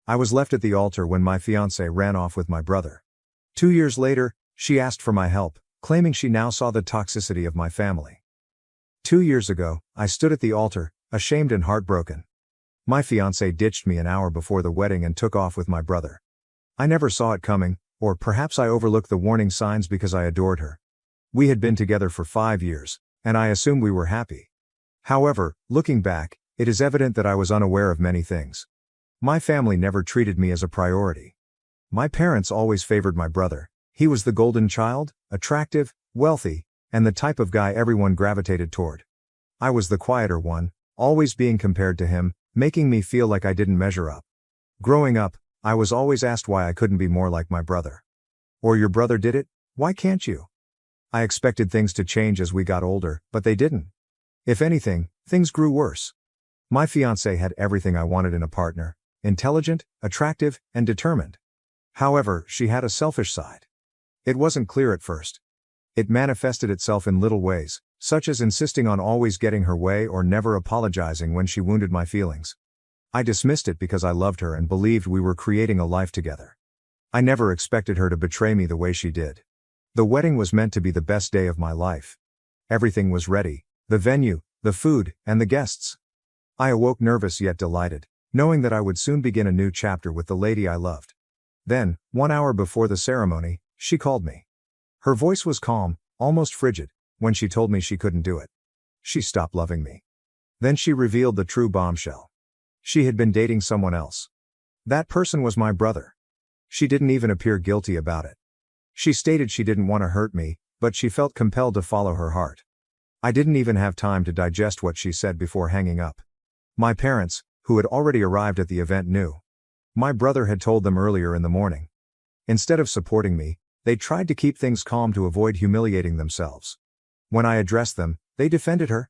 I was left at the altar when my fiancée ran off with my brother. 2 years later, she asked for my help, claiming she now saw the toxicity of my family. 2 years ago, I stood at the altar, ashamed and heartbroken. My fiancée ditched me an hour before the wedding and took off with my brother. I never saw it coming, or perhaps I overlooked the warning signs because I adored her. We had been together for 5 years, and I assumed we were happy. However, looking back, it is evident that I was unaware of many things. My family never treated me as a priority. My parents always favored my brother. He was the golden child, attractive, wealthy, and the type of guy everyone gravitated toward. I was the quieter one, always being compared to him, making me feel like I didn't measure up. Growing up, I was always asked why I couldn't be more like my brother. Or your brother did it, why can't you? I expected things to change as we got older, but they didn't. If anything, things grew worse. My fiancée had everything I wanted in a partner: intelligent, attractive, and determined. However, she had a selfish side. It wasn't clear at first. It manifested itself in little ways, such as insisting on always getting her way or never apologizing when she wounded my feelings. I dismissed it because I loved her and believed we were creating a life together. I never expected her to betray me the way she did. The wedding was meant to be the best day of my life. Everything was ready: the venue, the food, and the guests. I awoke nervous yet delighted, knowing that I would soon begin a new chapter with the lady I loved. Then, 1 hour before the ceremony, she called me. Her voice was calm, almost frigid, when she told me she couldn't do it. She stopped loving me. Then she revealed the true bombshell. She had been dating someone else. That person was my brother. She didn't even appear guilty about it. She stated she didn't want to hurt me, but she felt compelled to follow her heart. I didn't even have time to digest what she said before hanging up. My parents, who had already arrived at the event, knew. My brother had told them earlier in the morning. Instead of supporting me, they tried to keep things calm to avoid humiliating themselves. When I addressed them, they defended her.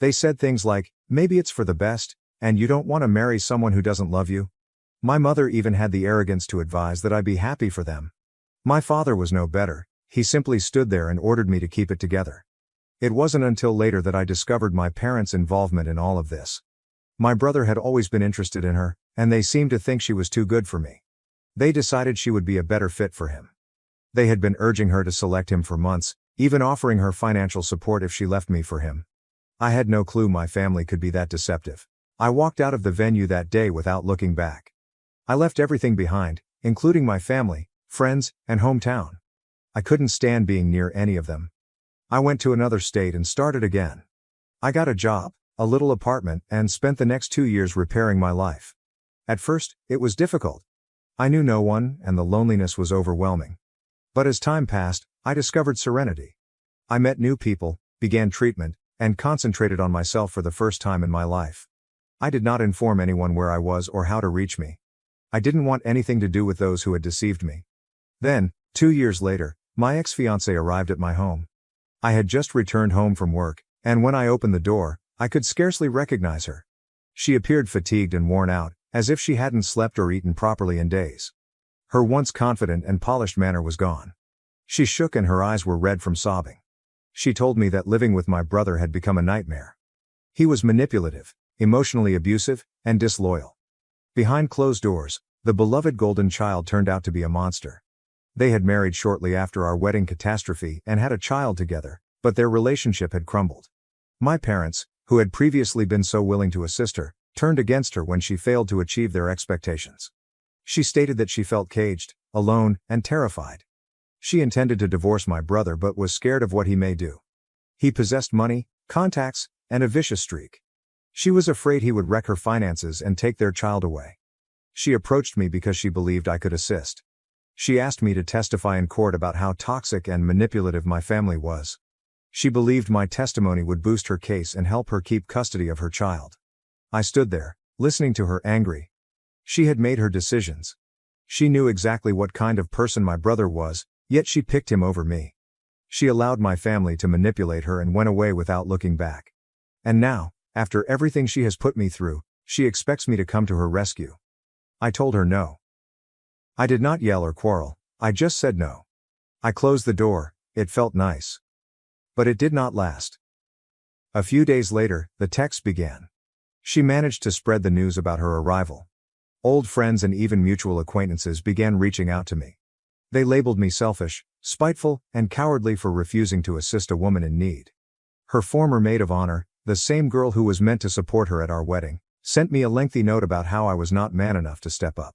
They said things like, "Maybe it's for the best, and you don't want to marry someone who doesn't love you." My mother even had the arrogance to advise that I be happy for them. My father was no better. He simply stood there and ordered me to keep it together. It wasn't until later that I discovered my parents' involvement in all of this. My brother had always been interested in her, and they seemed to think she was too good for me. They decided she would be a better fit for him. They had been urging her to select him for months, even offering her financial support if she left me for him. I had no clue my family could be that deceptive. I walked out of the venue that day without looking back. I left everything behind, including my family, friends, and hometown. I couldn't stand being near any of them. I went to another state and started again. I got a job, a little apartment, and spent the next 2 years repairing my life. At first, it was difficult. I knew no one, and the loneliness was overwhelming. But as time passed, I discovered serenity. I met new people, began treatment, and concentrated on myself for the first time in my life. I did not inform anyone where I was or how to reach me. I didn't want anything to do with those who had deceived me. Then, 2 years later, my ex-fiancée arrived at my home. I had just returned home from work, and when I opened the door, I could scarcely recognize her. She appeared fatigued and worn out, as if she hadn't slept or eaten properly in days. Her once confident and polished manner was gone. She shook and her eyes were red from sobbing. She told me that living with my brother had become a nightmare. He was manipulative, emotionally abusive, and disloyal. Behind closed doors, the beloved golden child turned out to be a monster. They had married shortly after our wedding catastrophe and had a child together, but their relationship had crumbled. My parents, who had previously been so willing to assist her, turned against her when she failed to achieve their expectations. She stated that she felt caged, alone, and terrified. She intended to divorce my brother but was scared of what he may do. He possessed money, contacts, and a vicious streak. She was afraid he would wreck her finances and take their child away. She approached me because she believed I could assist. She asked me to testify in court about how toxic and manipulative my family was. She believed my testimony would boost her case and help her keep custody of her child. I stood there, listening to her, angry. She had made her decisions. She knew exactly what kind of person my brother was, yet she picked him over me. She allowed my family to manipulate her and went away without looking back. And now, after everything she has put me through, she expects me to come to her rescue. I told her no. I did not yell or quarrel, I just said no. I closed the door. It felt nice. But it did not last. A few days later, the texts began. She managed to spread the news about her arrival. Old friends and even mutual acquaintances began reaching out to me. They labeled me selfish, spiteful, and cowardly for refusing to assist a woman in need. Her former maid of honor, the same girl who was meant to support her at our wedding, sent me a lengthy note about how I was not man enough to step up.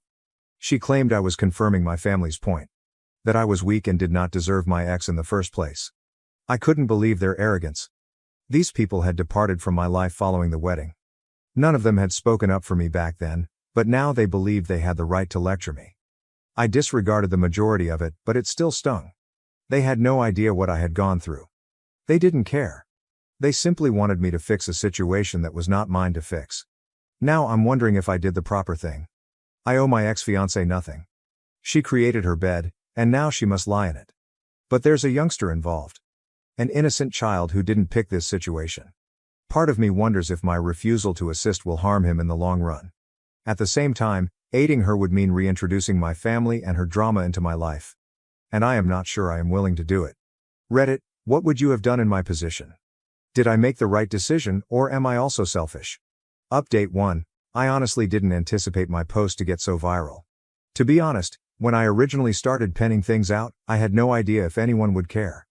She claimed I was confirming my family's point. That I was weak and did not deserve my ex in the first place. I couldn't believe their arrogance. These people had departed from my life following the wedding. None of them had spoken up for me back then, but now they believed they had the right to lecture me. I disregarded the majority of it, but it still stung. They had no idea what I had gone through. They didn't care. They simply wanted me to fix a situation that was not mine to fix. Now I'm wondering if I did the proper thing. I owe my ex-fiancée nothing. She created her bed, and now she must lie in it. But there's a youngster involved. An innocent child who didn't pick this situation. Part of me wonders if my refusal to assist will harm him in the long run. At the same time, aiding her would mean reintroducing my family and her drama into my life. And I am not sure I am willing to do it. Reddit, what would you have done in my position? Did I make the right decision, or am I also selfish? Update 1. I honestly didn't anticipate my post to get so viral. To be honest, when I originally started penning things out, I had no idea if anyone would care.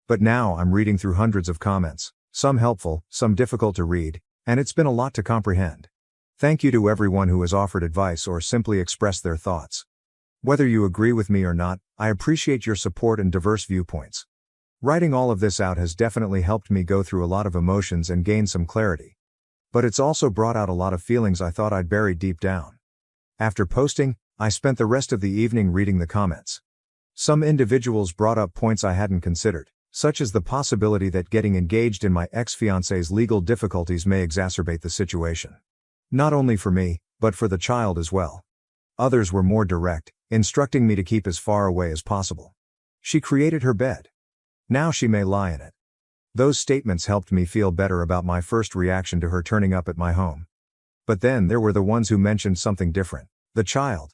But now I'm reading through hundreds of comments, some helpful, some difficult to read, and it's been a lot to comprehend. Thank you to everyone who has offered advice or simply expressed their thoughts. Whether you agree with me or not, I appreciate your support and diverse viewpoints. Writing all of this out has definitely helped me go through a lot of emotions and gain some clarity. But it's also brought out a lot of feelings I thought I'd buried deep down. After posting, I spent the rest of the evening reading the comments. Some individuals brought up points I hadn't considered, such as the possibility that getting engaged in my ex-fiancée's legal difficulties may exacerbate the situation. Not only for me, but for the child as well. Others were more direct, instructing me to keep as far away as possible. She created her bed. Now she may lie in it. Those statements helped me feel better about my first reaction to her turning up at my home. But then there were the ones who mentioned something different. The child.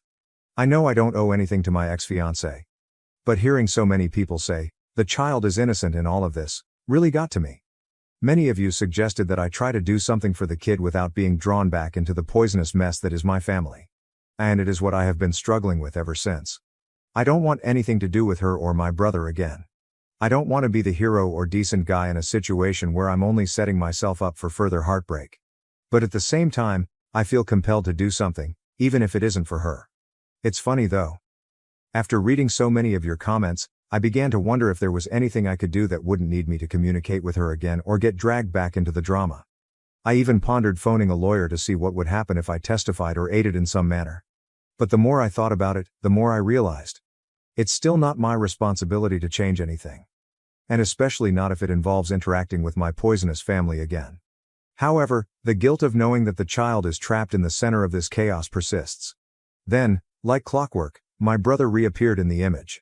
I know I don't owe anything to my ex-fiancée. But hearing so many people say, the child is innocent in all of this, really got to me. Many of you suggested that I try to do something for the kid without being drawn back into the poisonous mess that is my family. And it is what I have been struggling with ever since. I don't want anything to do with her or my brother again. I don't want to be the hero or decent guy in a situation where I'm only setting myself up for further heartbreak. But at the same time, I feel compelled to do something, even if it isn't for her. It's funny though. After reading so many of your comments, I began to wonder if there was anything I could do that wouldn't need me to communicate with her again or get dragged back into the drama. I even pondered phoning a lawyer to see what would happen if I testified or aided in some manner. But the more I thought about it, the more I realized. It's still not my responsibility to change anything. And especially not if it involves interacting with my poisonous family again. However, the guilt of knowing that the child is trapped in the center of this chaos persists. Then, like clockwork, my brother reappeared in the image.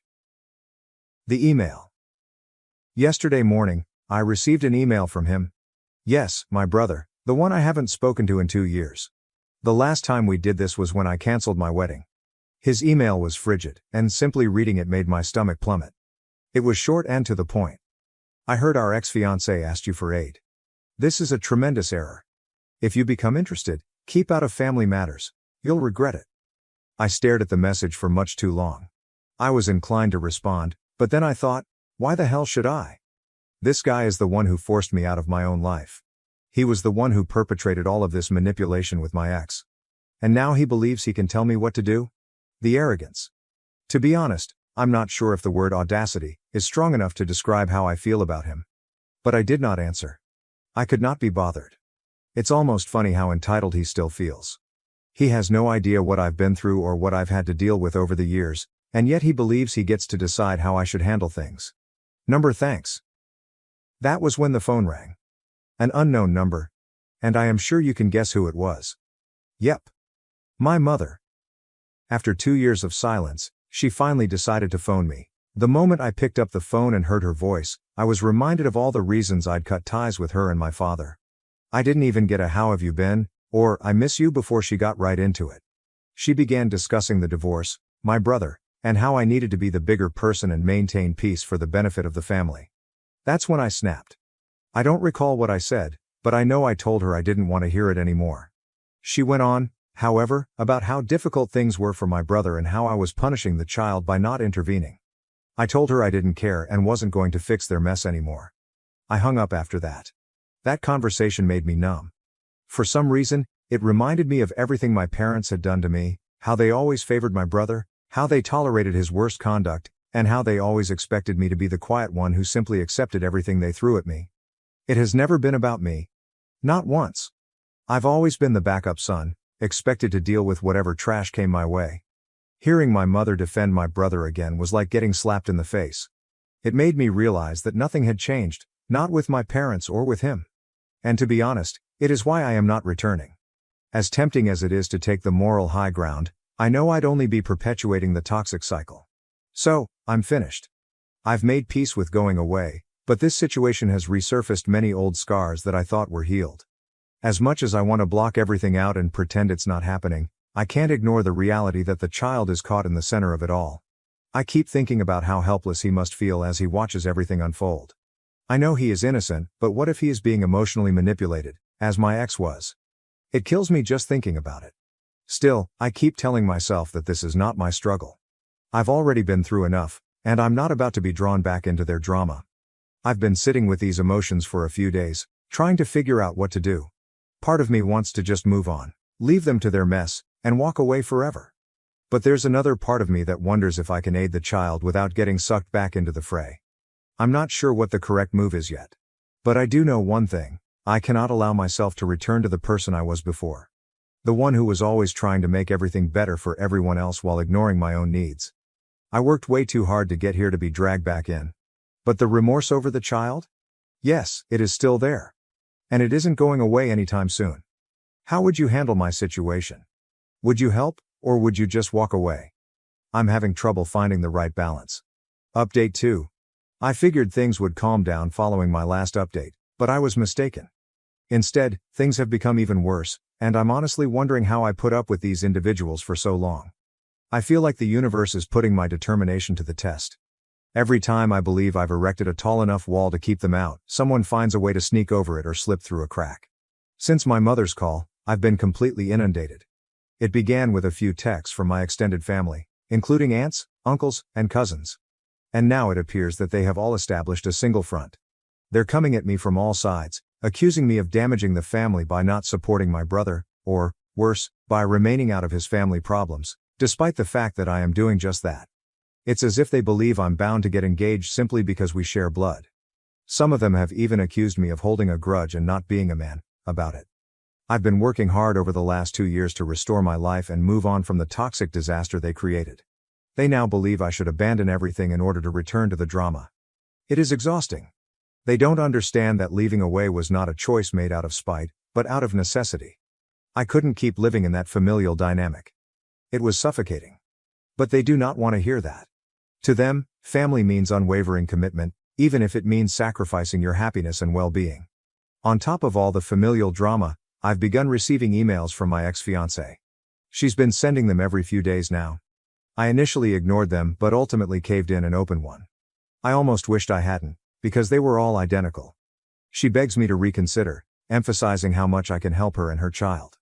The email. Yesterday morning, I received an email from him. Yes, my brother, the one I haven't spoken to in 2 years. The last time we did this was when I canceled my wedding. His email was frigid, and simply reading it made my stomach plummet. It was short and to the point. I heard our ex-fiancée asked you for aid. This is a tremendous error. If you become interested, keep out of family matters. You'll regret it. I stared at the message for much too long. I was inclined to respond, but then I thought, why the hell should I? This guy is the one who forced me out of my own life. He was the one who perpetrated all of this manipulation with my ex. And now he believes he can tell me what to do? The arrogance. To be honest, I'm not sure if the word audacity is strong enough to describe how I feel about him. But I did not answer. I could not be bothered. It's almost funny how entitled he still feels. He has no idea what I've been through or what I've had to deal with over the years, and yet he believes he gets to decide how I should handle things. Thanks. That was when the phone rang. An unknown number. And I am sure you can guess who it was. Yep. My mother. After 2 years of silence, she finally decided to phone me. The moment I picked up the phone and heard her voice, I was reminded of all the reasons I'd cut ties with her and my father. I didn't even get a "how have you been?" or "I miss you" before she got right into it. She began discussing the divorce, my brother, and how I needed to be the bigger person and maintain peace for the benefit of the family. That's when I snapped. I don't recall what I said, but I know I told her I didn't want to hear it anymore. She went on, However, about how difficult things were for my brother and how I was punishing the child by not intervening. I told her I didn't care and wasn't going to fix their mess anymore. I hung up after that. That conversation made me numb. For some reason, it reminded me of everything my parents had done to me, how they always favored my brother, how they tolerated his worst conduct, and how they always expected me to be the quiet one who simply accepted everything they threw at me. It has never been about me. Not once. I've always been the backup son, expected to deal with whatever trash came my way. Hearing my mother defend my brother again was like getting slapped in the face. It made me realize that nothing had changed, not with my parents or with him. And to be honest, it is why I am not returning. As tempting as it is to take the moral high ground, I know I'd only be perpetuating the toxic cycle. So, I'm finished. I've made peace with going away, but this situation has resurfaced many old scars that I thought were healed. As much as I want to block everything out and pretend it's not happening, I can't ignore the reality that the child is caught in the center of it all. I keep thinking about how helpless he must feel as he watches everything unfold. I know he is innocent, but what if he is being emotionally manipulated, as my ex was? It kills me just thinking about it. Still, I keep telling myself that this is not my struggle. I've already been through enough, and I'm not about to be drawn back into their drama. I've been sitting with these emotions for a few days, trying to figure out what to do. Part of me wants to just move on, leave them to their mess, and walk away forever. But there's another part of me that wonders if I can aid the child without getting sucked back into the fray. I'm not sure what the correct move is yet. But I do know one thing: I cannot allow myself to return to the person I was before. The one who was always trying to make everything better for everyone else while ignoring my own needs. I worked way too hard to get here to be dragged back in. But the remorse over the child? Yes, it is still there. And it isn't going away anytime soon. How would you handle my situation? Would you help, or would you just walk away? I'm having trouble finding the right balance. Update 2. I figured things would calm down following my last update, but I was mistaken. Instead, things have become even worse, and I'm honestly wondering how I put up with these individuals for so long. I feel like the universe is putting my determination to the test. Every time I believe I've erected a tall enough wall to keep them out, someone finds a way to sneak over it or slip through a crack. Since my mother's call, I've been completely inundated. It began with a few texts from my extended family, including aunts, uncles, and cousins. And now it appears that they have all established a single front. They're coming at me from all sides, accusing me of damaging the family by not supporting my brother, or, worse, by remaining out of his family problems, despite the fact that I am doing just that. It's as if they believe I'm bound to get engaged simply because we share blood. Some of them have even accused me of holding a grudge and not being a man about it. I've been working hard over the last 2 years to restore my life and move on from the toxic disaster they created. They now believe I should abandon everything in order to return to the drama. It is exhausting. They don't understand that leaving away was not a choice made out of spite, but out of necessity. I couldn't keep living in that familial dynamic. It was suffocating. But they do not want to hear that. To them, family means unwavering commitment, even if it means sacrificing your happiness and well-being. On top of all the familial drama, I've begun receiving emails from my ex-fiancée. She's been sending them every few days now. I initially ignored them but ultimately caved in and opened one. I almost wished I hadn't, because they were all identical. She begs me to reconsider, emphasizing how much I can help her and her child.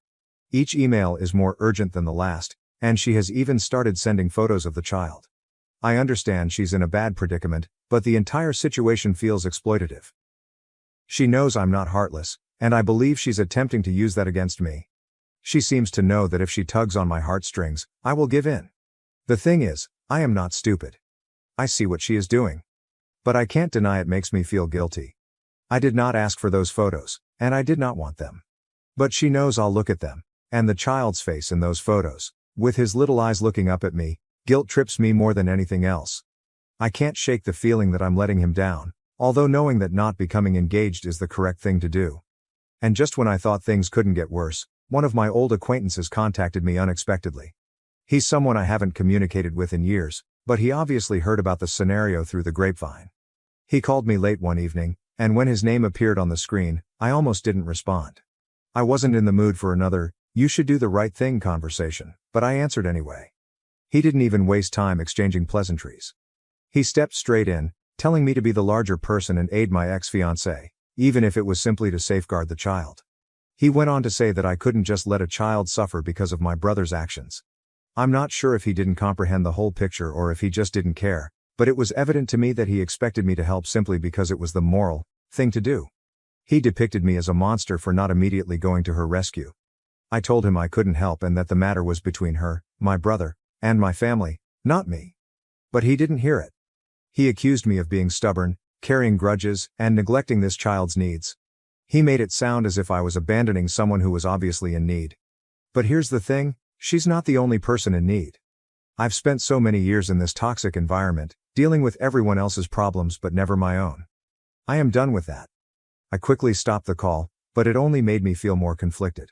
Each email is more urgent than the last, and she has even started sending photos of the child. I understand she's in a bad predicament, but the entire situation feels exploitative. She knows I'm not heartless, and I believe she's attempting to use that against me. She seems to know that if she tugs on my heartstrings, I will give in. The thing is, I am not stupid. I see what she is doing. But I can't deny it makes me feel guilty. I did not ask for those photos, and I did not want them. But she knows I'll look at them, and the child's face in those photos, with his little eyes looking up at me, guilt trips me more than anything else. I can't shake the feeling that I'm letting him down, although knowing that not becoming engaged is the correct thing to do. And just when I thought things couldn't get worse, one of my old acquaintances contacted me unexpectedly. He's someone I haven't communicated with in years, but he obviously heard about the scenario through the grapevine. He called me late one evening, and when his name appeared on the screen, I almost didn't respond. I wasn't in the mood for another, "you should do the right thing" conversation, but I answered anyway. He didn't even waste time exchanging pleasantries. He stepped straight in, telling me to be the larger person and aid my ex-fiancée, even if it was simply to safeguard the child. He went on to say that I couldn't just let a child suffer because of my brother's actions. I'm not sure if he didn't comprehend the whole picture or if he just didn't care, but it was evident to me that he expected me to help simply because it was the moral thing to do. He depicted me as a monster for not immediately going to her rescue. I told him I couldn't help and that the matter was between her, my brother, and my family, not me. But he didn't hear it. He accused me of being stubborn, carrying grudges, and neglecting this child's needs. He made it sound as if I was abandoning someone who was obviously in need. But here's the thing, she's not the only person in need. I've spent so many years in this toxic environment, dealing with everyone else's problems but never my own. I am done with that. I quickly stopped the call, but it only made me feel more conflicted.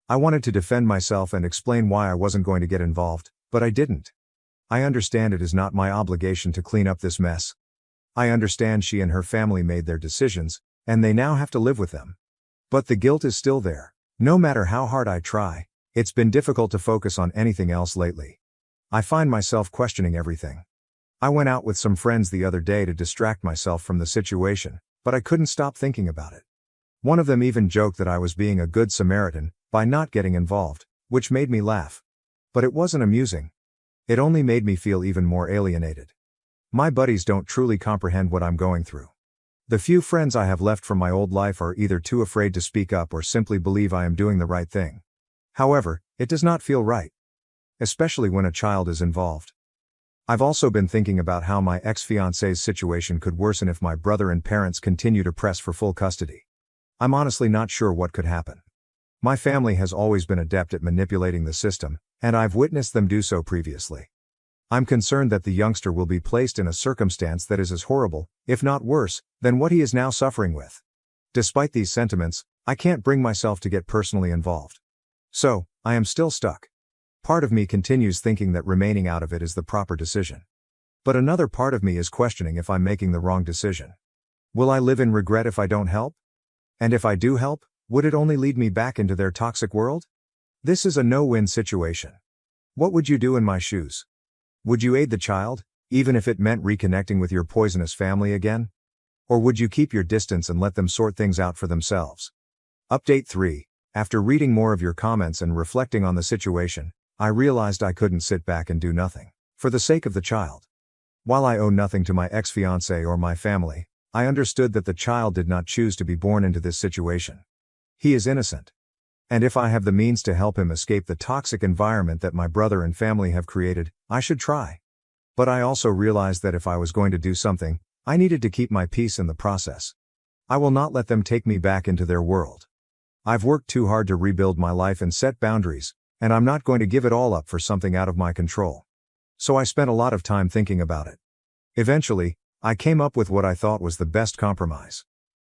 I wanted to defend myself and explain why I wasn't going to get involved, but I didn't. I understand it is not my obligation to clean up this mess. I understand she and her family made their decisions, and they now have to live with them. But the guilt is still there. No matter how hard I try, it's been difficult to focus on anything else lately. I find myself questioning everything. I went out with some friends the other day to distract myself from the situation, but I couldn't stop thinking about it. One of them even joked that I was being a good Samaritan by not getting involved, which made me laugh. But it wasn't amusing. It only made me feel even more alienated. My buddies don't truly comprehend what I'm going through. The few friends I have left from my old life are either too afraid to speak up or simply believe I am doing the right thing. However, it does not feel right. Especially when a child is involved. I've also been thinking about how my ex-fiance's situation could worsen if my brother and parents continue to press for full custody. I'm honestly not sure what could happen. My family has always been adept at manipulating the system, and I've witnessed them do so previously. I'm concerned that the youngster will be placed in a circumstance that is as horrible, if not worse, than what he is now suffering with. Despite these sentiments, I can't bring myself to get personally involved. So, I am still stuck. Part of me continues thinking that remaining out of it is the proper decision. But another part of me is questioning if I'm making the wrong decision. Will I live in regret if I don't help? And if I do help, would it only lead me back into their toxic world? This is a no-win situation. What would you do in my shoes? Would you aid the child, even if it meant reconnecting with your poisonous family again? Or would you keep your distance and let them sort things out for themselves? Update 3. After reading more of your comments and reflecting on the situation, I realized I couldn't sit back and do nothing, for the sake of the child. While I owe nothing to my ex-fiancé or my family, I understood that the child did not choose to be born into this situation. He is innocent. And if I have the means to help him escape the toxic environment that my brother and family have created, I should try. But I also realized that if I was going to do something, I needed to keep my peace in the process. I will not let them take me back into their world. I've worked too hard to rebuild my life and set boundaries, and I'm not going to give it all up for something out of my control. So I spent a lot of time thinking about it. Eventually, I came up with what I thought was the best compromise.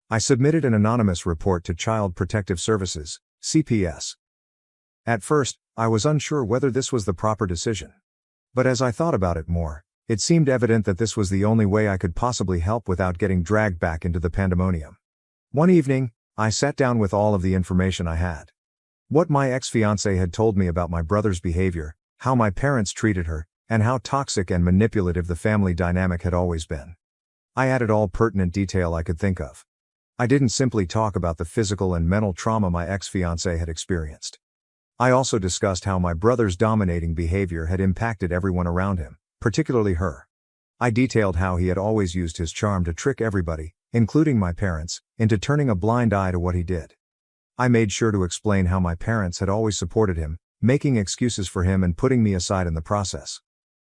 I submitted an anonymous report to Child Protective Services, CPS. At first, I was unsure whether this was the proper decision. But as I thought about it more, it seemed evident that this was the only way I could possibly help without getting dragged back into the pandemonium. One evening, I sat down with all of the information I had. What my ex-fiancé had told me about my brother's behavior, how my parents treated her, and how toxic and manipulative the family dynamic had always been. I added all pertinent detail I could think of. I didn't simply talk about the physical and mental trauma my ex-fiancé had experienced. I also discussed how my brother's dominating behavior had impacted everyone around him, particularly her. I detailed how he had always used his charm to trick everybody, including my parents, into turning a blind eye to what he did. I made sure to explain how my parents had always supported him, making excuses for him and putting me aside in the process.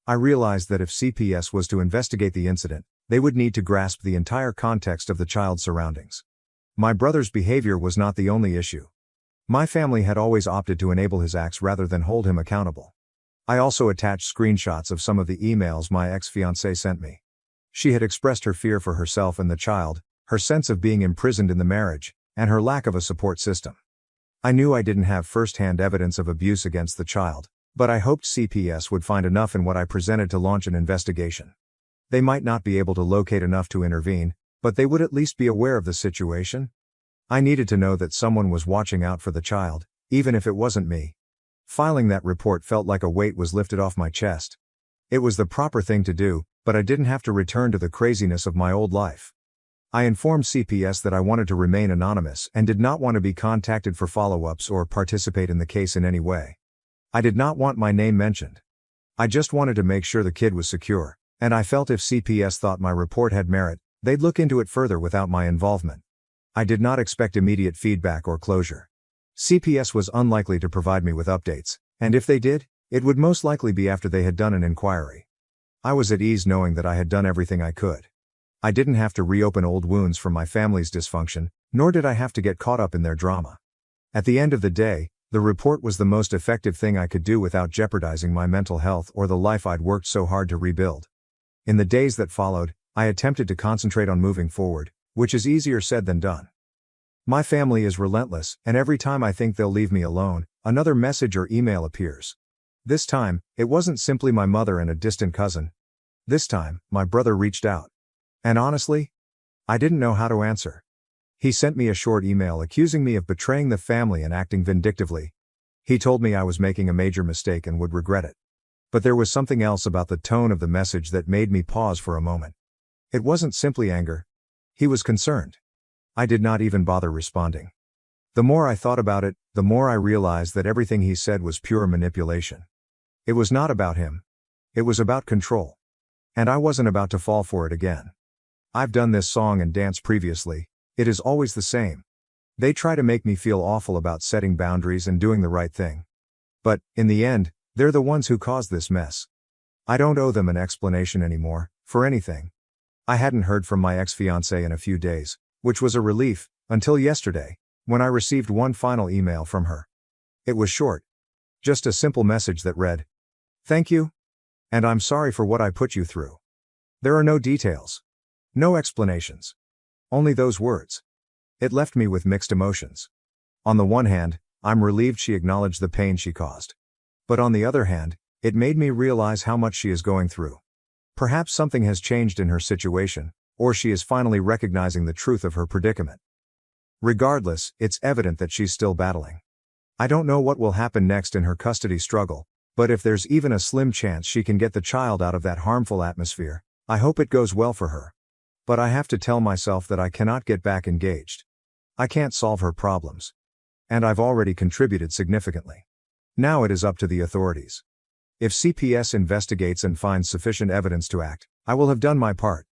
I realized that if CPS was to investigate the incident, they would need to grasp the entire context of the child's surroundings. My brother's behavior was not the only issue. My family had always opted to enable his acts rather than hold him accountable. I also attached screenshots of some of the emails my ex-fiancée sent me. She had expressed her fear for herself and the child, her sense of being imprisoned in the marriage, and her lack of a support system. I knew I didn't have first-hand evidence of abuse against the child, but I hoped CPS would find enough in what I presented to launch an investigation. They might not be able to locate enough to intervene, but they would at least be aware of the situation. I needed to know that someone was watching out for the child, even if it wasn't me. Filing that report felt like a weight was lifted off my chest. It was the proper thing to do, but I didn't have to return to the craziness of my old life. I informed CPS that I wanted to remain anonymous and did not want to be contacted for follow-ups or participate in the case in any way. I did not want my name mentioned. I just wanted to make sure the kid was secure, and I felt if CPS thought my report had merit, they'd look into it further without my involvement. I did not expect immediate feedback or closure. CPS was unlikely to provide me with updates, and if they did, it would most likely be after they had done an inquiry. I was at ease knowing that I had done everything I could. I didn't have to reopen old wounds from my family's dysfunction, nor did I have to get caught up in their drama. At the end of the day, the report was the most effective thing I could do without jeopardizing my mental health or the life I'd worked so hard to rebuild. In the days that followed, I attempted to concentrate on moving forward, which is easier said than done. My family is relentless, and every time I think they'll leave me alone, another message or email appears. This time, it wasn't simply my mother and a distant cousin. This time, my brother reached out. And honestly, I didn't know how to answer. He sent me a short email accusing me of betraying the family and acting vindictively. He told me I was making a major mistake and would regret it. But there was something else about the tone of the message that made me pause for a moment. It wasn't simply anger. He was concerned. I did not even bother responding. The more I thought about it, the more I realized that everything he said was pure manipulation. It was not about him. It was about control. And I wasn't about to fall for it again. I've done this song and dance previously. It is always the same. They try to make me feel awful about setting boundaries and doing the right thing. But, in the end, they're the ones who caused this mess. I don't owe them an explanation anymore, for anything. I hadn't heard from my ex-fiancée in a few days, which was a relief, until yesterday, when I received one final email from her. It was short. Just a simple message that read, "Thank you. And I'm sorry for what I put you through." There are no details. No explanations. Only those words. It left me with mixed emotions. On the one hand, I'm relieved she acknowledged the pain she caused. But on the other hand, it made me realize how much she is going through. Perhaps something has changed in her situation, or she is finally recognizing the truth of her predicament. Regardless, it's evident that she's still battling. I don't know what will happen next in her custody struggle, but if there's even a slim chance she can get the child out of that harmful atmosphere, I hope it goes well for her. But I have to tell myself that I cannot get back engaged. I can't solve her problems. And I've already contributed significantly. Now it is up to the authorities. If CPS investigates and finds sufficient evidence to act, I will have done my part.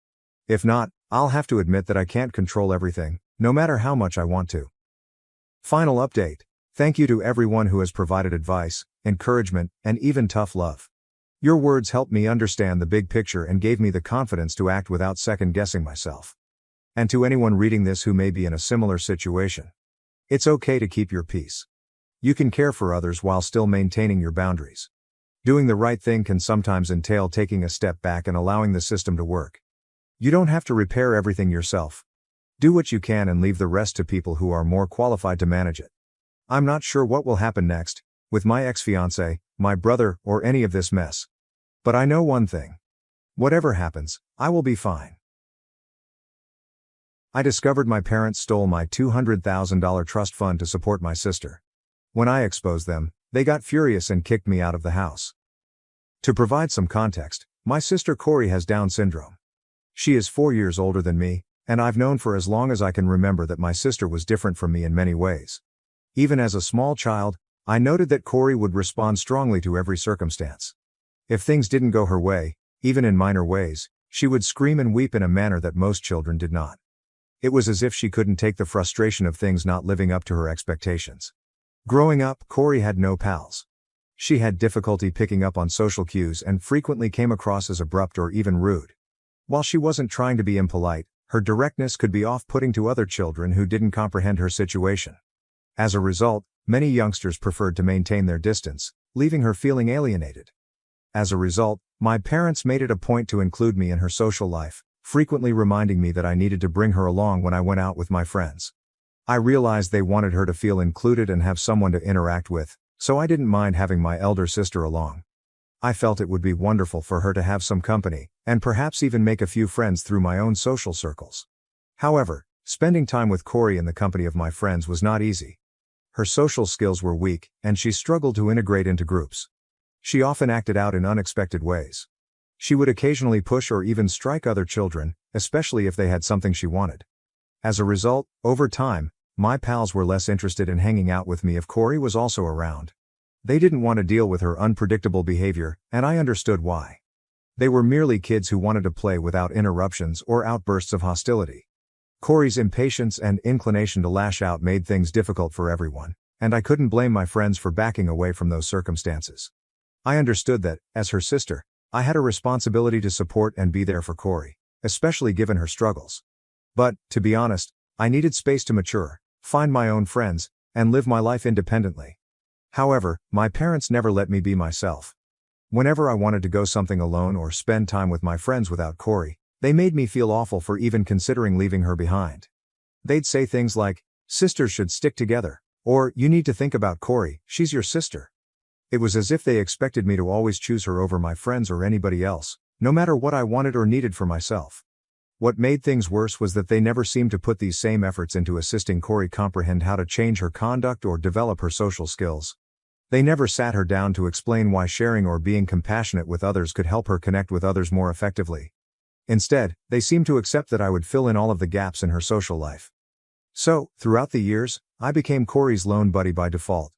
If not, I'll have to admit that I can't control everything, no matter how much I want to. Final update. Thank you to everyone who has provided advice, encouragement, and even tough love. Your words helped me understand the big picture and gave me the confidence to act without second-guessing myself. And to anyone reading this who may be in a similar situation, it's okay to keep your peace. You can care for others while still maintaining your boundaries. Doing the right thing can sometimes entail taking a step back and allowing the system to work. You don't have to repair everything yourself. Do what you can and leave the rest to people who are more qualified to manage it. I'm not sure what will happen next, with my ex-fiancé, my brother, or any of this mess. But I know one thing. Whatever happens, I will be fine. I discovered my parents stole my $200,000 trust fund to support my sister. When I exposed them, they got furious and kicked me out of the house. To provide some context, my sister Corey has Down syndrome. She is 4 years older than me, and I've known for as long as I can remember that my sister was different from me in many ways. Even as a small child, I noted that Corey would respond strongly to every circumstance. If things didn't go her way, even in minor ways, she would scream and weep in a manner that most children did not. It was as if she couldn't take the frustration of things not living up to her expectations. Growing up, Corey had no pals. She had difficulty picking up on social cues and frequently came across as abrupt or even rude. While she wasn't trying to be impolite, her directness could be off-putting to other children who didn't comprehend her situation. As a result, many youngsters preferred to maintain their distance, leaving her feeling alienated. As a result, my parents made it a point to include me in her social life, frequently reminding me that I needed to bring her along when I went out with my friends. I realized they wanted her to feel included and have someone to interact with, so I didn't mind having my elder sister along. I felt it would be wonderful for her to have some company, and perhaps even make a few friends through my own social circles. However, spending time with Corey in the company of my friends was not easy. Her social skills were weak, and she struggled to integrate into groups. She often acted out in unexpected ways. She would occasionally push or even strike other children, especially if they had something she wanted. As a result, over time, my pals were less interested in hanging out with me if Corey was also around. They didn't want to deal with her unpredictable behavior, and I understood why. They were merely kids who wanted to play without interruptions or outbursts of hostility. Corey's impatience and inclination to lash out made things difficult for everyone, and I couldn't blame my friends for backing away from those circumstances. I understood that, as her sister, I had a responsibility to support and be there for Corey, especially given her struggles. But, to be honest, I needed space to mature, find my own friends, and live my life independently. However, my parents never let me be myself. Whenever I wanted to go something alone or spend time with my friends without Corey, they made me feel awful for even considering leaving her behind. They'd say things like, "Sisters should stick together," or "You need to think about Corey, she's your sister." It was as if they expected me to always choose her over my friends or anybody else, no matter what I wanted or needed for myself. What made things worse was that they never seemed to put these same efforts into assisting Corey comprehend how to change her conduct or develop her social skills. They never sat her down to explain why sharing or being compassionate with others could help her connect with others more effectively. Instead, they seemed to accept that I would fill in all of the gaps in her social life. So, throughout the years, I became Corey's lone buddy by default.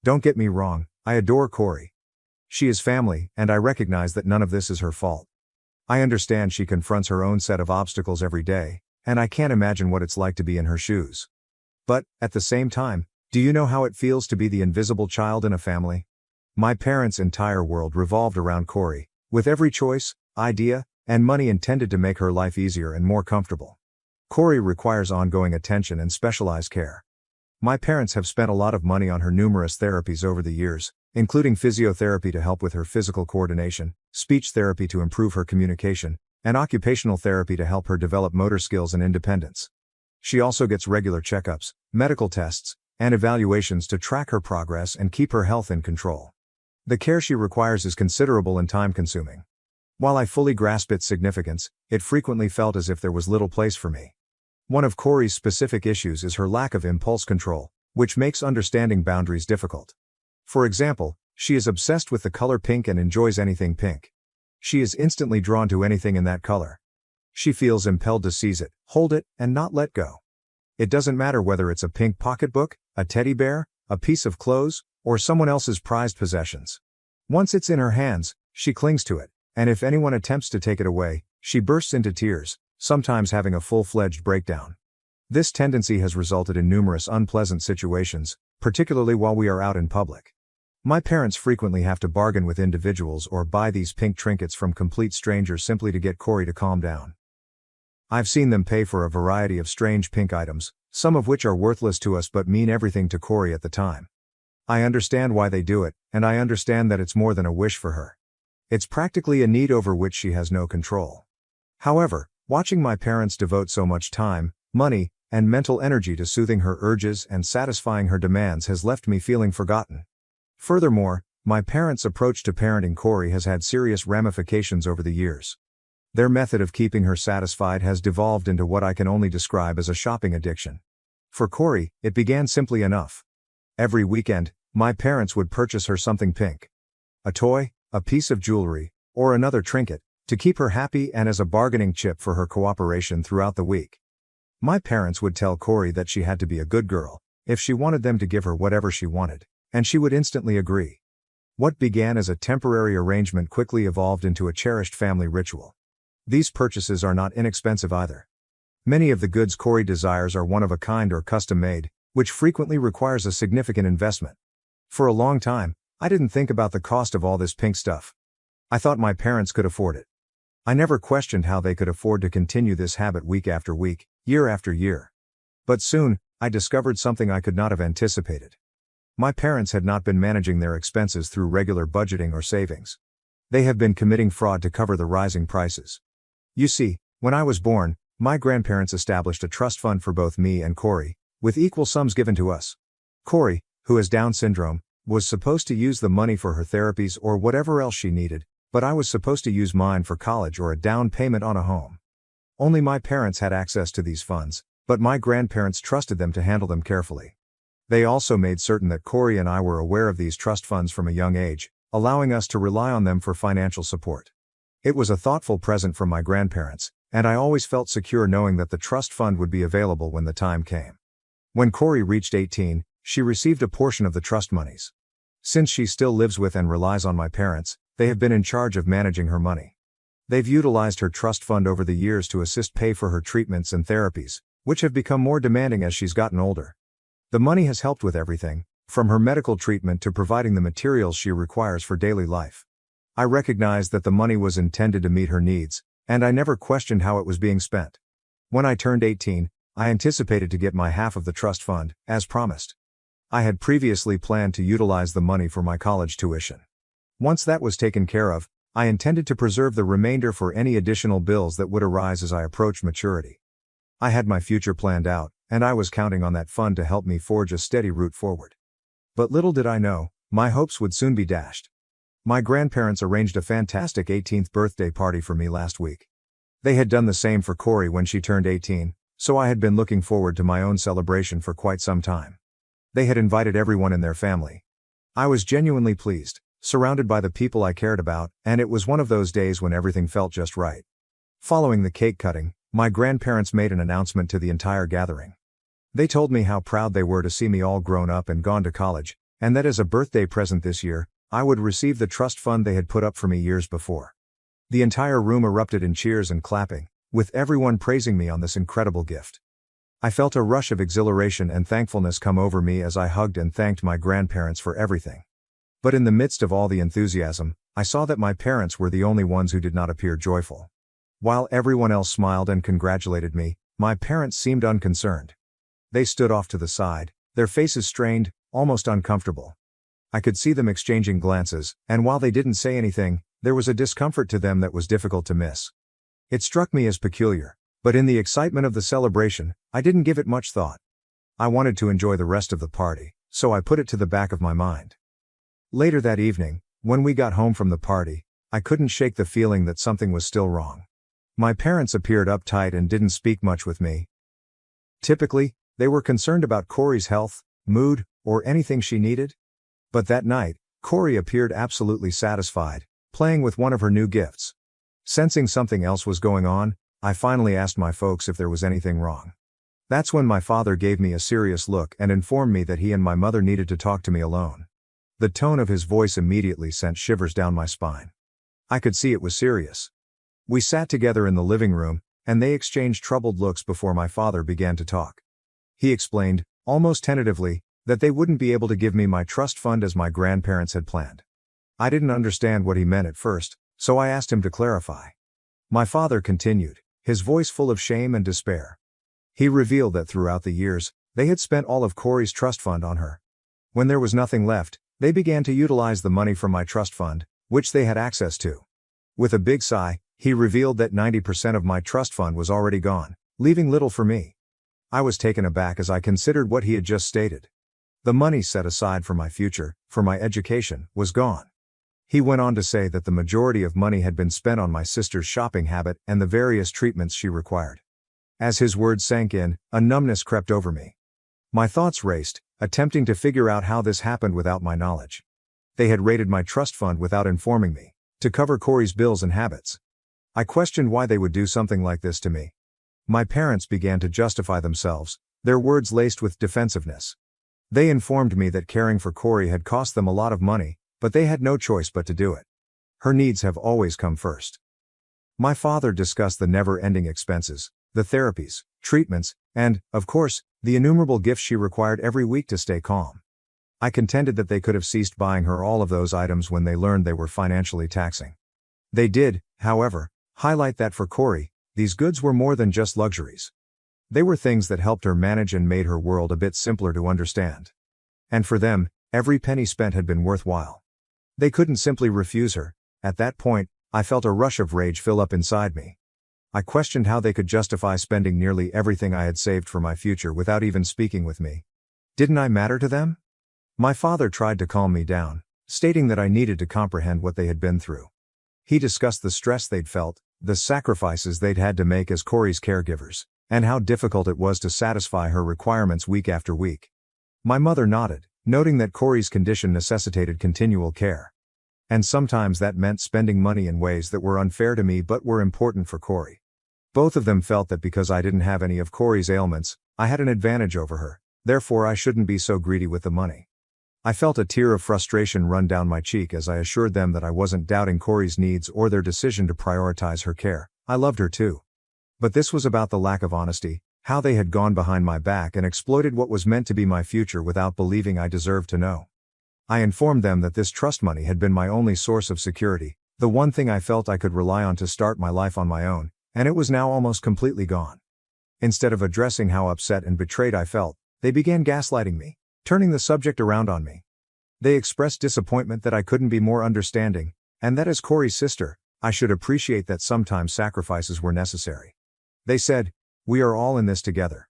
Don't get me wrong, I adore Corey. She is family, and I recognize that none of this is her fault. I understand she confronts her own set of obstacles every day, and I can't imagine what it's like to be in her shoes. But, at the same time, do you know how it feels to be the invisible child in a family? My parents' entire world revolved around Corey, with every choice, idea, and money intended to make her life easier and more comfortable. Corey requires ongoing attention and specialized care. My parents have spent a lot of money on her numerous therapies over the years, including physiotherapy to help with her physical coordination, speech therapy to improve her communication, and occupational therapy to help her develop motor skills and independence. She also gets regular checkups, medical tests, and evaluations to track her progress and keep her health in control. The care she requires is considerable and time-consuming. While I fully grasp its significance, it frequently felt as if there was little place for me. One of Corey's specific issues is her lack of impulse control, which makes understanding boundaries difficult. For example, she is obsessed with the color pink and enjoys anything pink. She is instantly drawn to anything in that color. She feels impelled to seize it, hold it, and not let go. It doesn't matter whether it's a pink pocketbook, a teddy bear, a piece of clothes, or someone else's prized possessions. Once it's in her hands, she clings to it, and if anyone attempts to take it away, she bursts into tears, sometimes having a full-fledged breakdown. This tendency has resulted in numerous unpleasant situations, particularly while we are out in public. My parents frequently have to bargain with individuals or buy these pink trinkets from complete strangers simply to get Corey to calm down. I've seen them pay for a variety of strange pink items, some of which are worthless to us but mean everything to Corey at the time. I understand why they do it, and I understand that it's more than a wish for her. It's practically a need over which she has no control. However, watching my parents devote so much time, money, and mental energy to soothing her urges and satisfying her demands has left me feeling forgotten. Furthermore, my parents' approach to parenting Corey has had serious ramifications over the years. Their method of keeping her satisfied has devolved into what I can only describe as a shopping addiction. For Corey, it began simply enough. Every weekend, my parents would purchase her something pink. A toy, a piece of jewelry, or another trinket, to keep her happy and as a bargaining chip for her cooperation throughout the week. My parents would tell Corey that she had to be a good girl, if she wanted them to give her whatever she wanted, and she would instantly agree. What began as a temporary arrangement quickly evolved into a cherished family ritual. These purchases are not inexpensive either. Many of the goods Corey desires are one-of-a-kind or custom-made, which frequently requires a significant investment. For a long time, I didn't think about the cost of all this pink stuff. I thought my parents could afford it. I never questioned how they could afford to continue this habit week after week, year after year. But soon, I discovered something I could not have anticipated. My parents had not been managing their expenses through regular budgeting or savings. They have been committing fraud to cover the rising prices. You see, when I was born, my grandparents established a trust fund for both me and Corey, with equal sums given to us. Corey, who has Down syndrome, was supposed to use the money for her therapies or whatever else she needed, but I was supposed to use mine for college or a down payment on a home. Only my parents had access to these funds, but my grandparents trusted them to handle them carefully. They also made certain that Corey and I were aware of these trust funds from a young age, allowing us to rely on them for financial support. It was a thoughtful present from my grandparents, and I always felt secure knowing that the trust fund would be available when the time came. When Corey reached 18, she received a portion of the trust monies. Since she still lives with and relies on my parents, they have been in charge of managing her money. They've utilized her trust fund over the years to assist pay for her treatments and therapies, which have become more demanding as she's gotten older. The money has helped with everything, from her medical treatment to providing the materials she requires for daily life. I recognized that the money was intended to meet her needs, and I never questioned how it was being spent. When I turned 18, I anticipated to get my half of the trust fund, as promised. I had previously planned to utilize the money for my college tuition. Once that was taken care of, I intended to preserve the remainder for any additional bills that would arise as I approached maturity. I had my future planned out, and I was counting on that fund to help me forge a steady route forward. But little did I know, my hopes would soon be dashed. My grandparents arranged a fantastic 18th birthday party for me last week. They had done the same for Corey when she turned 18, so I had been looking forward to my own celebration for quite some time. They had invited everyone in their family. I was genuinely pleased, surrounded by the people I cared about, and it was one of those days when everything felt just right. Following the cake cutting, my grandparents made an announcement to the entire gathering. They told me how proud they were to see me all grown up and gone to college, and that as a birthday present this year, I would receive the trust fund they had put up for me years before. The entire room erupted in cheers and clapping, with everyone praising me on this incredible gift. I felt a rush of exhilaration and thankfulness come over me as I hugged and thanked my grandparents for everything. But in the midst of all the enthusiasm, I saw that my parents were the only ones who did not appear joyful. While everyone else smiled and congratulated me, my parents seemed unconcerned. They stood off to the side, their faces strained, almost uncomfortable. I could see them exchanging glances, and while they didn't say anything, there was a discomfort to them that was difficult to miss. It struck me as peculiar, but in the excitement of the celebration, I didn't give it much thought. I wanted to enjoy the rest of the party, so I put it to the back of my mind. Later that evening, when we got home from the party, I couldn't shake the feeling that something was still wrong. My parents appeared uptight and didn't speak much with me. Typically, they were concerned about Corey's health, mood, or anything she needed. But that night, Corey appeared absolutely satisfied, playing with one of her new gifts. Sensing something else was going on, I finally asked my folks if there was anything wrong. That's when my father gave me a serious look and informed me that he and my mother needed to talk to me alone. The tone of his voice immediately sent shivers down my spine. I could see it was serious. We sat together in the living room, and they exchanged troubled looks before my father began to talk. He explained, almost tentatively, that they wouldn't be able to give me my trust fund as my grandparents had planned. I didn't understand what he meant at first, so I asked him to clarify. My father continued, his voice full of shame and despair. He revealed that throughout the years, they had spent all of Corey's trust fund on her. When there was nothing left, they began to utilize the money from my trust fund, which they had access to. With a big sigh, he revealed that 90% of my trust fund was already gone, leaving little for me. I was taken aback as I considered what he had just stated. The money set aside for my future, for my education, was gone. He went on to say that the majority of money had been spent on my sister's shopping habit and the various treatments she required. As his words sank in, a numbness crept over me. My thoughts raced, attempting to figure out how this happened without my knowledge. They had raided my trust fund without informing me, to cover Corey's bills and habits. I questioned why they would do something like this to me. My parents began to justify themselves, their words laced with defensiveness. They informed me that caring for Corey had cost them a lot of money, but they had no choice but to do it. Her needs have always come first. My father discussed the never-ending expenses, the therapies, treatments, and, of course, the innumerable gifts she required every week to stay calm. I contended that they could have ceased buying her all of those items when they learned they were financially taxing. They did, however, highlight that for Corey, these goods were more than just luxuries. They were things that helped her manage and made her world a bit simpler to understand. And for them, every penny spent had been worthwhile. They couldn't simply refuse her. At that point, I felt a rush of rage fill up inside me. I questioned how they could justify spending nearly everything I had saved for my future without even speaking with me. Didn't I matter to them? My father tried to calm me down, stating that I needed to comprehend what they had been through. He discussed the stress they'd felt, the sacrifices they'd had to make as Corey's caregivers, and how difficult it was to satisfy her requirements week after week. My mother nodded, noting that Corey's condition necessitated continual care. And sometimes that meant spending money in ways that were unfair to me but were important for Corey. Both of them felt that because I didn't have any of Corey's ailments, I had an advantage over her, therefore I shouldn't be so greedy with the money. I felt a tear of frustration run down my cheek as I assured them that I wasn't doubting Corey's needs or their decision to prioritize her care. I loved her too. But this was about the lack of honesty, how they had gone behind my back and exploited what was meant to be my future without believing I deserved to know. I informed them that this trust money had been my only source of security, the one thing I felt I could rely on to start my life on my own, and it was now almost completely gone. Instead of addressing how upset and betrayed I felt, they began gaslighting me, turning the subject around on me. They expressed disappointment that I couldn't be more understanding, and that as Corey's sister, I should appreciate that sometimes sacrifices were necessary. They said, "We are all in this together."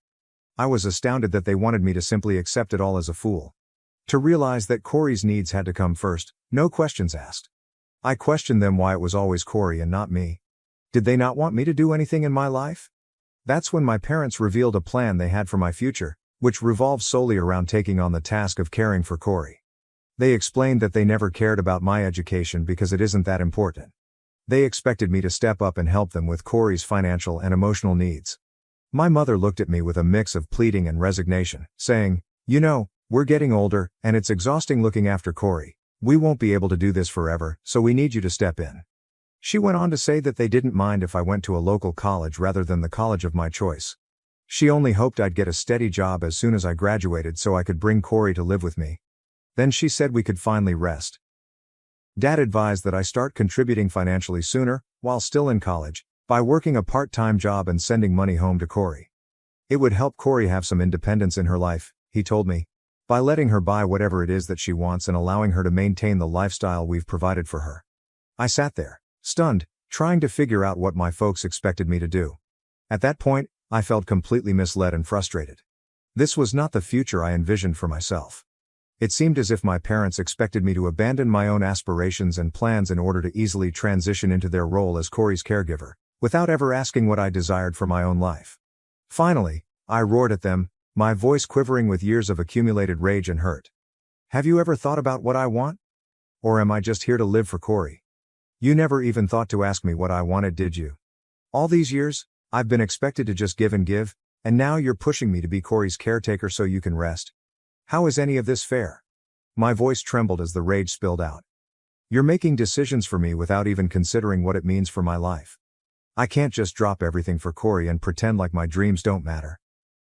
I was astounded that they wanted me to simply accept it all as a fool. To realize that Corey's needs had to come first, no questions asked. I questioned them why it was always Corey and not me. Did they not want me to do anything in my life? That's when my parents revealed a plan they had for my future, which revolved solely around taking on the task of caring for Corey. They explained that they never cared about my education because it isn't that important. They expected me to step up and help them with Corey's financial and emotional needs. My mother looked at me with a mix of pleading and resignation, saying, "You know, we're getting older, and it's exhausting looking after Corey. We won't be able to do this forever, so we need you to step in." She went on to say that they didn't mind if I went to a local college rather than the college of my choice. She only hoped I'd get a steady job as soon as I graduated so I could bring Corey to live with me. Then she said we could finally rest. Dad advised that I start contributing financially sooner, while still in college, by working a part-time job and sending money home to Corey. It would help Corey have some independence in her life, he told me, by letting her buy whatever it is that she wants and allowing her to maintain the lifestyle we've provided for her. I sat there, stunned, trying to figure out what my folks expected me to do. At that point, I felt completely misled and frustrated. This was not the future I envisioned for myself. It seemed as if my parents expected me to abandon my own aspirations and plans in order to easily transition into their role as Corey's caregiver, without ever asking what I desired for my own life. Finally, I roared at them, my voice quivering with years of accumulated rage and hurt. "Have you ever thought about what I want? Or am I just here to live for Corey? You never even thought to ask me what I wanted, did you? All these years, I've been expected to just give, and now you're pushing me to be Corey's caretaker so you can rest. How is any of this fair?" My voice trembled as the rage spilled out. "You're making decisions for me without even considering what it means for my life. I can't just drop everything for Corey and pretend like my dreams don't matter."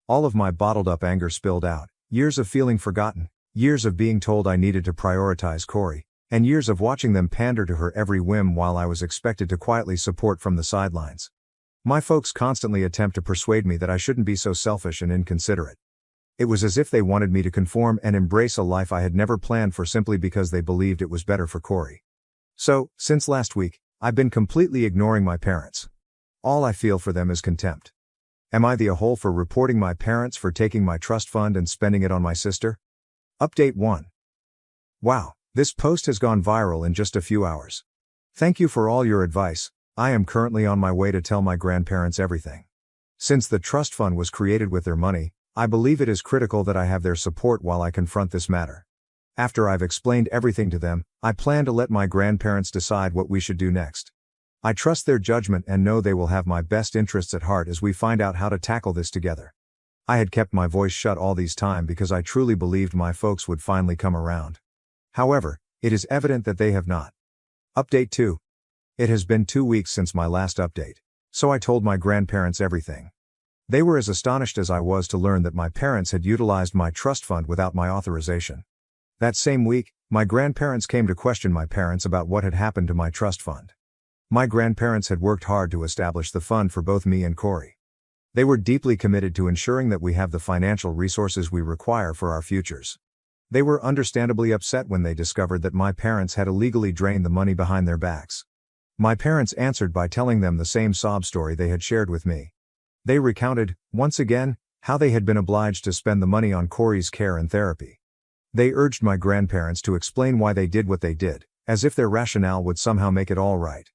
All of my bottled up anger spilled out, years of feeling forgotten, years of being told I needed to prioritize Corey, and years of watching them pander to her every whim while I was expected to quietly support from the sidelines. My folks constantly attempt to persuade me that I shouldn't be so selfish and inconsiderate. It was as if they wanted me to conform and embrace a life I had never planned for simply because they believed it was better for Corey. So, since last week, I've been completely ignoring my parents. All I feel for them is contempt. Am I the a-hole for reporting my parents for taking my trust fund and spending it on my sister? Update 1. Wow, this post has gone viral in just a few hours. Thank you for all your advice. I am currently on my way to tell my grandparents everything. Since the trust fund was created with their money, I believe it is critical that I have their support while I confront this matter. After I've explained everything to them, I plan to let my grandparents decide what we should do next. I trust their judgment and know they will have my best interests at heart as we find out how to tackle this together. I had kept my voice shut all this time because I truly believed my folks would finally come around. However, it is evident that they have not. Update 2. It has been 2 weeks since my last update, so I told my grandparents everything. They were as astonished as I was to learn that my parents had utilized my trust fund without my authorization. That same week, my grandparents came to question my parents about what had happened to my trust fund. My grandparents had worked hard to establish the fund for both me and Corey. They were deeply committed to ensuring that we have the financial resources we require for our futures. They were understandably upset when they discovered that my parents had illegally drained the money behind their backs. My parents answered by telling them the same sob story they had shared with me. They recounted, once again, how they had been obliged to spend the money on Corey's care and therapy. They urged my grandparents to explain why they did what they did, as if their rationale would somehow make it all right.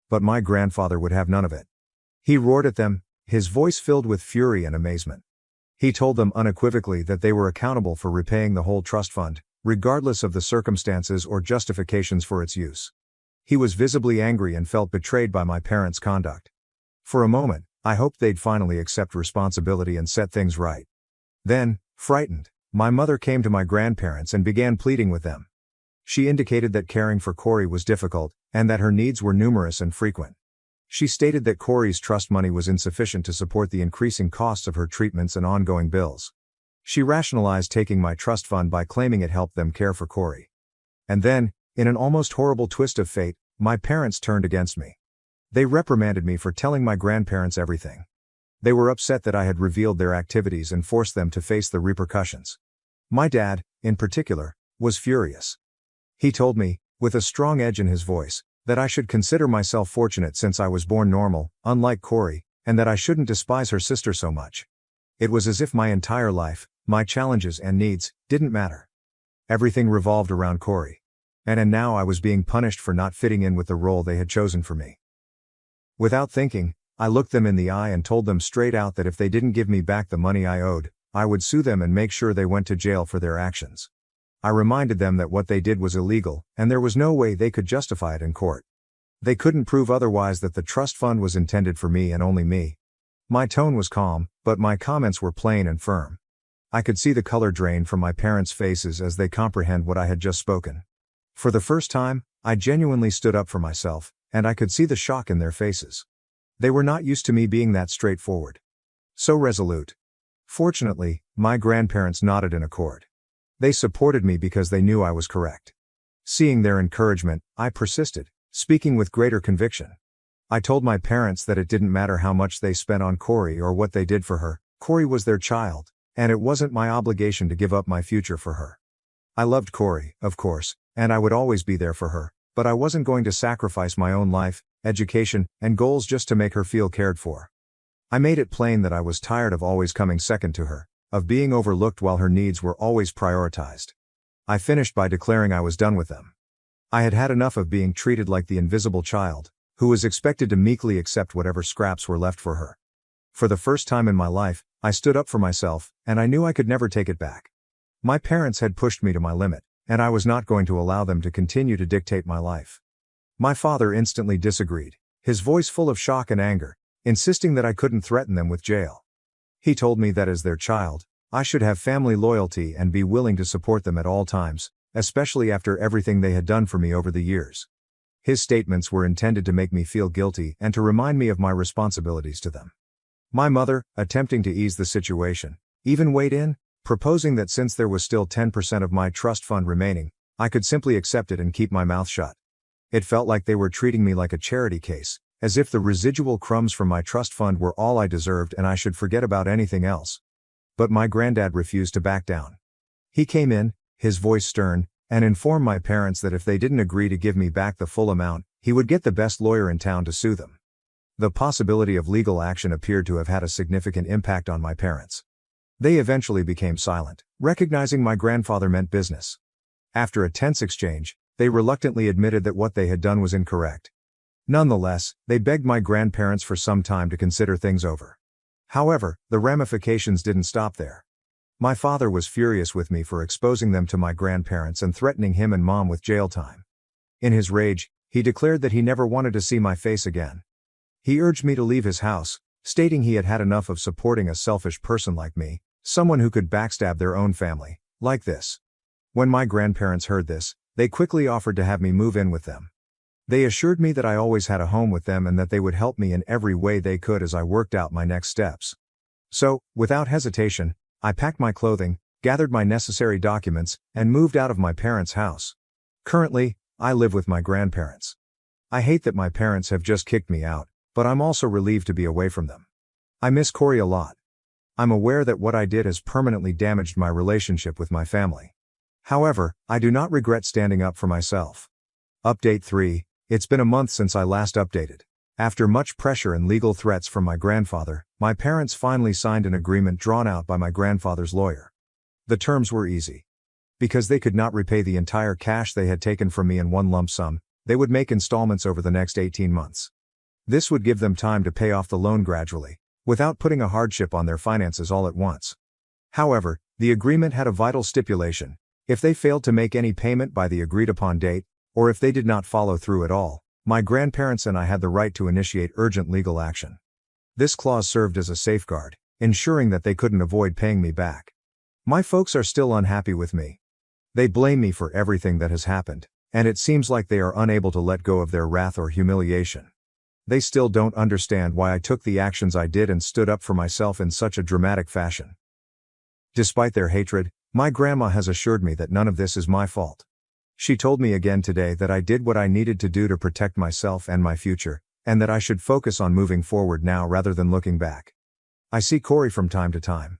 But my grandfather would have none of it. He roared at them, his voice filled with fury and amazement. He told them unequivocally that they were accountable for repaying the whole trust fund, regardless of the circumstances or justifications for its use. He was visibly angry and felt betrayed by my parents' conduct. For a moment, I hoped they'd finally accept responsibility and set things right. Then, frightened, my mother came to my grandparents and began pleading with them. She indicated that caring for Corey was difficult, and that her needs were numerous and frequent. She stated that Corey's trust money was insufficient to support the increasing costs of her treatments and ongoing bills. She rationalized taking my trust fund by claiming it helped them care for Corey. And then, in an almost horrible twist of fate, my parents turned against me. They reprimanded me for telling my grandparents everything. They were upset that I had revealed their activities and forced them to face the repercussions. My dad, in particular, was furious. He told me, with a strong edge in his voice, that I should consider myself fortunate since I was born normal, unlike Corey, and that I shouldn't despise her sister so much. It was as if my entire life, my challenges and needs, didn't matter. Everything revolved around Corey. And now I was being punished for not fitting in with the role they had chosen for me. Without thinking, I looked them in the eye and told them straight out that if they didn't give me back the money I owed, I would sue them and make sure they went to jail for their actions. I reminded them that what they did was illegal, and there was no way they could justify it in court. They couldn't prove otherwise that the trust fund was intended for me and only me. My tone was calm, but my comments were plain and firm. I could see the color drain from my parents' faces as they comprehend what I had just spoken. For the first time, I genuinely stood up for myself, and I could see the shock in their faces. They were not used to me being that straightforward. So resolute. Fortunately, my grandparents nodded in accord. They supported me because they knew I was correct. Seeing their encouragement, I persisted, speaking with greater conviction. I told my parents that it didn't matter how much they spent on Corey or what they did for her. Corey was their child, and it wasn't my obligation to give up my future for her. I loved Corey, of course, and I would always be there for her, but I wasn't going to sacrifice my own life, education, and goals just to make her feel cared for. I made it plain that I was tired of always coming second to her, of being overlooked while her needs were always prioritized. I finished by declaring I was done with them. I had had enough of being treated like the invisible child, who was expected to meekly accept whatever scraps were left for her. For the first time in my life, I stood up for myself, and I knew I could never take it back. My parents had pushed me to my limit, and I was not going to allow them to continue to dictate my life. My father instantly disagreed, his voice full of shock and anger, insisting that I couldn't threaten them with jail. He told me that as their child, I should have family loyalty and be willing to support them at all times, especially after everything they had done for me over the years. His statements were intended to make me feel guilty and to remind me of my responsibilities to them. My mother, attempting to ease the situation, even weighed in, proposing that since there was still 10% of my trust fund remaining, I could simply accept it and keep my mouth shut. It felt like they were treating me like a charity case, as if the residual crumbs from my trust fund were all I deserved and I should forget about anything else. But my granddad refused to back down. He came in, his voice stern, and informed my parents that if they didn't agree to give me back the full amount, he would get the best lawyer in town to sue them. The possibility of legal action appeared to have had a significant impact on my parents. They eventually became silent, recognizing my grandfather meant business. After a tense exchange, they reluctantly admitted that what they had done was incorrect. Nonetheless, they begged my grandparents for some time to consider things over. However, the ramifications didn't stop there. My father was furious with me for exposing them to my grandparents and threatening him and mom with jail time. In his rage, he declared that he never wanted to see my face again. He urged me to leave his house, stating he had had enough of supporting a selfish person like me, someone who could backstab their own family, like this. When my grandparents heard this, they quickly offered to have me move in with them. They assured me that I always had a home with them and that they would help me in every way they could as I worked out my next steps. So, without hesitation, I packed my clothing, gathered my necessary documents, and moved out of my parents' house. Currently, I live with my grandparents. I hate that my parents have just kicked me out, but I'm also relieved to be away from them. I miss Corey a lot. I'm aware that what I did has permanently damaged my relationship with my family. However, I do not regret standing up for myself. Update 3. It's been a month since I last updated. After much pressure and legal threats from my grandfather, my parents finally signed an agreement drawn out by my grandfather's lawyer. The terms were easy. Because they could not repay the entire cash they had taken from me in one lump sum, they would make installments over the next 18 months. This would give them time to pay off the loan gradually, without putting a hardship on their finances all at once. However, the agreement had a vital stipulation. If they failed to make any payment by the agreed upon date, or if they did not follow through at all, my grandparents and I had the right to initiate urgent legal action. This clause served as a safeguard, ensuring that they couldn't avoid paying me back. My folks are still unhappy with me. They blame me for everything that has happened, and it seems like they are unable to let go of their wrath or humiliation. They still don't understand why I took the actions I did and stood up for myself in such a dramatic fashion. Despite their hatred, my grandma has assured me that none of this is my fault. She told me again today that I did what I needed to do to protect myself and my future, and that I should focus on moving forward now rather than looking back. I see Corey from time to time.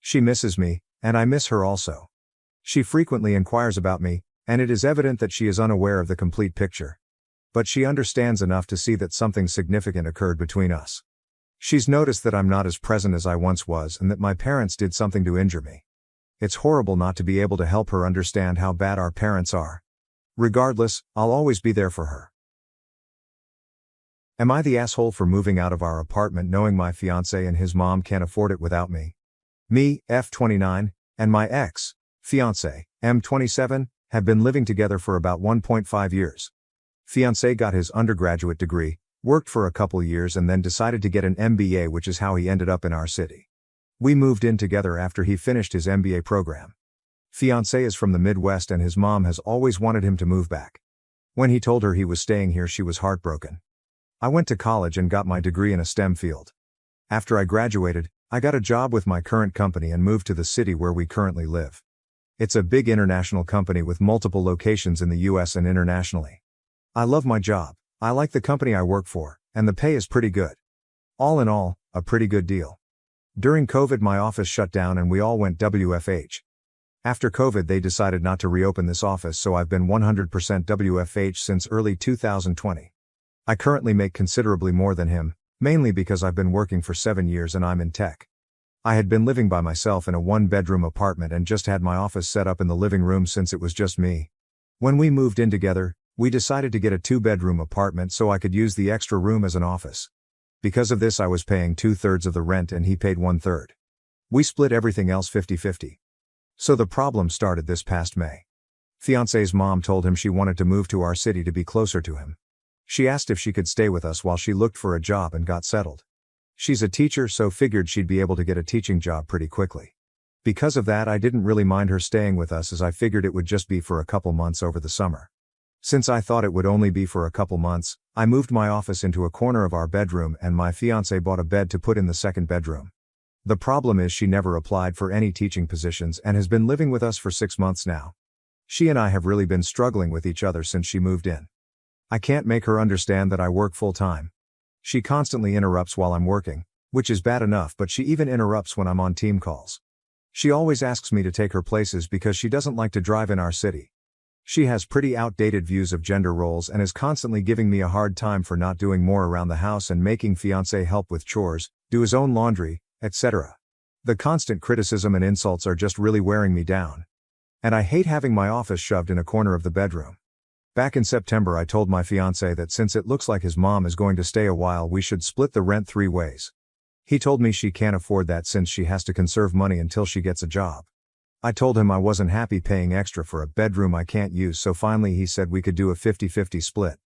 She misses me, and I miss her also. She frequently inquires about me, and it is evident that she is unaware of the complete picture. But she understands enough to see that something significant occurred between us. She's noticed that I'm not as present as I once was and that my parents did something to injure me. It's horrible not to be able to help her understand how bad our parents are. Regardless, I'll always be there for her. Am I the asshole for moving out of our apartment knowing my fiancé and his mom can't afford it without me? Me, F29, and my ex-fiancé, M27, have been living together for about 1.5 years. Fiancé got his undergraduate degree, worked for a couple years and then decided to get an MBA, which is how he ended up in our city. We moved in together after he finished his MBA program. Fiancé is from the Midwest and his mom has always wanted him to move back. When he told her he was staying here, she was heartbroken. I went to college and got my degree in a STEM field. After I graduated, I got a job with my current company and moved to the city where we currently live. It's a big international company with multiple locations in the US and internationally. I love my job, I like the company I work for, and the pay is pretty good. All in all, a pretty good deal. During COVID, my office shut down and we all went WFH. After COVID, they decided not to reopen this office, so I've been 100% WFH since early 2020. I currently make considerably more than him, mainly because I've been working for 7 years and I'm in tech. I had been living by myself in a 1-bedroom apartment and just had my office set up in the living room since it was just me. When we moved in together, we decided to get a 2-bedroom apartment so I could use the extra room as an office. Because of this, I was paying 2/3 of the rent and he paid 1/3. We split everything else 50-50. So the problem started this past May. Fiancé's mom told him she wanted to move to our city to be closer to him. She asked if she could stay with us while she looked for a job and got settled. She's a teacher, so figured she'd be able to get a teaching job pretty quickly. Because of that, I didn't really mind her staying with us, as I figured it would just be for a couple months over the summer. Since I thought it would only be for a couple months, I moved my office into a corner of our bedroom and my fiancé bought a bed to put in the second bedroom. The problem is she never applied for any teaching positions and has been living with us for 6 months now. She and I have really been struggling with each other since she moved in. I can't make her understand that I work full-time. She constantly interrupts while I'm working, which is bad enough, but she even interrupts when I'm on team calls. She always asks me to take her places because she doesn't like to drive in our city. She has pretty outdated views of gender roles and is constantly giving me a hard time for not doing more around the house and making fiancé help with chores, do his own laundry, etc. The constant criticism and insults are just really wearing me down. And I hate having my office shoved in a corner of the bedroom. Back in September, I told my fiancé that since it looks like his mom is going to stay a while, we should split the rent 3 ways. He told me she can't afford that since she has to conserve money until she gets a job. I told him I wasn't happy paying extra for a bedroom I can't use, so finally he said we could do a 50-50 split.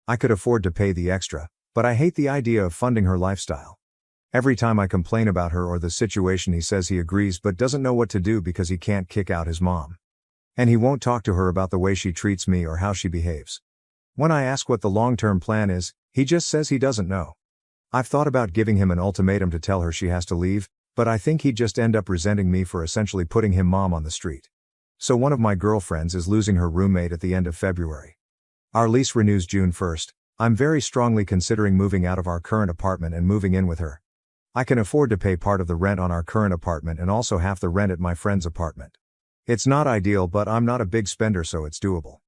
I could afford to pay the extra, but I hate the idea of funding her lifestyle. Every time I complain about her or the situation, he says he agrees but doesn't know what to do because he can't kick out his mom. And he won't talk to her about the way she treats me or how she behaves. When I ask what the long-term plan is, he just says he doesn't know. I've thought about giving him an ultimatum to tell her she has to leave, but I think he'd just end up resenting me for essentially putting him mom on the street. So one of my girlfriends is losing her roommate at the end of February. Our lease renews June 1st. I'm very strongly considering moving out of our current apartment and moving in with her. I can afford to pay part of the rent on our current apartment and also half the rent at my friend's apartment. It's not ideal, but I'm not a big spender, so it's doable.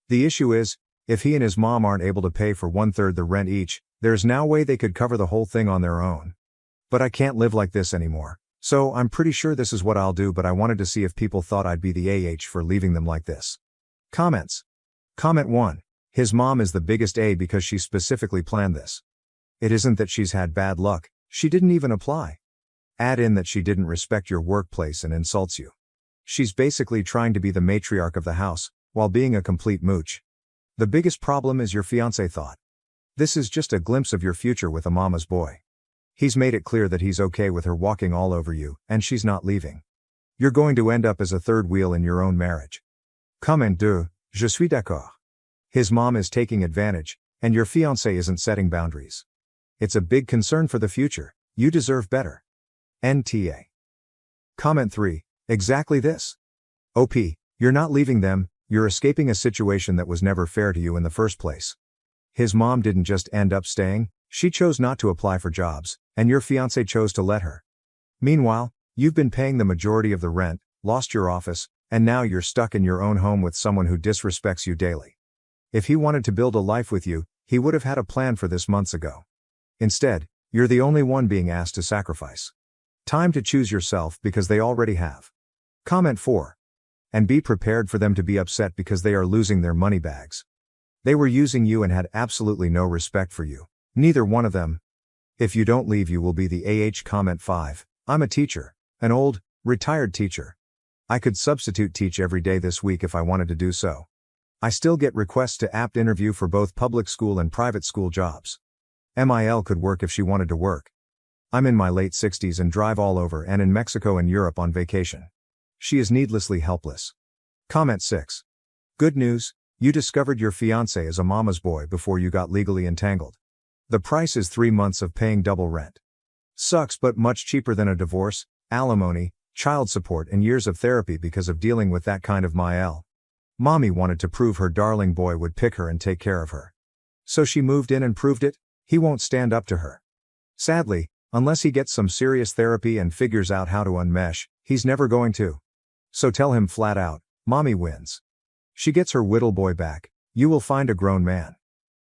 The issue is, if he and his mom aren't able to pay for 1/3 the rent each, there's no way they could cover the whole thing on their own. But I can't live like this anymore, so I'm pretty sure this is what I'll do, but I wanted to see if people thought I'd be the AH for leaving them like this. Comments. Comment 1. His mom is the biggest A because she specifically planned this. It isn't that she's had bad luck, she didn't even apply. Add in that she didn't respect your workplace and insults you. She's basically trying to be the matriarch of the house, while being a complete mooch. The biggest problem is your fiancé thought. This is just a glimpse of your future with a mama's boy. He's made it clear that he's okay with her walking all over you, and she's not leaving. You're going to end up as a third wheel in your own marriage. Comment 2, je suis d'accord. His mom is taking advantage, and your fiancé isn't setting boundaries. It's a big concern for the future. You deserve better. NTA. Comment 3, exactly this. OP, you're not leaving them, you're escaping a situation that was never fair to you in the first place. His mom didn't just end up staying, she chose not to apply for jobs, and your fiancé chose to let her. Meanwhile, you've been paying the majority of the rent, lost your office, and now you're stuck in your own home with someone who disrespects you daily. If he wanted to build a life with you, he would have had a plan for this months ago. Instead, you're the only one being asked to sacrifice. Time to choose yourself because they already have. Comment 4. And be prepared for them to be upset because they are losing their money bags. They were using you and had absolutely no respect for you. Neither one of them. If you don't leave, you will be the AH. Comment 5. I'm a teacher. An old, retired teacher. I could substitute teach every day this week if I wanted to do so. I still get requests to apt interview for both public school and private school jobs. MIL could work if she wanted to work. I'm in my late 60s and drive all over and in Mexico and Europe on vacation. She is needlessly helpless. Comment 6. Good news, you discovered your fiancé is a mama's boy before you got legally entangled. The price is 3 months of paying double rent. Sucks, but much cheaper than a divorce, alimony, child support and years of therapy because of dealing with that kind of MIL. Mommy wanted to prove her darling boy would pick her and take care of her. So she moved in and proved it. He won't stand up to her. Sadly, unless he gets some serious therapy and figures out how to unmesh, he's never going to. So tell him flat out, Mommy wins. She gets her whittle boy back. You will find a grown man.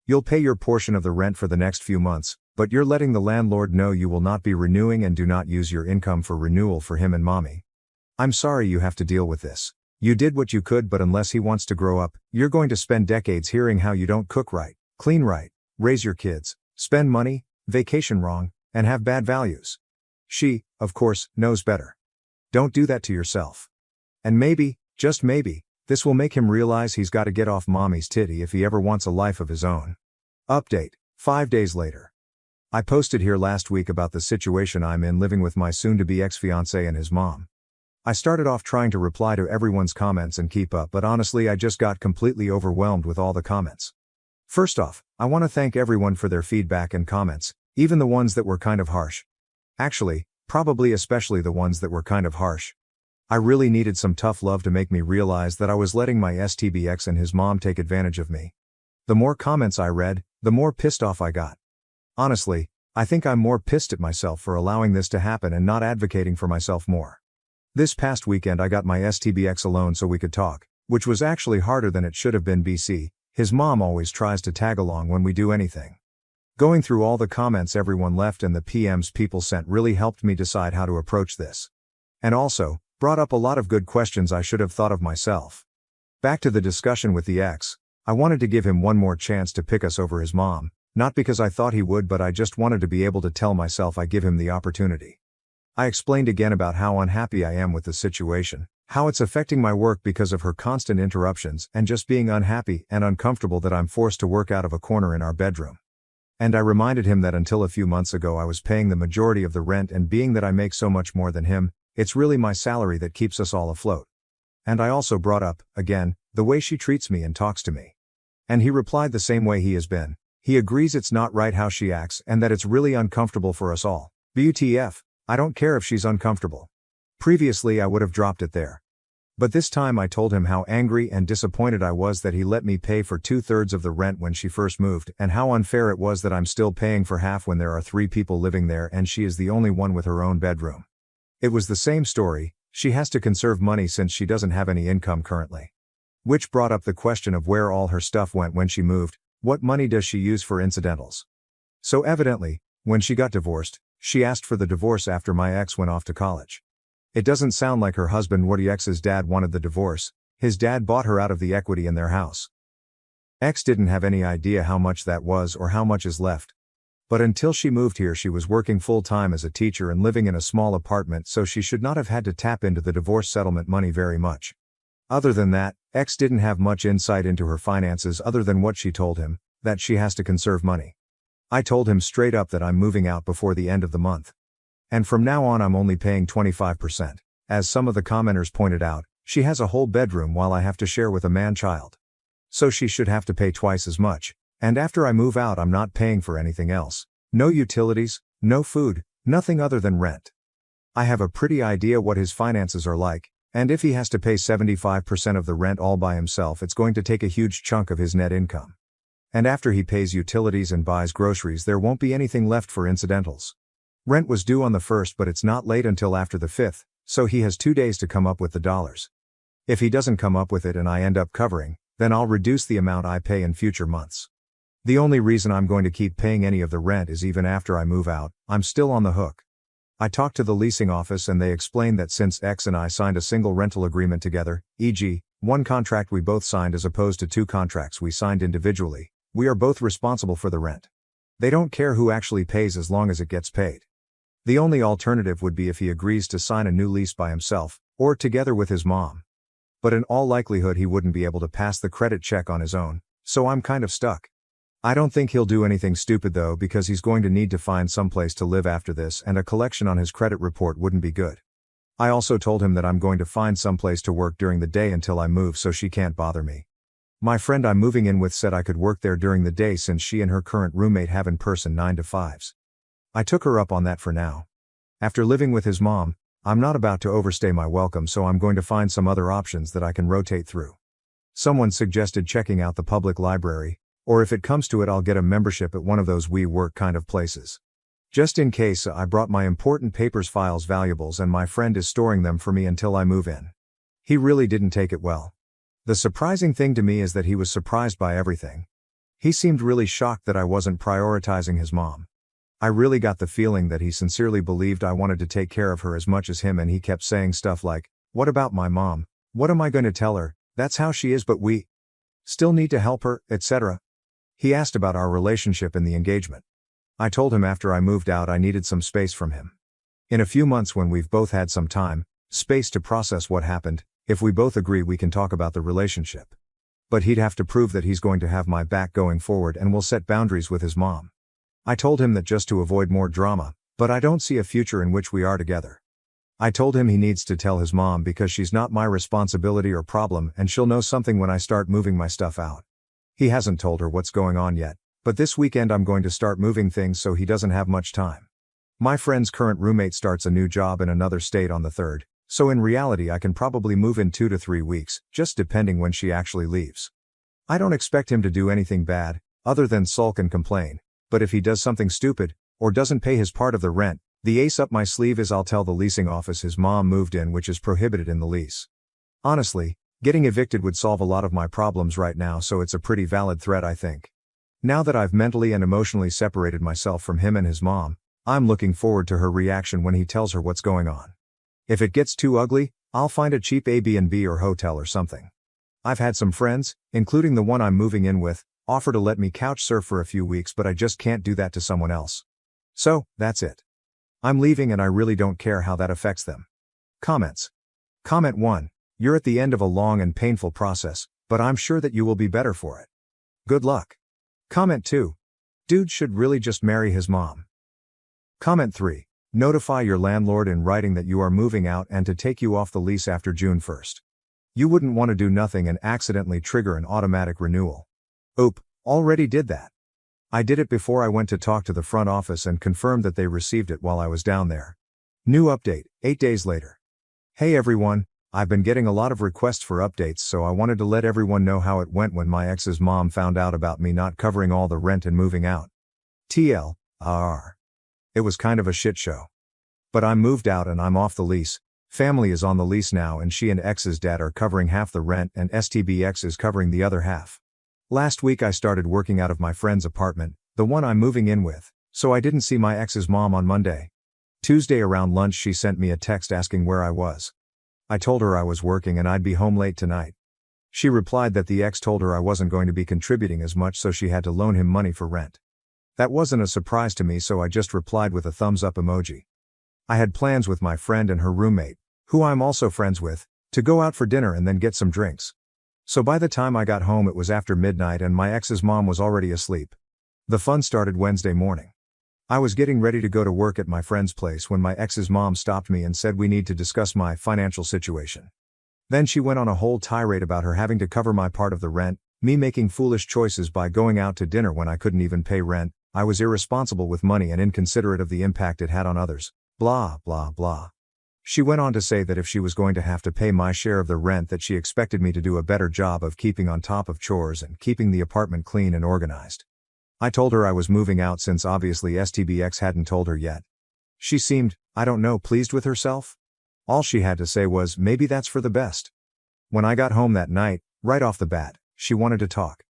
You'll pay your portion of the rent for the next few months, but you're letting the landlord know you will not be renewing and do not use your income for renewal for him and Mommy. I'm sorry you have to deal with this. You did what you could, but unless he wants to grow up, you're going to spend decades hearing how you don't cook right, clean right, raise your kids, spend money, vacation wrong, and have bad values. She, of course, knows better. Don't do that to yourself. And maybe, just maybe, this will make him realize he's got to get off Mommy's titty if he ever wants a life of his own. Update, 5 days later. I posted here last week about the situation I'm in living with my soon-to-be ex-fiancé and his mom. I started off trying to reply to everyone's comments and keep up, but honestly I just got completely overwhelmed with all the comments. First off, I want to thank everyone for their feedback and comments, even the ones that were kind of harsh. Actually, probably especially the ones that were kind of harsh. I really needed some tough love to make me realize that I was letting my STBX and his mom take advantage of me. The more comments I read, the more pissed off I got. Honestly, I think I'm more pissed at myself for allowing this to happen and not advocating for myself more. This past weekend I got my STBX alone so we could talk, which was actually harder than it should have been. BC, his mom always tries to tag along when we do anything. Going through all the comments everyone left and the PMs people sent really helped me decide how to approach this. And also, brought up a lot of good questions I should have thought of myself. Back to the discussion with the ex, I wanted to give him one more chance to pick us over his mom, not because I thought he would, but I just wanted to be able to tell myself I give him the opportunity. I explained again about how unhappy I am with the situation, how it's affecting my work because of her constant interruptions, and just being unhappy and uncomfortable that I'm forced to work out of a corner in our bedroom. And I reminded him that until a few months ago I was paying the majority of the rent, and being that I make so much more than him, it's really my salary that keeps us all afloat. And I also brought up, again, the way she treats me and talks to me. And he replied the same way he has been. He agrees it's not right how she acts and that it's really uncomfortable for us all. WTF, I don't care if she's uncomfortable. Previously I would have dropped it there. But this time I told him how angry and disappointed I was that he let me pay for 2/3 of the rent when she first moved, and how unfair it was that I'm still paying for half when there are 3 people living there and she is the only one with her own bedroom. It was the same story, she has to conserve money since she doesn't have any income currently. Which brought up the question of where all her stuff went when she moved. What money does she use for incidentals? So evidently, when she got divorced, she asked for the divorce after my ex went off to college. It doesn't sound like her husband or the ex's dad wanted the divorce. His dad bought her out of the equity in their house. Ex didn't have any idea how much that was or how much is left. But until she moved here she was working full-time as a teacher and living in a small apartment, so she should not have had to tap into the divorce settlement money very much. Other than that, X didn't have much insight into her finances other than what she told him, that she has to conserve money. I told him straight up that I'm moving out before the end of the month. And from now on I'm only paying 25%. As some of the commenters pointed out, she has a whole bedroom while I have to share with a man-child. So she should have to pay twice as much, and after I move out I'm not paying for anything else. No utilities, no food, nothing other than rent. I have a pretty idea what his finances are like, and if he has to pay 75% of the rent all by himself it's going to take a huge chunk of his net income. And after he pays utilities and buys groceries there won't be anything left for incidentals. Rent was due on the 1st but it's not late until after the 5th, so he has 2 days to come up with the dollars. If he doesn't come up with it and I end up covering, then I'll reduce the amount I pay in future months. The only reason I'm going to keep paying any of the rent is even after I move out, I'm still on the hook. I talked to the leasing office and they explained that since X and I signed a single rental agreement together, e.g., one contract we both signed as opposed to 2 contracts we signed individually, we are both responsible for the rent. They don't care who actually pays as long as it gets paid. The only alternative would be if he agrees to sign a new lease by himself, or together with his mom. But in all likelihood he wouldn't be able to pass the credit check on his own, so I'm kind of stuck. I don't think he'll do anything stupid though because he's going to need to find someplace to live after this and a collection on his credit report wouldn't be good. I also told him that I'm going to find someplace to work during the day until I move so she can't bother me. My friend I'm moving in with said I could work there during the day since she and her current roommate have in-person 9-to-5s. I took her up on that for now. After living with his mom, I'm not about to overstay my welcome, so I'm going to find some other options that I can rotate through. Someone suggested checking out the public library, or if it comes to it I'll get a membership at one of those WeWork kind of places. Just in case, I brought my important papers, files, valuables, and my friend is storing them for me until I move in. He really didn't take it well. The surprising thing to me is that he was surprised by everything. He seemed really shocked that I wasn't prioritizing his mom. I really got the feeling that he sincerely believed I wanted to take care of her as much as him, and he kept saying stuff like, "What about my mom? What am I going to tell her? That's how she is, but we still need to help her, etc." He asked about our relationship and the engagement. I told him after I moved out I needed some space from him. In a few months when we've both had some time, space to process what happened, if we both agree we can talk about the relationship. But he'd have to prove that he's going to have my back going forward and will set boundaries with his mom. I told him that just to avoid more drama, but I don't see a future in which we are together. I told him he needs to tell his mom because she's not my responsibility or problem and she'll know something when I start moving my stuff out. He hasn't told her what's going on yet, but this weekend I'm going to start moving things so he doesn't have much time. My friend's current roommate starts a new job in another state on the 3rd, so in reality I can probably move in 2 to 3 weeks, just depending when she actually leaves. I don't expect him to do anything bad, other than sulk and complain, but if he does something stupid, or doesn't pay his part of the rent, the ace up my sleeve is I'll tell the leasing office his mom moved in, which is prohibited in the lease. Honestly, getting evicted would solve a lot of my problems right now, so it's a pretty valid threat I think. Now that I've mentally and emotionally separated myself from him and his mom, I'm looking forward to her reaction when he tells her what's going on. If it gets too ugly, I'll find a cheap Airbnb or hotel or something. I've had some friends, including the one I'm moving in with, offer to let me couch surf for a few weeks, but I just can't do that to someone else. So, that's it. I'm leaving and I really don't care how that affects them. Comments. Comment 1. You're at the end of a long and painful process, but I'm sure that you will be better for it. Good luck. Comment 2. Dude should really just marry his mom. Comment 3. Notify your landlord in writing that you are moving out and to take you off the lease after June 1st. You wouldn't want to do nothing and accidentally trigger an automatic renewal. Oop, already did that. I did it before I went to talk to the front office and confirmed that they received it while I was down there. New update, 8 days later. Hey everyone, I've been getting a lot of requests for updates, so I wanted to let everyone know how it went when my ex's mom found out about me not covering all the rent and moving out. TLR. It was kind of a shit show. But I'm moved out and I'm off the lease. Family is on the lease now and she and ex's dad are covering half the rent and STBX is covering the other half. Last week I started working out of my friend's apartment, the one I'm moving in with, so I didn't see my ex's mom on Monday. Tuesday around lunch she sent me a text asking where I was. I told her I was working and I'd be home late tonight. She replied that the ex told her I wasn't going to be contributing as much, so she had to loan him money for rent. That wasn't a surprise to me, so I just replied with a thumbs up emoji. I had plans with my friend and her roommate, who I'm also friends with, to go out for dinner and then get some drinks. So by the time I got home it was after midnight and my ex's mom was already asleep. The fun started Wednesday morning. I was getting ready to go to work at my friend's place when my ex's mom stopped me and said we need to discuss my financial situation. Then she went on a whole tirade about her having to cover my part of the rent, me making foolish choices by going out to dinner when I couldn't even pay rent, I was irresponsible with money and inconsiderate of the impact it had on others, blah blah blah. She went on to say that if she was going to have to pay my share of the rent that she expected me to do a better job of keeping on top of chores and keeping the apartment clean and organized. I told her I was moving out since obviously STBX hadn't told her yet. She seemed, I don't know, pleased with herself? All she had to say was, maybe that's for the best. When I got home that night, right off the bat, she wanted to talk.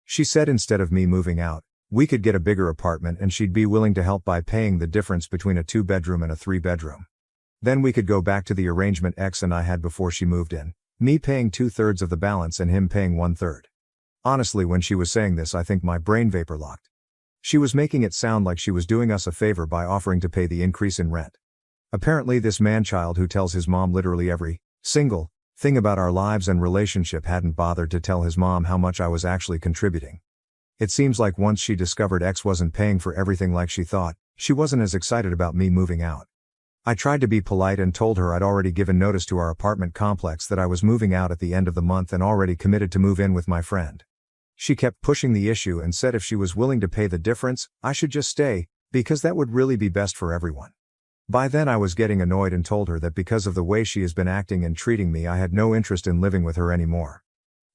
She said instead of me moving out, we could get a bigger apartment and she'd be willing to help by paying the difference between a 2-bedroom and a 3-bedroom. Then we could go back to the arrangement X and I had before she moved in, me paying 2/3 of the balance and him paying 1/3. Honestly, when she was saying this I think my brain vapor locked. She was making it sound like she was doing us a favor by offering to pay the increase in rent. Apparently this man-child who tells his mom literally every single thing about our lives and relationship hadn't bothered to tell his mom how much I was actually contributing. It seems like once she discovered X wasn't paying for everything like she thought, she wasn't as excited about me moving out. I tried to be polite and told her I'd already given notice to our apartment complex that I was moving out at the end of the month and already committed to move in with my friend. She kept pushing the issue and said if she was willing to pay the difference, I should just stay, because that would really be best for everyone. By then I was getting annoyed and told her that because of the way she has been acting and treating me I had no interest in living with her anymore.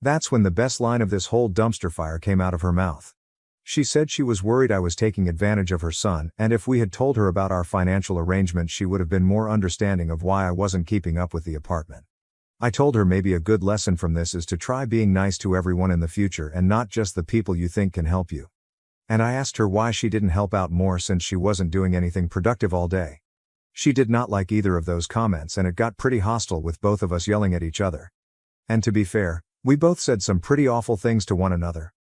That's when the best line of this whole dumpster fire came out of her mouth. She said she was worried I was taking advantage of her son, and if we had told her about our financial arrangement she would have been more understanding of why I wasn't keeping up with the apartment. I told her maybe a good lesson from this is to try being nice to everyone in the future and not just the people you think can help you. And I asked her why she didn't help out more since she wasn't doing anything productive all day. She did not like either of those comments and it got pretty hostile with both of us yelling at each other. And to be fair, we both said some pretty awful things to one another.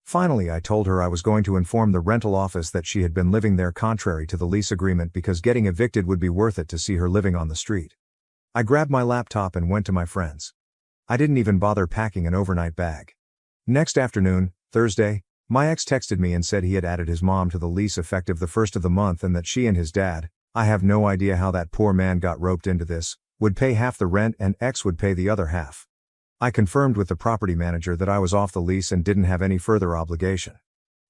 Finally I told her I was going to inform the rental office that she had been living there contrary to the lease agreement because getting evicted would be worth it to see her living on the street. I grabbed my laptop and went to my friend's. I didn't even bother packing an overnight bag. Next afternoon, Thursday, my ex texted me and said he had added his mom to the lease effective the first of the month and that she and his dad, I have no idea how that poor man got roped into this, would pay half the rent and X would pay the other half. I confirmed with the property manager that I was off the lease and didn't have any further obligation.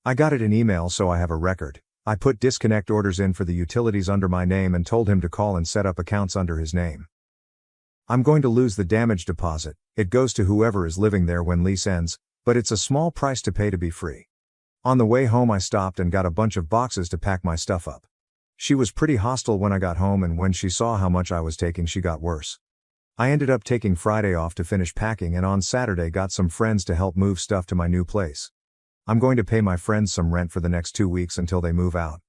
I got it in email so I have a record. I put disconnect orders in for the utilities under my name and told him to call and set up accounts under his name. I'm going to lose the damage deposit, it goes to whoever is living there when lease ends, but it's a small price to pay to be free. On the way home I stopped and got a bunch of boxes to pack my stuff up. She was pretty hostile when I got home and when she saw how much I was taking she got worse. I ended up taking Friday off to finish packing and on Saturday got some friends to help move stuff to my new place. I'm going to pay my friends some rent for the next 2 weeks until they move out.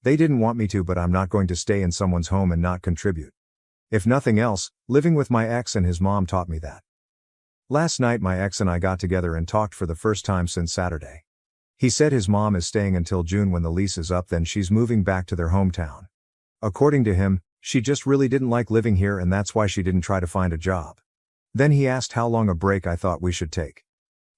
They didn't want me to, but I'm not going to stay in someone's home and not contribute. If nothing else, living with my ex and his mom taught me that. Last night my ex and I got together and talked for the first time since Saturday. He said his mom is staying until June when the lease is up, then she's moving back to their hometown. According to him, she just really didn't like living here and that's why she didn't try to find a job. Then he asked how long a break I thought we should take.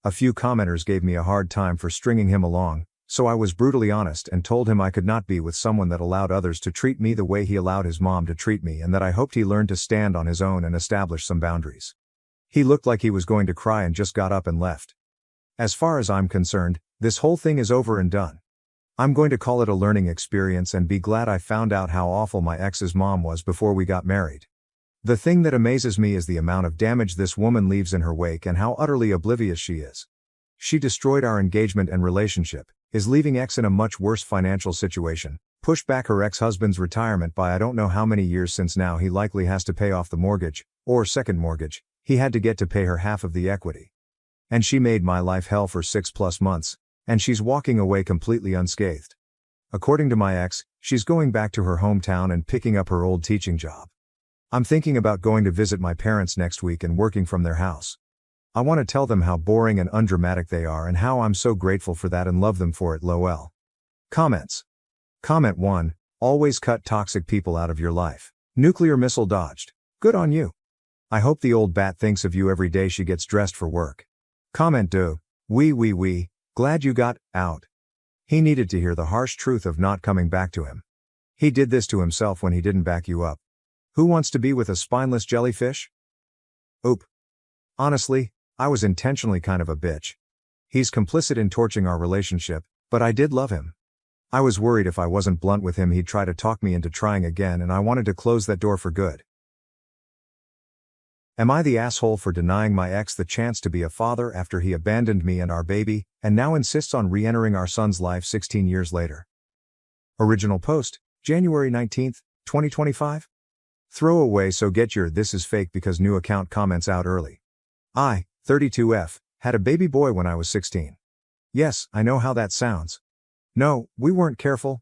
A few commenters gave me a hard time for stringing him along, so I was brutally honest and told him I could not be with someone that allowed others to treat me the way he allowed his mom to treat me and that I hoped he learned to stand on his own and establish some boundaries. He looked like he was going to cry and just got up and left. As far as I'm concerned, this whole thing is over and done. I'm going to call it a learning experience and be glad I found out how awful my ex's mom was before we got married. The thing that amazes me is the amount of damage this woman leaves in her wake and how utterly oblivious she is. She destroyed our engagement and relationship, is leaving X in a much worse financial situation, pushed back her ex-husband's retirement by I don't know how many years since now he likely has to pay off the mortgage, or second mortgage, he had to get to pay her half of the equity. And she made my life hell for 6+ months, and she's walking away completely unscathed. According to my ex, she's going back to her hometown and picking up her old teaching job. I'm thinking about going to visit my parents next week and working from their house. I want to tell them how boring and undramatic they are and how I'm so grateful for that and love them for it, lol. Comments. Comment 1. Always cut toxic people out of your life. Nuclear missile dodged. Good on you. I hope the old bat thinks of you every day she gets dressed for work. Comment 2. We. Glad you got out. He needed to hear the harsh truth of not coming back to him. He did this to himself when he didn't back you up. Who wants to be with a spineless jellyfish? Oop. Honestly, I was intentionally kind of a bitch. He's complicit in torching our relationship, but I did love him. I was worried if I wasn't blunt with him he'd try to talk me into trying again, and I wanted to close that door for good. Am I the asshole for denying my ex the chance to be a father after he abandoned me and our baby, and now insists on re-entering our son's life 16 years later? Original post, January 19, 2025. Throw away so get your "this is fake because new account" comments out early. I, 32F, had a baby boy when I was 16. Yes, I know how that sounds. No, we weren't careful.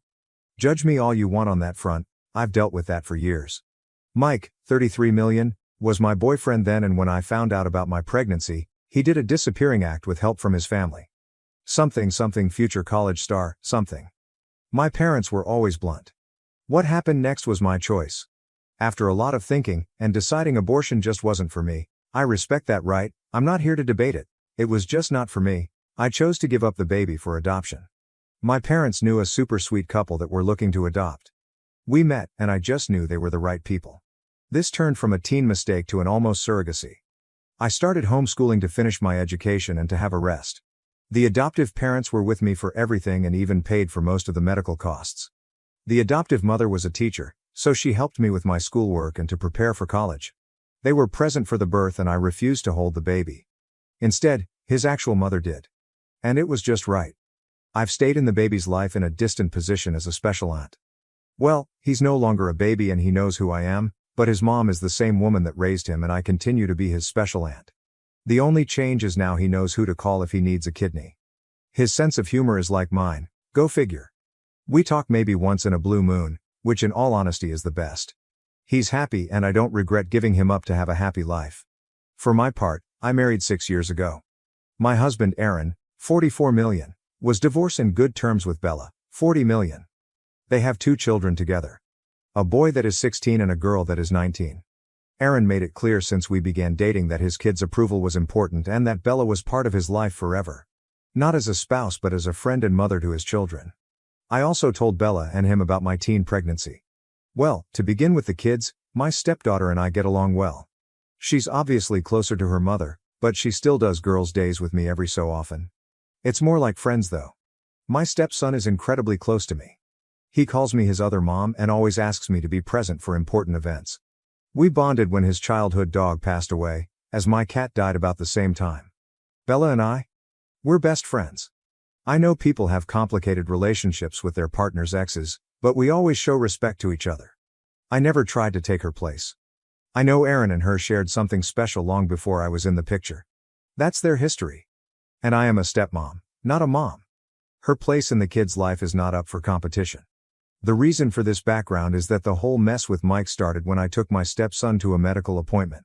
Judge me all you want on that front, I've dealt with that for years. Mike, 33 million, was my boyfriend then, and when I found out about my pregnancy, he did a disappearing act with help from his family. Something future college star, something. My parents were always blunt. What happened next was my choice. After a lot of thinking, and deciding abortion just wasn't for me, I respect that right, I'm not here to debate it, it was just not for me, I chose to give up the baby for adoption. My parents knew a super sweet couple that were looking to adopt. We met, and I just knew they were the right people. This turned from a teen mistake to an almost surrogacy. I started homeschooling to finish my education and to have a rest. The adoptive parents were with me for everything and even paid for most of the medical costs. The adoptive mother was a teacher, so she helped me with my schoolwork and to prepare for college. They were present for the birth and I refused to hold the baby. Instead, his actual mother did. And it was just right. I've stayed in the baby's life in a distant position as a special aunt. Well, he's no longer a baby and he knows who I am, but his mom is the same woman that raised him and I continue to be his special aunt. The only change is now he knows who to call if he needs a kidney. His sense of humor is like mine, go figure. We talk maybe once in a blue moon, which in all honesty is the best. He's happy and I don't regret giving him up to have a happy life. For my part, I married 6 years ago. My husband Aaron, 44 million, was divorced in good terms with Bella, 40 million. They have 2 children together. A boy that is 16 and a girl that is 19. Aaron made it clear since we began dating that his kids' approval was important and that Bella was part of his life forever. Not as a spouse but as a friend and mother to his children. I also told Bella and him about my teen pregnancy. Well, to begin with the kids, my stepdaughter and I get along well. She's obviously closer to her mother, but she still does girls' days with me every so often. It's more like friends though. My stepson is incredibly close to me. He calls me his other mom and always asks me to be present for important events. We bonded when his childhood dog passed away, as my cat died about the same time. Bella and we're best friends. I know people have complicated relationships with their partner's exes, but we always show respect to each other. I never tried to take her place. I know Aaron and her shared something special long before I was in the picture. That's their history. And I am a stepmom, not a mom. Her place in the kid's life is not up for competition. The reason for this background is that the whole mess with Mike started when I took my stepson to a medical appointment.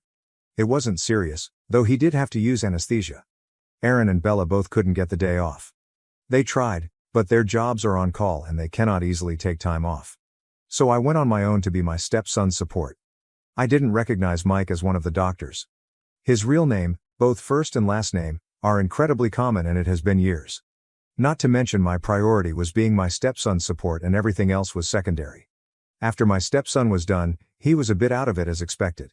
It wasn't serious, though he did have to use anesthesia. Aaron and Bella both couldn't get the day off. They tried, but their jobs are on call and they cannot easily take time off. So I went on my own to be my stepson's support. I didn't recognize Mike as one of the doctors. His real name, both first and last name, are incredibly common and it has been years. Not to mention my priority was being my stepson's support and everything else was secondary. After my stepson was done, he was a bit out of it as expected.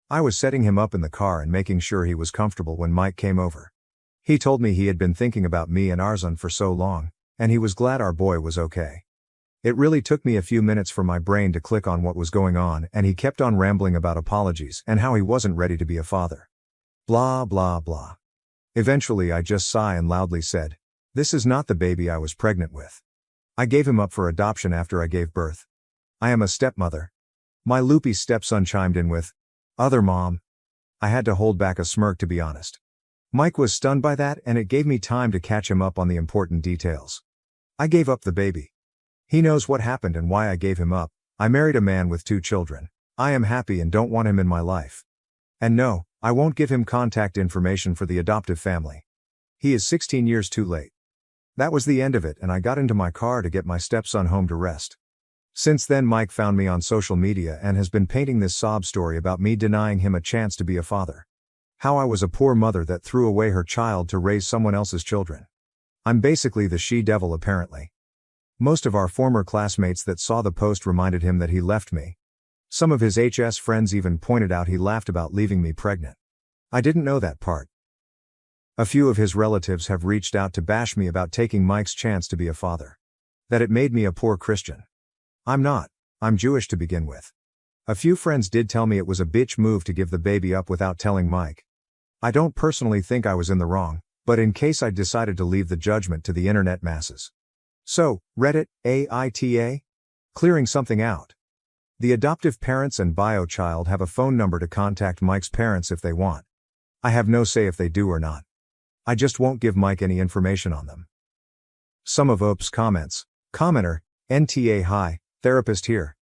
I was setting him up in the car and making sure he was comfortable when Mike came over. He told me he had been thinking about me and our son for so long, and he was glad our boy was okay. It really took me a few minutes for my brain to click on what was going on, and he kept on rambling about apologies and how he wasn't ready to be a father. Blah blah blah. Eventually I just sighed and loudly said, "This is not the baby I was pregnant with. I gave him up for adoption after I gave birth. I am a stepmother." My loopy stepson chimed in with, "Other mom." I had to hold back a smirk to be honest. Mike was stunned by that and it gave me time to catch him up on the important details. I gave up the baby. He knows what happened and why I gave him up. I married a man with 2 children. I am happy and don't want him in my life. And no, I won't give him contact information for the adoptive family. He is 16 years too late. That was the end of it, and I got into my car to get my stepson home to rest. Since then, Mike found me on social media and has been painting this sob story about me denying him a chance to be a father. How I was a poor mother that threw away her child to raise someone else's children. I'm basically the she-devil apparently. Most of our former classmates that saw the post reminded him that he left me. Some of his HS friends even pointed out he laughed about leaving me pregnant. I didn't know that part. A few of his relatives have reached out to bash me about taking Mike's chance to be a father. That it made me a poor Christian. I'm not. I'm Jewish to begin with. A few friends did tell me it was a bitch move to give the baby up without telling Mike. I don't personally think I was in the wrong, but in case I decided to leave the judgment to the internet masses. So, Reddit, AITA? Clearing something out. The adoptive parents and bio child have a phone number to contact Mike's parents if they want. I have no say if they do or not. I just won't give Mike any information on them. Some of OP's comments. Commenter, NTA hi, therapist here.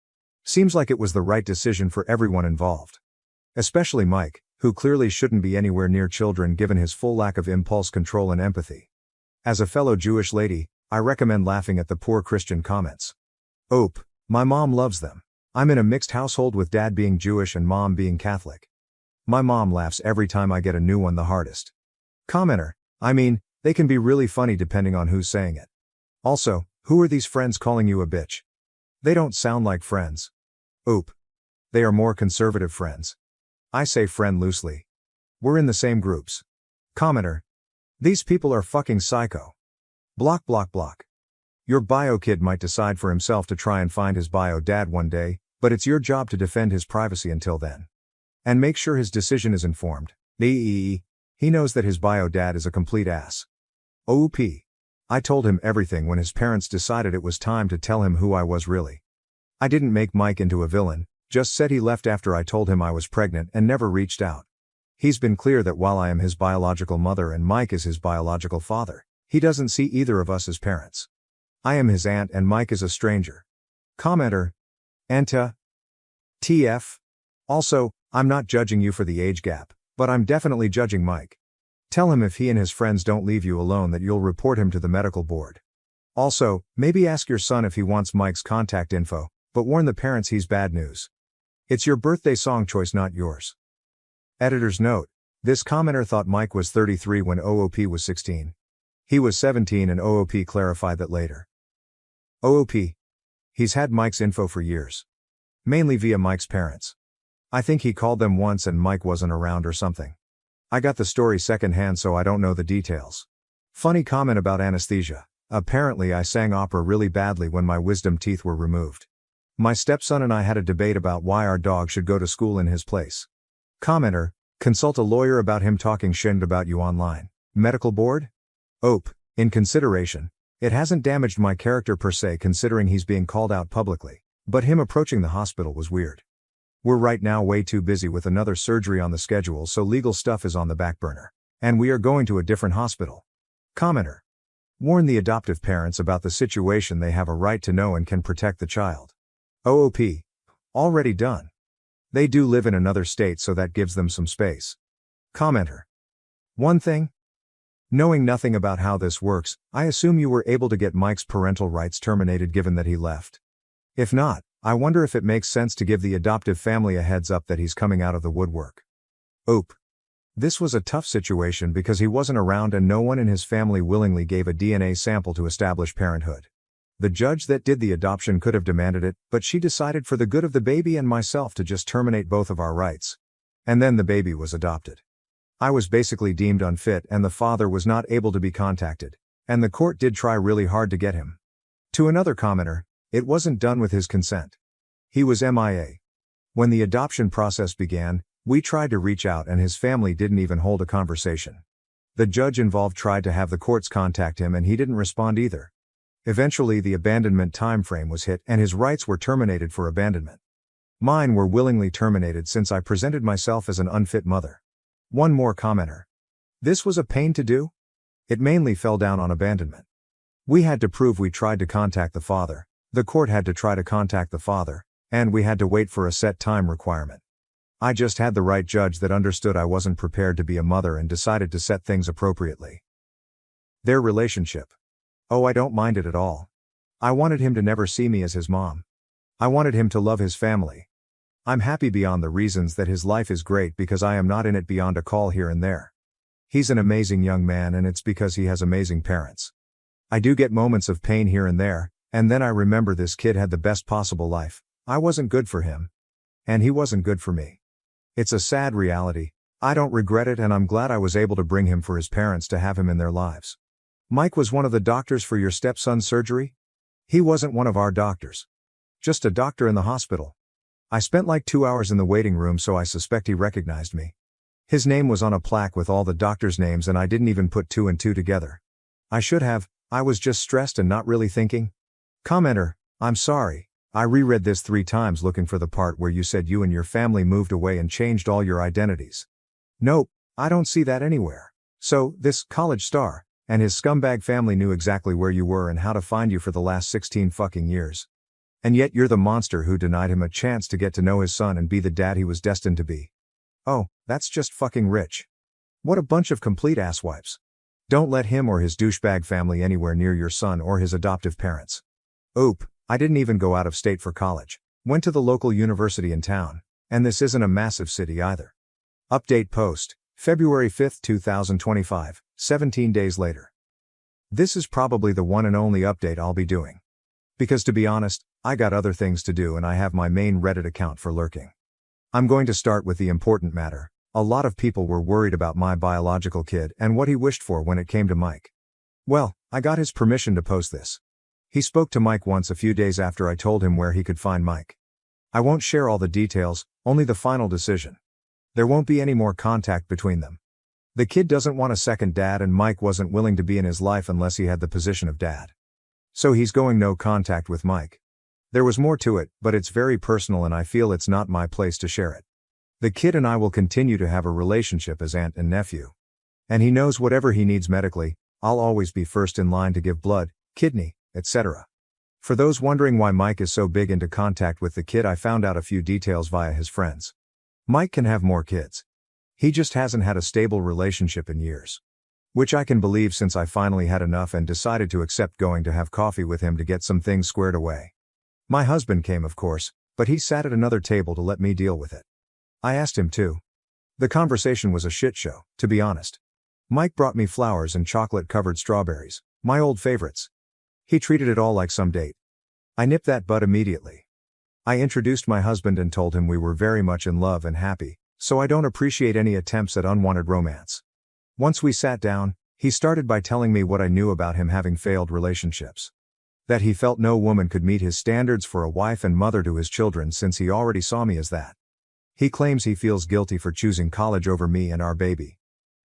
Seems like it was the right decision for everyone involved. Especially Mike, who clearly shouldn't be anywhere near children given his full lack of impulse control and empathy. As a fellow Jewish lady, I recommend laughing at the poor Christian comments. OP, my mom loves them. I'm in a mixed household with dad being Jewish and mom being Catholic. My mom laughs every time I get a new one the hardest. Commenter, I mean, they can be really funny depending on who's saying it. Also, who are these friends calling you a bitch? They don't sound like friends. Oop. They are more conservative friends. I say friend loosely. We're in the same groups. Commenter. These people are fucking psycho. Block block block. Your bio kid might decide for himself to try and find his bio dad one day, but it's your job to defend his privacy until then. And make sure his decision is informed. He knows that his bio dad is a complete ass. OP. I told him everything when his parents decided it was time to tell him who I was really. I didn't make Mike into a villain, just said he left after I told him I was pregnant and never reached out. He's been clear that while I am his biological mother and Mike is his biological father, he doesn't see either of us as parents. I am his aunt and Mike is a stranger. Commenter. AITA. TF. Also, I'm not judging you for the age gap, but I'm definitely judging Mike. Tell him if he and his friends don't leave you alone that you'll report him to the medical board. Also, maybe ask your son if he wants Mike's contact info, but warn the parents he's bad news. It's your birthday song choice, not yours. Editor's note. This commenter thought Mike was 33 when OOP was 16. He was 17 and OOP clarified that later. OOP. He's had Mike's info for years. Mainly via Mike's parents. I think he called them once and Mike wasn't around or something. I got the story secondhand so I don't know the details. Funny comment about anesthesia. Apparently I sang opera really badly when my wisdom teeth were removed. My stepson and I had a debate about why our dog should go to school in his place. Commenter, consult a lawyer about him talking shit about you online. Medical board? OP, in consideration. It hasn't damaged my character per se considering he's being called out publicly, but him approaching the hospital was weird. We're right now way too busy with another surgery on the schedule so legal stuff is on the back burner. And we are going to a different hospital. Commenter. Warn the adoptive parents about the situation, they have a right to know and can protect the child. OOP. Already done. They do live in another state so that gives them some space. Commenter. One thing? Knowing nothing about how this works, I assume you were able to get Mike's parental rights terminated given that he left. If not, I wonder if it makes sense to give the adoptive family a heads up that he's coming out of the woodwork. OP. This was a tough situation because he wasn't around and no one in his family willingly gave a DNA sample to establish parenthood. The judge that did the adoption could have demanded it, but she decided for the good of the baby and myself to just terminate both of our rights. And then the baby was adopted. I was basically deemed unfit and the father was not able to be contacted, and the court did try really hard to get him. To another commenter, it wasn't done with his consent. He was MIA. When the adoption process began, we tried to reach out and his family didn't even hold a conversation. The judge involved tried to have the courts contact him and he didn't respond either. Eventually the abandonment time frame was hit and his rights were terminated for abandonment. Mine were willingly terminated since I presented myself as an unfit mother. One more commenter. This was a pain to do? It mainly fell down on abandonment. We had to prove we tried to contact the father, the court had to try to contact the father, and we had to wait for a set time requirement. I just had the right judge that understood I wasn't prepared to be a mother and decided to set things appropriately. Their relationship. Oh, I don't mind it at all. I wanted him to never see me as his mom. I wanted him to love his family. I'm happy beyond the reasons that his life is great because I am not in it beyond a call here and there. He's an amazing young man and it's because he has amazing parents. I do get moments of pain here and there, and then I remember this kid had the best possible life. I wasn't good for him. And he wasn't good for me. It's a sad reality. I don't regret it and I'm glad I was able to bring him for his parents to have him in their lives. Mike was one of the doctors for your stepson's surgery? He wasn't one of our doctors. Just a doctor in the hospital. I spent like 2 hours in the waiting room so I suspect he recognized me. His name was on a plaque with all the doctors' names and I didn't even put 2 and 2 together. I should have, I was just stressed and not really thinking. Commenter, I'm sorry, I reread this 3 times looking for the part where you said you and your family moved away and changed all your identities. Nope, I don't see that anywhere. So, this college star and his scumbag family knew exactly where you were and how to find you for the last 16 fucking years. And yet you're the monster who denied him a chance to get to know his son and be the dad he was destined to be. Oh, that's just fucking rich. What a bunch of complete asswipes. Don't let him or his douchebag family anywhere near your son or his adoptive parents. Oop, I didn't even go out of state for college. Went to the local university in town. And this isn't a massive city either. Update post, February 5, 2025, 17 days later. This is probably the one and only update I'll be doing. Because to be honest, I got other things to do and I have my main Reddit account for lurking. I'm going to start with the important matter. A lot of people were worried about my biological kid and what he wished for when it came to Mike. Well, I got his permission to post this. He spoke to Mike once a few days after I told him where he could find Mike. I won't share all the details, only the final decision. There won't be any more contact between them. The kid doesn't want a second dad and Mike wasn't willing to be in his life unless he had the position of dad. So he's going no contact with Mike. There was more to it, but it's very personal and I feel it's not my place to share it. The kid and I will continue to have a relationship as aunt and nephew. And he knows whatever he needs medically, I'll always be first in line to give blood, kidney, etc. For those wondering why Mike is so big into contact with the kid, I found out a few details via his friends. Mike can have more kids. He just hasn't had a stable relationship in years. Which I can believe since I finally had enough and decided to accept going to have coffee with him to get some things squared away. My husband came of course, but he sat at another table to let me deal with it. I asked him to. The conversation was a shit show, to be honest. Mike brought me flowers and chocolate-covered strawberries, my old favorites. He treated it all like some date. I nipped that bud immediately. I introduced my husband and told him we were very much in love and happy, so I don't appreciate any attempts at unwanted romance. Once we sat down, he started by telling me what I knew about him having failed relationships. That he felt no woman could meet his standards for a wife and mother to his children since he already saw me as that. He claims he feels guilty for choosing college over me and our baby.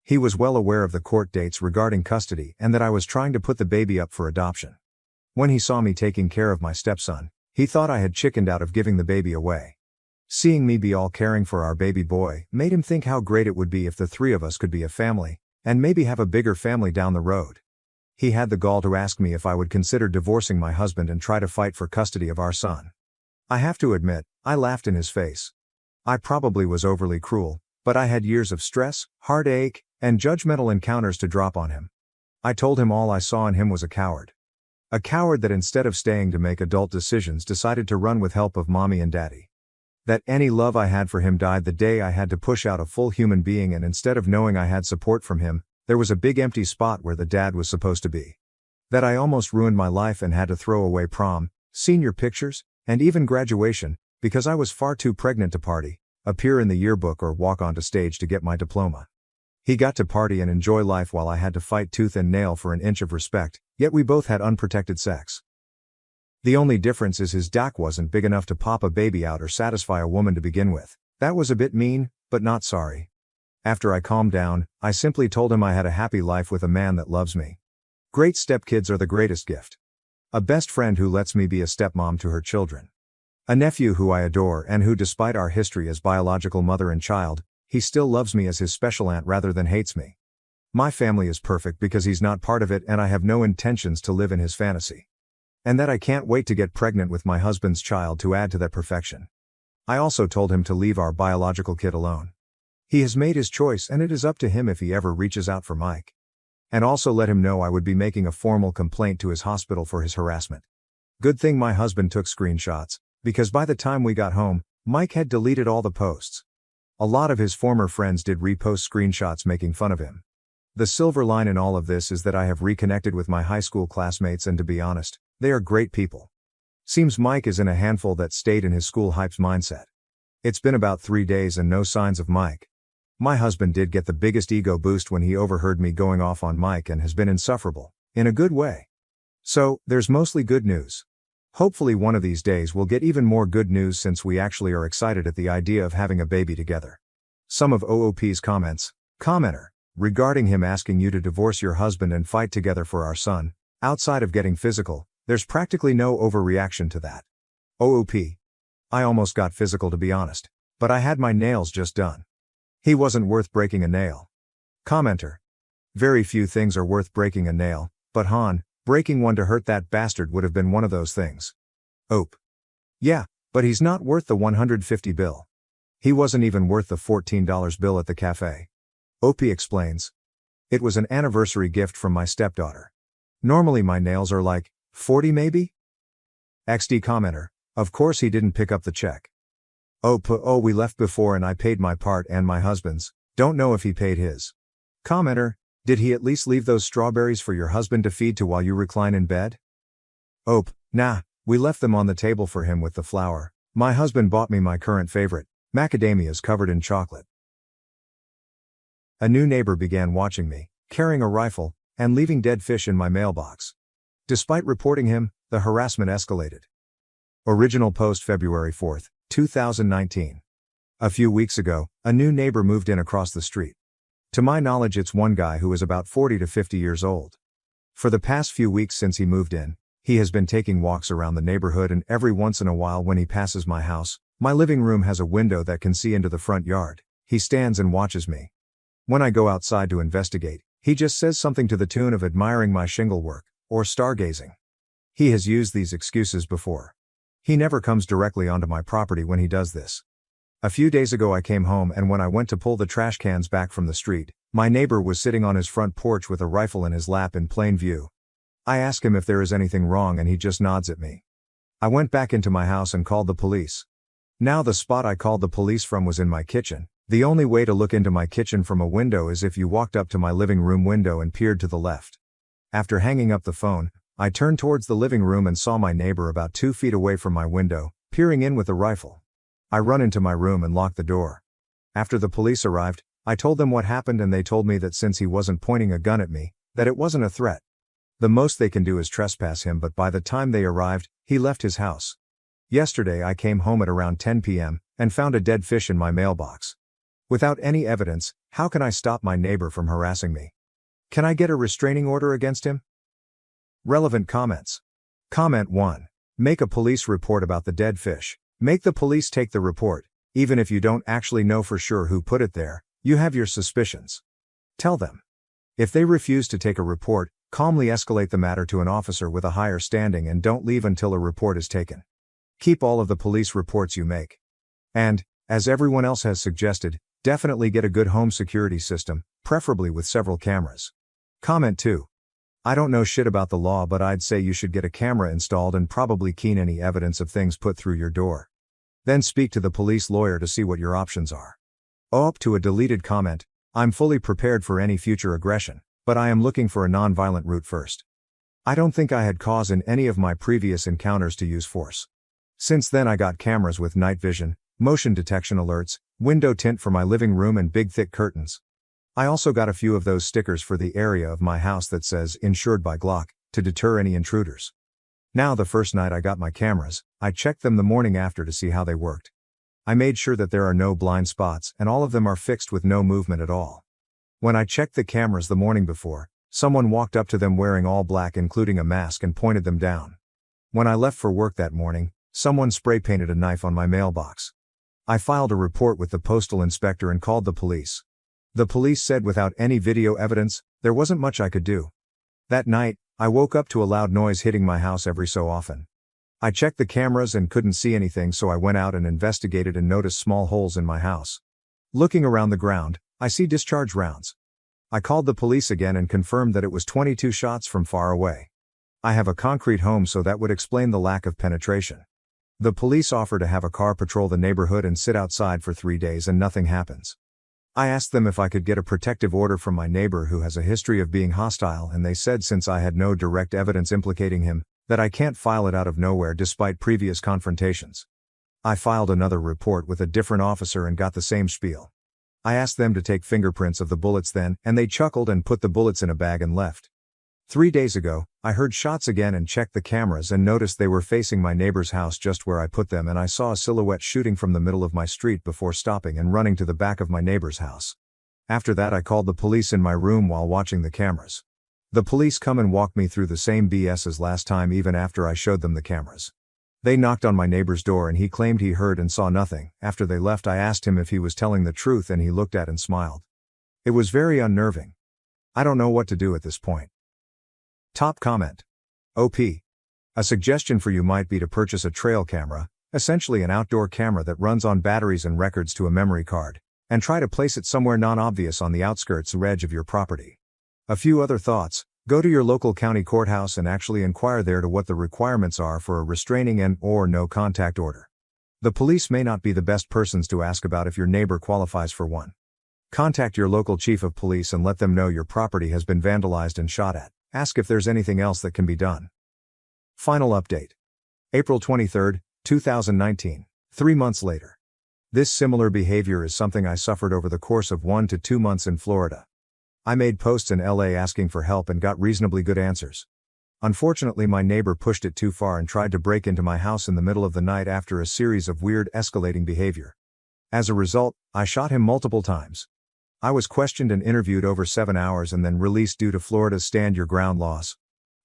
He was well aware of the court dates regarding custody and that I was trying to put the baby up for adoption. When he saw me taking care of my stepson, he thought I had chickened out of giving the baby away. Seeing me be all caring for our baby boy made him think how great it would be if the 3 of us could be a family, and maybe have a bigger family down the road. He had the gall to ask me if I would consider divorcing my husband and try to fight for custody of our son. I have to admit, I laughed in his face. I probably was overly cruel, but I had years of stress, heartache, and judgmental encounters to drop on him. I told him all I saw in him was a coward. A coward that instead of staying to make adult decisions decided to run with help of mommy and daddy. That any love I had for him died the day I had to push out a full human being, and instead of knowing I had support from him, there was a big empty spot where the dad was supposed to be. That I almost ruined my life and had to throw away prom, senior pictures, and even graduation, because I was far too pregnant to party, appear in the yearbook or walk onto stage to get my diploma. He got to party and enjoy life while I had to fight tooth and nail for an inch of respect, yet we both had unprotected sex. The only difference is his DAC wasn't big enough to pop a baby out or satisfy a woman to begin with. That was a bit mean, but not sorry. After I calmed down, I simply told him I had a happy life with a man that loves me. Great stepkids are the greatest gift. A best friend who lets me be a stepmom to her children. A nephew who I adore and who, despite our history as biological mother and child, he still loves me as his special aunt rather than hates me. My family is perfect because he's not part of it, and I have no intentions to live in his fantasy. And that I can't wait to get pregnant with my husband's child to add to that perfection. I also told him to leave our biological kid alone. He has made his choice and it is up to him if he ever reaches out for Mike. and also let him know I would be making a formal complaint to his hospital for his harassment. Good thing my husband took screenshots, because by the time we got home, Mike had deleted all the posts. A lot of his former friends did repost screenshots making fun of him. The silver line in all of this is that I have reconnected with my high school classmates, and to be honest, they are great people. Seems Mike is in a handful that stayed in his school hypes mindset. It's been about 3 days and no signs of Mike. My husband did get the biggest ego boost when he overheard me going off on Mike and has been insufferable, in a good way. So, there's mostly good news. Hopefully one of these days we'll get even more good news since we actually are excited at the idea of having a baby together. Some of OOP's comments. Commenter. Regarding him asking you to divorce your husband and fight together for our son, outside of getting physical, there's practically no overreaction to that. OOP. I almost got physical to be honest, but I had my nails just done. He wasn't worth breaking a nail. Commenter. Very few things are worth breaking a nail, but Han, breaking one to hurt that bastard would have been one of those things. OP. Yeah, but he's not worth the $150 bill. He wasn't even worth the $14 bill at the cafe. OP explains. It was an anniversary gift from my stepdaughter. Normally my nails are like, 40 maybe? XD commenter. Of course he didn't pick up the check. Oh, we left before and I paid my part and my husband's. Don't know if he paid his. Commenter. Did he at least leave those strawberries for your husband to feed to while you recline in bed? OP. Nah, we left them on the table for him with the flour. My husband bought me my current favorite, macadamias covered in chocolate. A new neighbor began watching me, carrying a rifle, and leaving dead fish in my mailbox. Despite reporting him, the harassment escalated. Original post February 4, 2019. A few weeks ago, a new neighbor moved in across the street. To my knowledge, it's one guy who is about 40 to 50 years old. For the past few weeks since he moved in, he has been taking walks around the neighborhood, and every once in a while when he passes my house, my living room has a window that can see into the front yard, he stands and watches me. When I go outside to investigate, he just says something to the tune of admiring my shingle work, or stargazing. He has used these excuses before. He never comes directly onto my property when he does this. A few days ago I came home, and when I went to pull the trash cans back from the street, my neighbor was sitting on his front porch with a rifle in his lap in plain view. I ask him if there is anything wrong and he just nods at me. I went back into my house and called the police. Now the spot I called the police from was in my kitchen. The only way to look into my kitchen from a window is if you walked up to my living room window and peered to the left. After hanging up the phone, I turned towards the living room and saw my neighbor about 2 feet away from my window, peering in with a rifle. I run into my room and locked the door. After the police arrived, I told them what happened, and they told me that since he wasn't pointing a gun at me, that it wasn't a threat. The most they can do is trespass him, but by the time they arrived, he left his house. Yesterday I came home at around 10 p.m. and found a dead fish in my mailbox. Without any evidence, how can I stop my neighbor from harassing me? Can I get a restraining order against him? Relevant comments. Comment 1. Make a police report about the dead fish. Make the police take the report. Even if you don't actually know for sure who put it there, you have your suspicions. Tell them. If they refuse to take a report, calmly escalate the matter to an officer with a higher standing and don't leave until a report is taken. Keep all of the police reports you make. And, as everyone else has suggested, definitely get a good home security system, preferably with several cameras. Comment 2. I don't know shit about the law, but I'd say you should get a camera installed and probably keen any evidence of things put through your door. Then speak to the police lawyer to see what your options are. Up to a deleted comment. I'm fully prepared for any future aggression, but I am looking for a non-violent route first. I don't think I had cause in any of my previous encounters to use force. Since then I got cameras with night vision, motion detection alerts, window tint for my living room, and big thick curtains. I also got a few of those stickers for the area of my house that says "Insured by Glock" to deter any intruders. Now the first night I got my cameras, I checked them the morning after to see how they worked. I made sure that there are no blind spots and all of them are fixed with no movement at all. When I checked the cameras the morning before, someone walked up to them wearing all black including a mask and pointed them down. When I left for work that morning, someone spray painted a knife on my mailbox. I filed a report with the postal inspector and called the police. The police said without any video evidence, there wasn't much I could do. That night, I woke up to a loud noise hitting my house every so often. I checked the cameras and couldn't see anything, so I went out and investigated and noticed small holes in my house. Looking around the ground, I see discharge rounds. I called the police again and confirmed that it was 22 shots from far away. I have a concrete home, so that would explain the lack of penetration. The police offer to have a car patrol the neighborhood and sit outside for 3 days and nothing happens. I asked them if I could get a protective order from my neighbor who has a history of being hostile, and they said since I had no direct evidence implicating him, that I can't file it out of nowhere despite previous confrontations. I filed another report with a different officer and got the same spiel. I asked them to take fingerprints of the bullets then, and they chuckled and put the bullets in a bag and left. 3 days ago, I heard shots again and checked the cameras and noticed they were facing my neighbor's house just where I put them, and I saw a silhouette shooting from the middle of my street before stopping and running to the back of my neighbor's house. After that I called the police in my room while watching the cameras. The police come and walk me through the same BS as last time even after I showed them the cameras. They knocked on my neighbor's door and he claimed he heard and saw nothing. After they left I asked him if he was telling the truth and he looked at and smiled. It was very unnerving. I don't know what to do at this point. Top comment. OP. A suggestion for you might be to purchase a trail camera, essentially an outdoor camera that runs on batteries and records to a memory card, and try to place it somewhere non-obvious on the outskirts or edge of your property. A few other thoughts: go to your local county courthouse and actually inquire there to what the requirements are for a restraining and/or no contact order. The police may not be the best persons to ask about if your neighbor qualifies for one. Contact your local chief of police and let them know your property has been vandalized and shot at. Ask if there's anything else that can be done. Final update. April 23, 2019. 3 months later. This similar behavior is something I suffered over the course of 1 to 2 months in Florida. I made posts in LA asking for help and got reasonably good answers. Unfortunately, my neighbor pushed it too far and tried to break into my house in the middle of the night after a series of weird escalating behavior. As a result, I shot him multiple times. I was questioned and interviewed over 7 hours and then released due to Florida's stand your ground laws.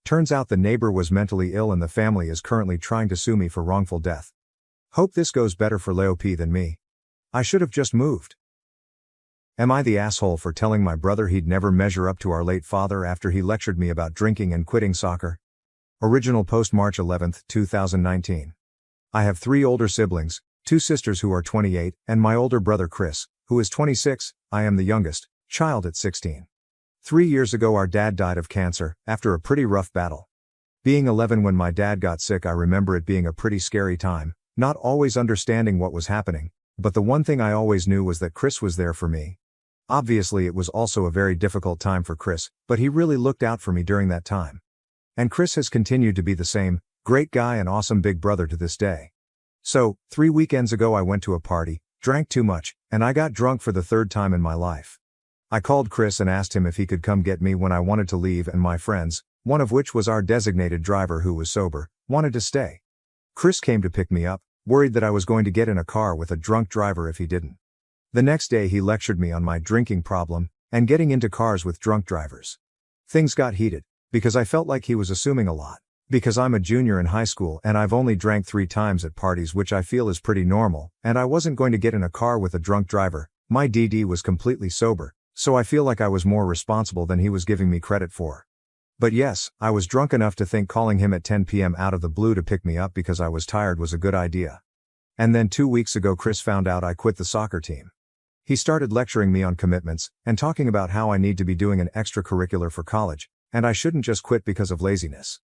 Turns out the neighbor was mentally ill and the family is currently trying to sue me for wrongful death. Hope this goes better for Leo P than me. I should have just moved. Am I the asshole for telling my brother he'd never measure up to our late father after he lectured me about drinking and quitting soccer? Original post March 11, 2019. I have 3 older siblings, 2 sisters who are 28, and my older brother Chris, who is 26. I am the youngest child at 16. 3 years ago our dad died of cancer, after a pretty rough battle. Being 11 when my dad got sick, I remember it being a pretty scary time, not always understanding what was happening, but the one thing I always knew was that Chris was there for me. Obviously it was also a very difficult time for Chris, but he really looked out for me during that time. And Chris has continued to be the same, great guy and awesome big brother to this day. So, 3 weekends ago I went to a party, drank too much, and I got drunk for the 3rd time in my life. I called Chris and asked him if he could come get me when I wanted to leave, and my friends, one of which was our designated driver who was sober, wanted to stay. Chris came to pick me up, worried that I was going to get in a car with a drunk driver if he didn't. The next day he lectured me on my drinking problem, and getting into cars with drunk drivers. Things got heated, because I felt like he was assuming a lot. Because I'm a junior in high school and I've only drank 3 times at parties, which I feel is pretty normal, and I wasn't going to get in a car with a drunk driver. My DD was completely sober, so I feel like I was more responsible than he was giving me credit for. But yes, I was drunk enough to think calling him at 10 p.m. out of the blue to pick me up because I was tired was a good idea. And then 2 weeks ago Chris found out I quit the soccer team. He started lecturing me on commitments, and talking about how I need to be doing an extracurricular for college, and I shouldn't just quit because of laziness.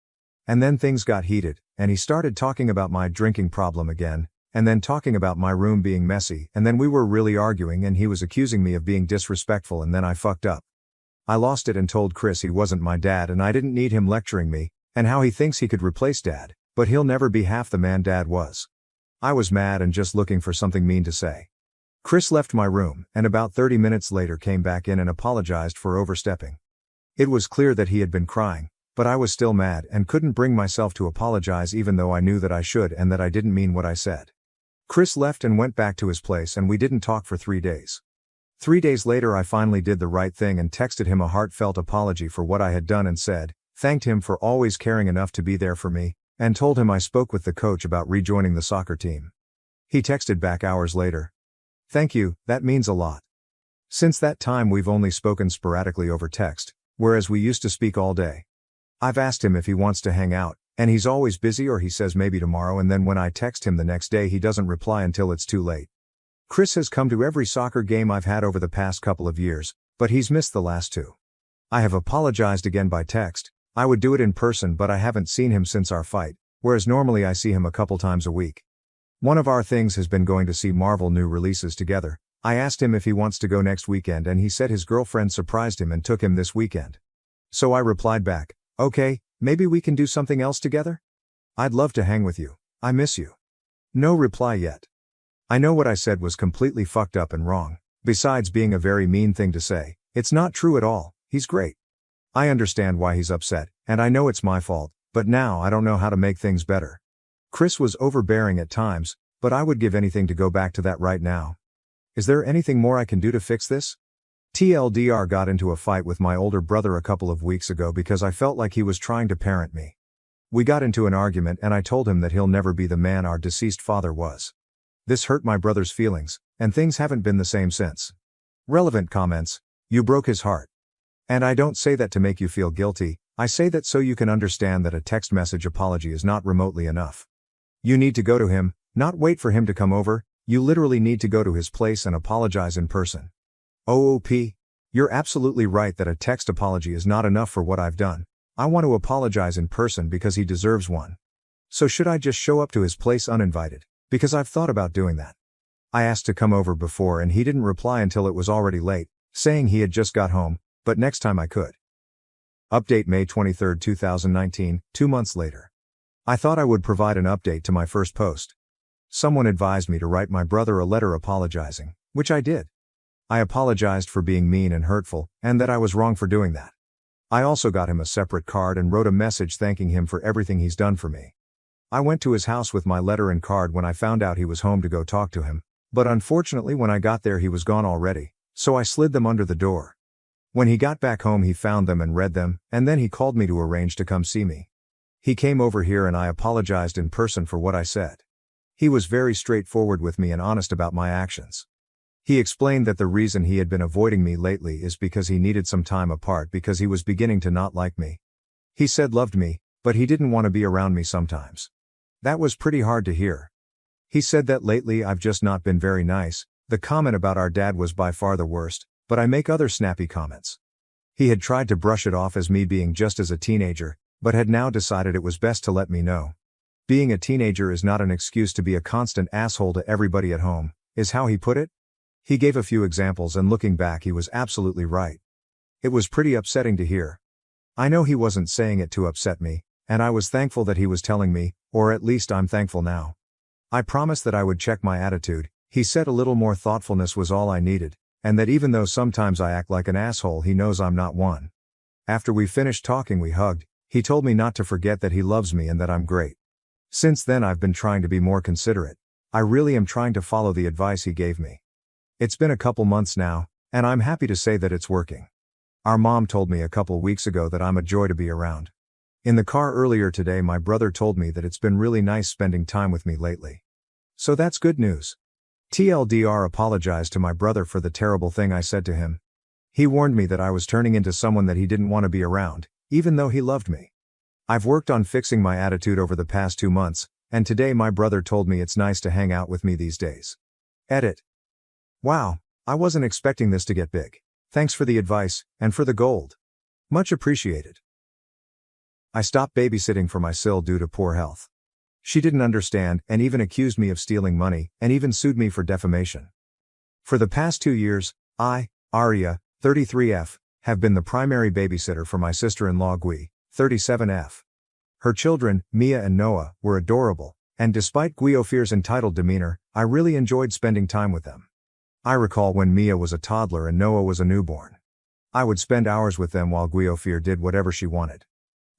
And then things got heated, and he started talking about my drinking problem again, and then talking about my room being messy, and then we were really arguing and he was accusing me of being disrespectful, and then I fucked up. I lost it and told Chris he wasn't my dad and I didn't need him lecturing me, and how he thinks he could replace dad, but he'll never be half the man dad was. I was mad and just looking for something mean to say. Chris left my room, and about 30 minutes later came back in and apologized for overstepping. It was clear that he had been crying, but I was still mad and couldn't bring myself to apologize even though I knew that I should and that I didn't mean what I said. Chris left and went back to his place and we didn't talk for 3 days. 3 days later I finally did the right thing and texted him a heartfelt apology for what I had done and said, thanked him for always caring enough to be there for me, and told him I spoke with the coach about rejoining the soccer team. He texted back hours later. Thank you, that means a lot. Since that time we've only spoken sporadically over text, whereas we used to speak all day. I've asked him if he wants to hang out, and he's always busy or he says maybe tomorrow, and then when I text him the next day he doesn't reply until it's too late. Chris has come to every soccer game I've had over the past couple of years, But he's missed the last two. I have apologized again by text. I would do it in person, but I haven't seen him since our fight, whereas normally I see him a couple times a week. One of our things has been going to see Marvel new releases together. I asked him if he wants to go next weekend and he said his girlfriend surprised him and took him this weekend. So I replied back, okay, maybe we can do something else together? I'd love to hang with you. I miss you. No reply yet. I know what I said was completely fucked up and wrong. Besides being a very mean thing to say, it's not true at all. He's great. I understand why he's upset, and I know it's my fault, but now I don't know how to make things better. Chris was overbearing at times, but I would give anything to go back to that right now. Is there anything more I can do to fix this? TLDR got into a fight with my older brother a couple of weeks ago because I felt like he was trying to parent me. We got into an argument and I told him that he'll never be the man our deceased father was. This hurt my brother's feelings, and things haven't been the same since. Relevant comments: you broke his heart. And I don't say that to make you feel guilty, I say that so you can understand that a text message apology is not remotely enough. You need to go to him, not wait for him to come over, you literally need to go to his place and apologize in person. OOP, you're absolutely right that a text apology is not enough for what I've done. I want to apologize in person because he deserves one. So should I just show up to his place uninvited? Because I've thought about doing that. I asked to come over before and he didn't reply until it was already late, saying he had just got home, but next time I could. Update May 23, 2019, 2 months later. I thought I would provide an update to my first post. Someone advised me to write my brother a letter apologizing, which I did. I apologized for being mean and hurtful, and that I was wrong for doing that. I also got him a separate card and wrote a message thanking him for everything he's done for me. I went to his house with my letter and card when I found out he was home to go talk to him, but unfortunately when I got there he was gone already, so I slid them under the door. When he got back home he found them and read them, and then he called me to arrange to come see me. He came over here and I apologized in person for what I said. He was very straightforward with me and honest about my actions. He explained that the reason he had been avoiding me lately is because he needed some time apart because he was beginning to not like me. He said loved me, but he didn't want to be around me sometimes. That was pretty hard to hear. He said that lately I've just not been very nice. The comment about our dad was by far the worst, but I make other snappy comments. He had tried to brush it off as me being just as a teenager, but had now decided it was best to let me know. Being a teenager is not an excuse to be a constant asshole to everybody at home, is how he put it. He gave a few examples and looking back he was absolutely right. It was pretty upsetting to hear. I know he wasn't saying it to upset me, and I was thankful that he was telling me, or at least I'm thankful now. I promised that I would check my attitude. He said a little more thoughtfulness was all I needed, and that even though sometimes I act like an asshole he knows I'm not one. After we finished talking we hugged. He told me not to forget that he loves me and that I'm great. Since then I've been trying to be more considerate. I really am trying to follow the advice he gave me. It's been a couple months now, and I'm happy to say that it's working. Our mom told me a couple weeks ago that I'm a joy to be around. In the car earlier today my brother told me that it's been really nice spending time with me lately. So that's good news. TLDR apologized to my brother for the terrible thing I said to him. He warned me that I was turning into someone that he didn't want to be around, even though he loved me. I've worked on fixing my attitude over the past 2 months, and today my brother told me it's nice to hang out with me these days. Edit. Wow, I wasn't expecting this to get big. Thanks for the advice, and for the gold. Much appreciated. I stopped babysitting for my Sil due to poor health. She didn't understand, and even accused me of stealing money, and even sued me for defamation. For the past 2 years, I, Aria, 33F, have been the primary babysitter for my sister-in-law Gui, 37F. Her children, Mia and Noah, were adorable, and despite Gui Ophir's entitled demeanor, I really enjoyed spending time with them. I recall when Mia was a toddler and Noah was a newborn. I would spend hours with them while Gui Ophir did whatever she wanted.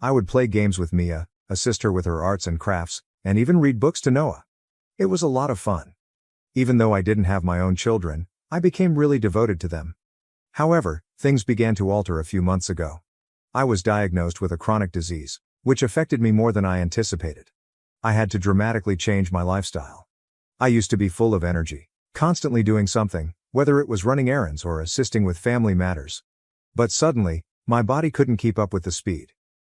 I would play games with Mia, assist her with her arts and crafts, and even read books to Noah. It was a lot of fun. Even though I didn't have my own children, I became really devoted to them. However, things began to alter a few months ago. I was diagnosed with a chronic disease, which affected me more than I anticipated. I had to dramatically change my lifestyle. I used to be full of energy, constantly doing something, whether it was running errands or assisting with family matters. But suddenly, my body couldn't keep up with the speed.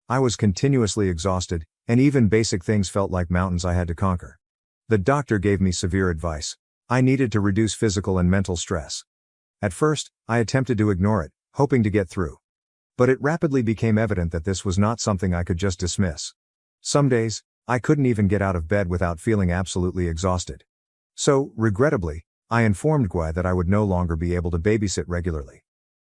I was continuously exhausted, and even basic things felt like mountains I had to conquer. The doctor gave me severe advice. I needed to reduce physical and mental stress. At first, I attempted to ignore it, hoping to get through. But it rapidly became evident that this was not something I could just dismiss. Some days, I couldn't even get out of bed without feeling absolutely exhausted. So, regrettably, I informed Gui that I would no longer be able to babysit regularly.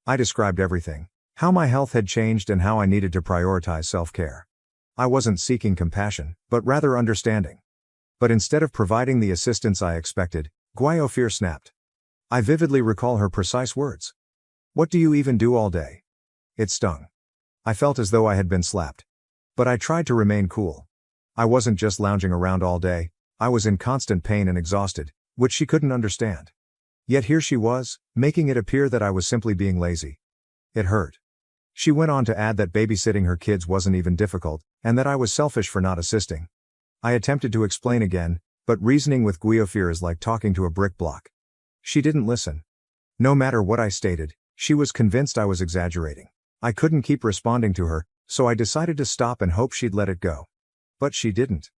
I described everything, how my health had changed and how I needed to prioritize self-care. I wasn't seeking compassion, but rather understanding. But instead of providing the assistance I expected, Guiofir snapped. I vividly recall her precise words. "What do you even do all day?" It stung. I felt as though I had been slapped. But I tried to remain cool. I wasn't just lounging around all day, I was in constant pain and exhausted, which she couldn't understand. Yet here she was, making it appear that I was simply being lazy. It hurt. She went on to add that babysitting her kids wasn't even difficult, and that I was selfish for not assisting. I attempted to explain again, but reasoning with Guiofir is like talking to a brick block. She didn't listen. No matter what I stated, she was convinced I was exaggerating. I couldn't keep responding to her, so I decided to stop and hope she'd let it go. But she didn't.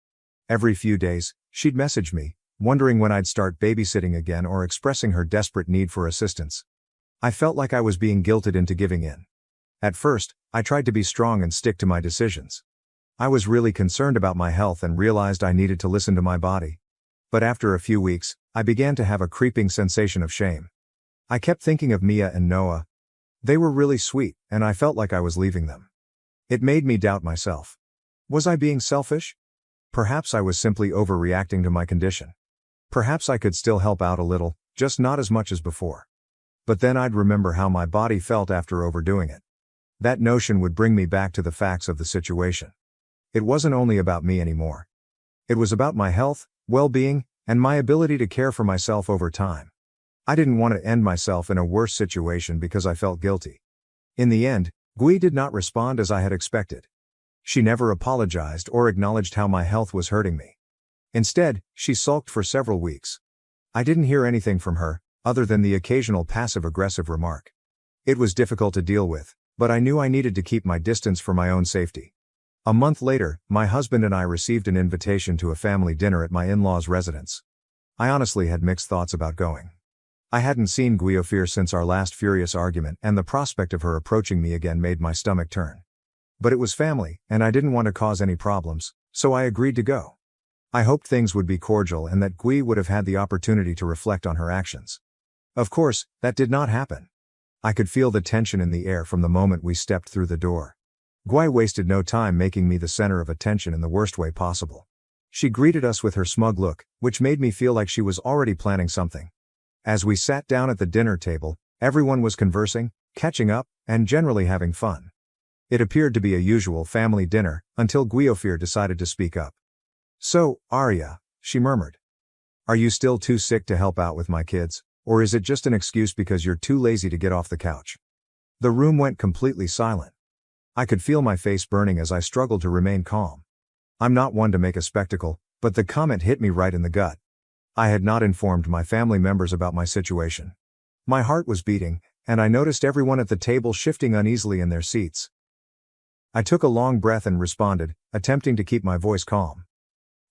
Every few days, she'd message me, wondering when I'd start babysitting again or expressing her desperate need for assistance. I felt like I was being guilted into giving in. At first, I tried to be strong and stick to my decisions. I was really concerned about my health and realized I needed to listen to my body. But after a few weeks, I began to have a creeping sensation of shame. I kept thinking of Mia and Noah. They were really sweet, and I felt like I was leaving them. It made me doubt myself. Was I being selfish? Perhaps I was simply overreacting to my condition. Perhaps I could still help out a little, just not as much as before. But then I'd remember how my body felt after overdoing it. That notion would bring me back to the facts of the situation. It wasn't only about me anymore. It was about my health, well-being, and my ability to care for myself over time. I didn't want to end myself in a worse situation because I felt guilty. In the end, Gui did not respond as I had expected. She never apologized or acknowledged how my health was hurting me. Instead, she sulked for several weeks. I didn't hear anything from her, other than the occasional passive-aggressive remark. It was difficult to deal with, but I knew I needed to keep my distance for my own safety. A month later, my husband and I received an invitation to a family dinner at my in-laws' residence. I honestly had mixed thoughts about going. I hadn't seen Guiofir since our last furious argument, and the prospect of her approaching me again made my stomach turn. But it was family, and I didn't want to cause any problems, so I agreed to go. I hoped things would be cordial and that Gui would have had the opportunity to reflect on her actions. Of course, that did not happen. I could feel the tension in the air from the moment we stepped through the door. Gui wasted no time making me the center of attention in the worst way possible. She greeted us with her smug look, which made me feel like she was already planning something. As we sat down at the dinner table, everyone was conversing, catching up, and generally having fun. It appeared to be a usual family dinner, until Guiofir decided to speak up. "So, Arya," she murmured. "Are you still too sick to help out with my kids, or is it just an excuse because you're too lazy to get off the couch?" The room went completely silent. I could feel my face burning as I struggled to remain calm. I'm not one to make a spectacle, but the comment hit me right in the gut. I had not informed my family members about my situation. My heart was beating, and I noticed everyone at the table shifting uneasily in their seats. I took a long breath and responded, attempting to keep my voice calm.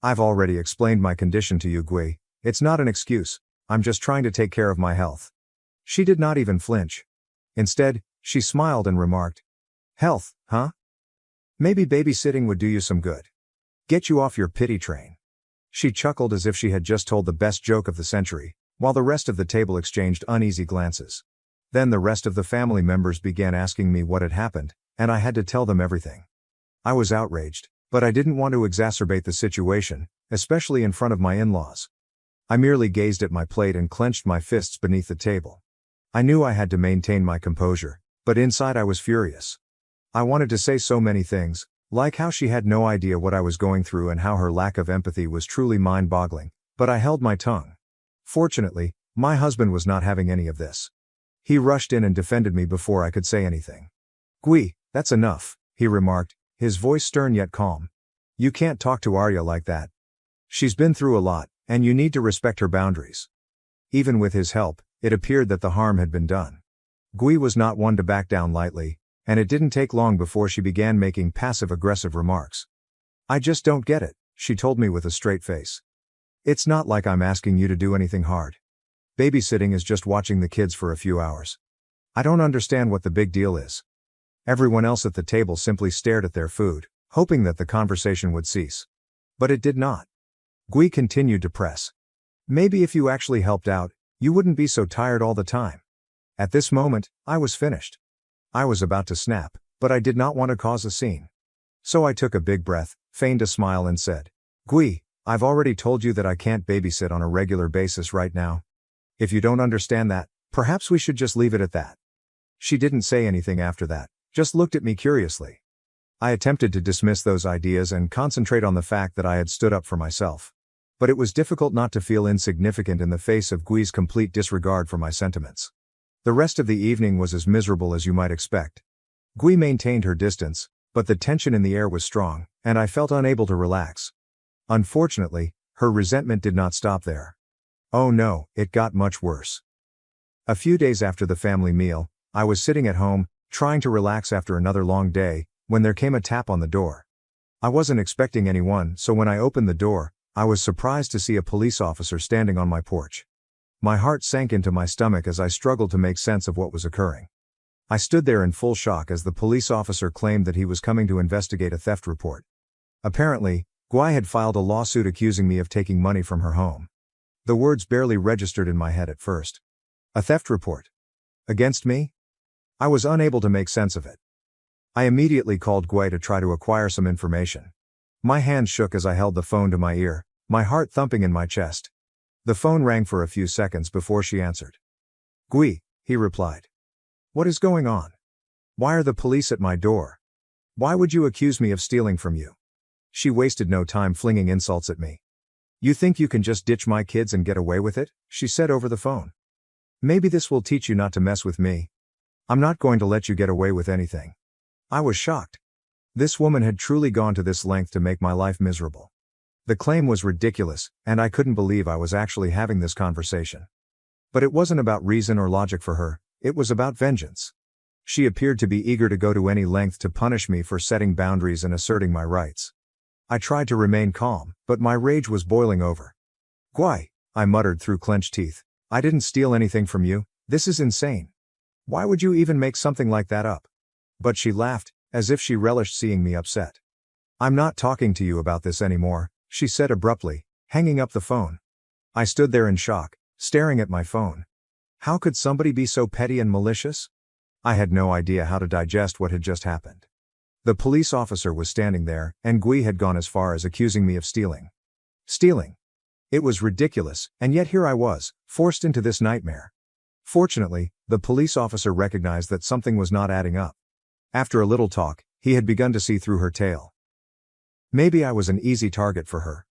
"I've already explained my condition to you, Gui. It's not an excuse, I'm just trying to take care of my health." She did not even flinch. Instead, she smiled and remarked, "Health, huh? Maybe babysitting would do you some good. Get you off your pity train." She chuckled as if she had just told the best joke of the century, while the rest of the table exchanged uneasy glances. Then the rest of the family members began asking me what had happened, and I had to tell them everything. I was outraged, but I didn't want to exacerbate the situation, especially in front of my in-laws. I merely gazed at my plate and clenched my fists beneath the table. I knew I had to maintain my composure, but inside I was furious. I wanted to say so many things, like how she had no idea what I was going through and how her lack of empathy was truly mind-boggling, but I held my tongue. Fortunately, my husband was not having any of this. He rushed in and defended me before I could say anything. "Gui, that's enough," he remarked, his voice stern yet calm. "You can't talk to Arya like that. She's been through a lot, and you need to respect her boundaries." Even with his help, it appeared that the harm had been done. Gui was not one to back down lightly, and it didn't take long before she began making passive-aggressive remarks. "I just don't get it," she told me with a straight face. "It's not like I'm asking you to do anything hard. Babysitting is just watching the kids for a few hours. I don't understand what the big deal is. Everyone else at the table simply stared at their food, hoping that the conversation would cease. But it did not. Gui continued to press. Maybe if you actually helped out, you wouldn't be so tired all the time. At this moment, I was finished. I was about to snap, but I did not want to cause a scene. So I took a big breath, feigned a smile and said, Gui, I've already told you that I can't babysit on a regular basis right now. If you don't understand that, perhaps we should just leave it at that. She didn't say anything after that, just looked at me curiously. I attempted to dismiss those ideas and concentrate on the fact that I had stood up for myself. But it was difficult not to feel insignificant in the face of Gui's complete disregard for my sentiments. The rest of the evening was as miserable as you might expect. Gui maintained her distance, but the tension in the air was strong, and I felt unable to relax. Unfortunately, her resentment did not stop there. Oh no, it got much worse. A few days after the family meal, I was sitting at home, trying to relax after another long day, when there came a tap on the door. I wasn't expecting anyone, so when I opened the door, I was surprised to see a police officer standing on my porch. My heart sank into my stomach as I struggled to make sense of what was occurring. I stood there in full shock as the police officer claimed that he was coming to investigate a theft report. Apparently, Gui had filed a lawsuit accusing me of taking money from her home. The words barely registered in my head at first. A theft report? Against me? I was unable to make sense of it. I immediately called Gui to try to acquire some information. My hands shook as I held the phone to my ear, my heart thumping in my chest. The phone rang for a few seconds before she answered. Gui, he replied. What is going on? Why are the police at my door? Why would you accuse me of stealing from you? She wasted no time flinging insults at me. You think you can just ditch my kids and get away with it? She said over the phone. Maybe this will teach you not to mess with me. I'm not going to let you get away with anything. I was shocked. This woman had truly gone to this length to make my life miserable. The claim was ridiculous, and I couldn't believe I was actually having this conversation. But it wasn't about reason or logic for her, it was about vengeance. She appeared to be eager to go to any length to punish me for setting boundaries and asserting my rights. I tried to remain calm, but my rage was boiling over. Gui, I muttered through clenched teeth, I didn't steal anything from you, this is insane. Why would you even make something like that up? But she laughed, as if she relished seeing me upset. I'm not talking to you about this anymore, she said abruptly, hanging up the phone. I stood there in shock, staring at my phone. How could somebody be so petty and malicious? I had no idea how to digest what had just happened. The police officer was standing there, and Gui had gone as far as accusing me of stealing. Stealing. It was ridiculous, and yet here I was, forced into this nightmare. Fortunately, the police officer recognized that something was not adding up. After a little talk, he had begun to see through her tale. Maybe I was an easy target for her.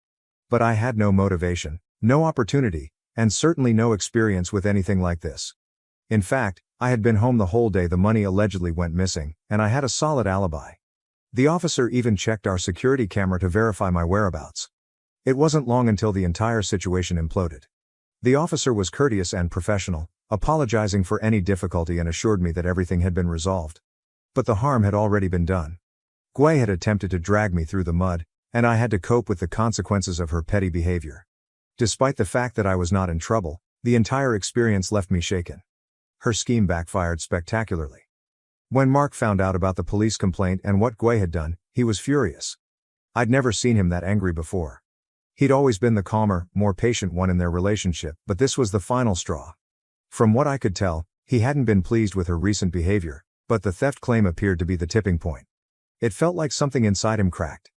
But I had no motivation, no opportunity, and certainly no experience with anything like this. In fact, I had been home the whole day the money allegedly went missing, and I had a solid alibi. The officer even checked our security camera to verify my whereabouts. It wasn't long until the entire situation imploded. The officer was courteous and professional, apologizing for any difficulty and assured me that everything had been resolved. But the harm had already been done. Gui had attempted to drag me through the mud, and I had to cope with the consequences of her petty behavior. Despite the fact that I was not in trouble, the entire experience left me shaken. Her scheme backfired spectacularly. When Mark found out about the police complaint and what Gui had done, he was furious. I'd never seen him that angry before. He'd always been the calmer, more patient one in their relationship, but this was the final straw. From what I could tell, he hadn't been pleased with her recent behavior, but the theft claim appeared to be the tipping point. It felt like something inside him cracked.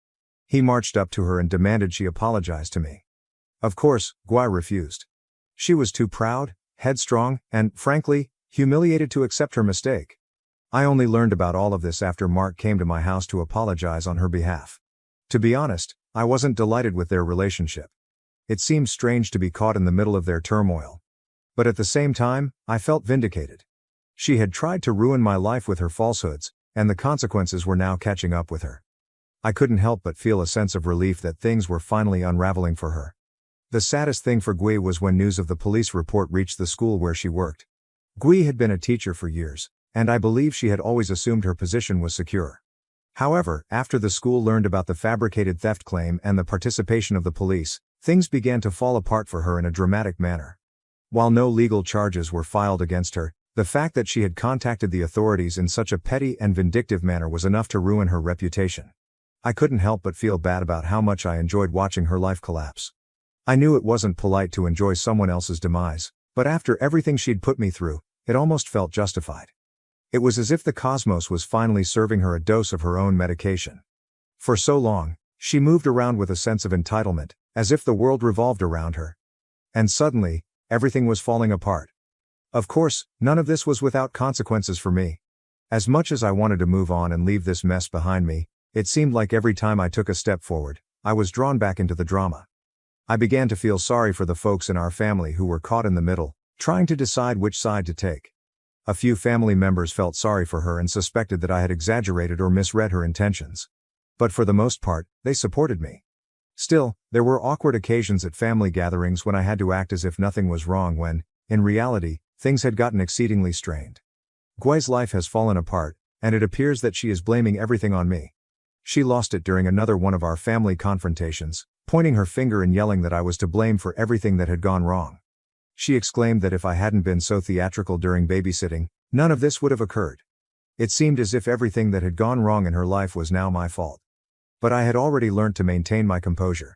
He marched up to her and demanded she apologize to me. Of course, Gui refused. She was too proud, headstrong, and, frankly, humiliated to accept her mistake. I only learned about all of this after Mark came to my house to apologize on her behalf. To be honest, I wasn't delighted with their relationship. It seemed strange to be caught in the middle of their turmoil. But at the same time, I felt vindicated. She had tried to ruin my life with her falsehoods, and the consequences were now catching up with her. I couldn't help but feel a sense of relief that things were finally unraveling for her. The saddest thing for Gui was when news of the police report reached the school where she worked. Gui had been a teacher for years, and I believe she had always assumed her position was secure. However, after the school learned about the fabricated theft claim and the participation of the police, things began to fall apart for her in a dramatic manner. While no legal charges were filed against her, The fact that she had contacted the authorities in such a petty and vindictive manner was enough to ruin her reputation. I couldn't help but feel bad about how much I enjoyed watching her life collapse. I knew it wasn't polite to enjoy someone else's demise, but after everything she'd put me through, it almost felt justified. It was as if the cosmos was finally serving her a dose of her own medication. For so long, she moved around with a sense of entitlement, as if the world revolved around her. And suddenly, everything was falling apart. Of course, none of this was without consequences for me. As much as I wanted to move on and leave this mess behind me, it seemed like every time I took a step forward, I was drawn back into the drama. I began to feel sorry for the folks in our family who were caught in the middle, trying to decide which side to take. A few family members felt sorry for her and suspected that I had exaggerated or misread her intentions. But for the most part, they supported me. Still, there were awkward occasions at family gatherings when I had to act as if nothing was wrong when, in reality, things had gotten exceedingly strained. Gui's life has fallen apart, and it appears that she is blaming everything on me. She lost it during another one of our family confrontations, pointing her finger and yelling that I was to blame for everything that had gone wrong. She exclaimed that if I hadn't been so theatrical during babysitting, none of this would have occurred. It seemed as if everything that had gone wrong in her life was now my fault. But I had already learned to maintain my composure.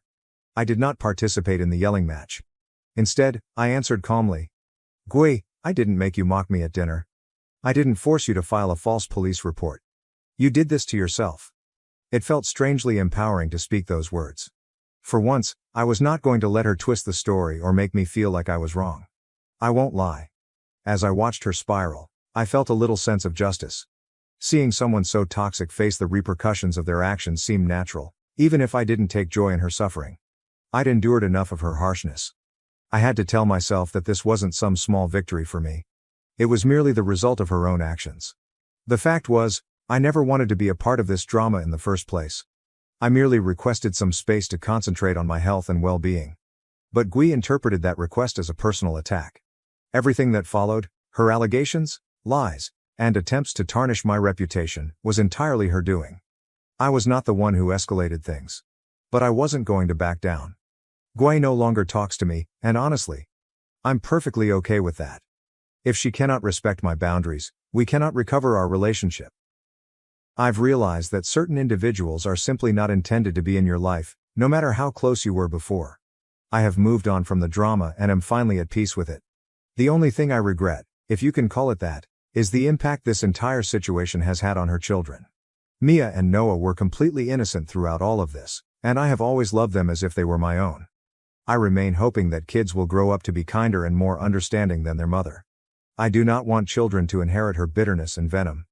I did not participate in the yelling match. Instead, I answered calmly, "Gui, I didn't make you mock me at dinner. I didn't force you to file a false police report. You did this to yourself." It felt strangely empowering to speak those words. For once, I was not going to let her twist the story or make me feel like I was wrong. I won't lie. As I watched her spiral, I felt a little sense of justice. Seeing someone so toxic face the repercussions of their actions seemed natural, even if I didn't take joy in her suffering. I'd endured enough of her harshness. I had to tell myself that this wasn't some small victory for me. It was merely the result of her own actions. The fact was, I never wanted to be a part of this drama in the first place. I merely requested some space to concentrate on my health and well-being. But Gui interpreted that request as a personal attack. Everything that followed, her allegations, lies, and attempts to tarnish my reputation, was entirely her doing. I was not the one who escalated things. But I wasn't going to back down. Gui no longer talks to me, and honestly, I'm perfectly okay with that. If she cannot respect my boundaries, we cannot recover our relationship. I've realized that certain individuals are simply not intended to be in your life, no matter how close you were before. I have moved on from the drama and am finally at peace with it. The only thing I regret, if you can call it that, is the impact this entire situation has had on her children. Mia and Noah were completely innocent throughout all of this, and I have always loved them as if they were my own. I remain hoping that kids will grow up to be kinder and more understanding than their mother. I do not want children to inherit her bitterness and venom.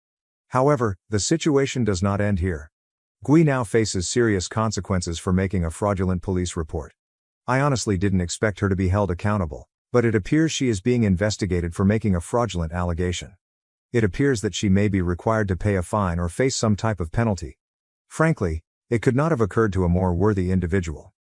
However, the situation does not end here. Gui now faces serious consequences for making a fraudulent police report. I honestly didn't expect her to be held accountable, but it appears she is being investigated for making a fraudulent allegation. It appears that she may be required to pay a fine or face some type of penalty. Frankly, it could not have occurred to a more worthy individual.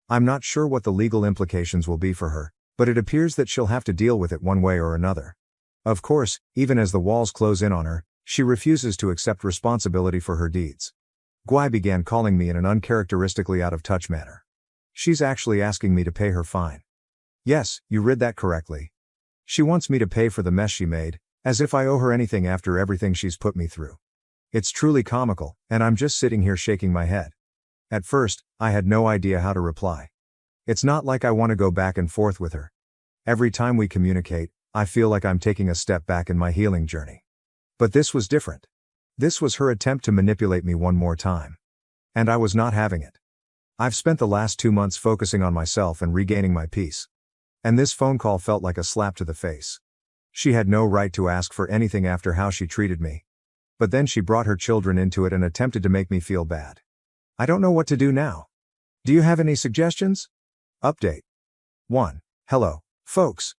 I'm not sure what the legal implications will be for her, but it appears that she'll have to deal with it one way or another. Of course, even as the walls close in on her, she refuses to accept responsibility for her deeds. Gui began calling me in an uncharacteristically out-of-touch manner. She's actually asking me to pay her fine. Yes, you read that correctly. She wants me to pay for the mess she made, as if I owe her anything after everything she's put me through. It's truly comical, and I'm just sitting here shaking my head. At first, I had no idea how to reply. It's not like I want to go back and forth with her. Every time we communicate, I feel like I'm taking a step back in my healing journey. But this was different. This was her attempt to manipulate me one more time. And I was not having it. I've spent the last 2 months focusing on myself and regaining my peace. And this phone call felt like a slap to the face. She had no right to ask for anything after how she treated me. But then she brought her children into it and attempted to make me feel bad. I don't know what to do now. Do you have any suggestions? Update. 1. Hello, folks.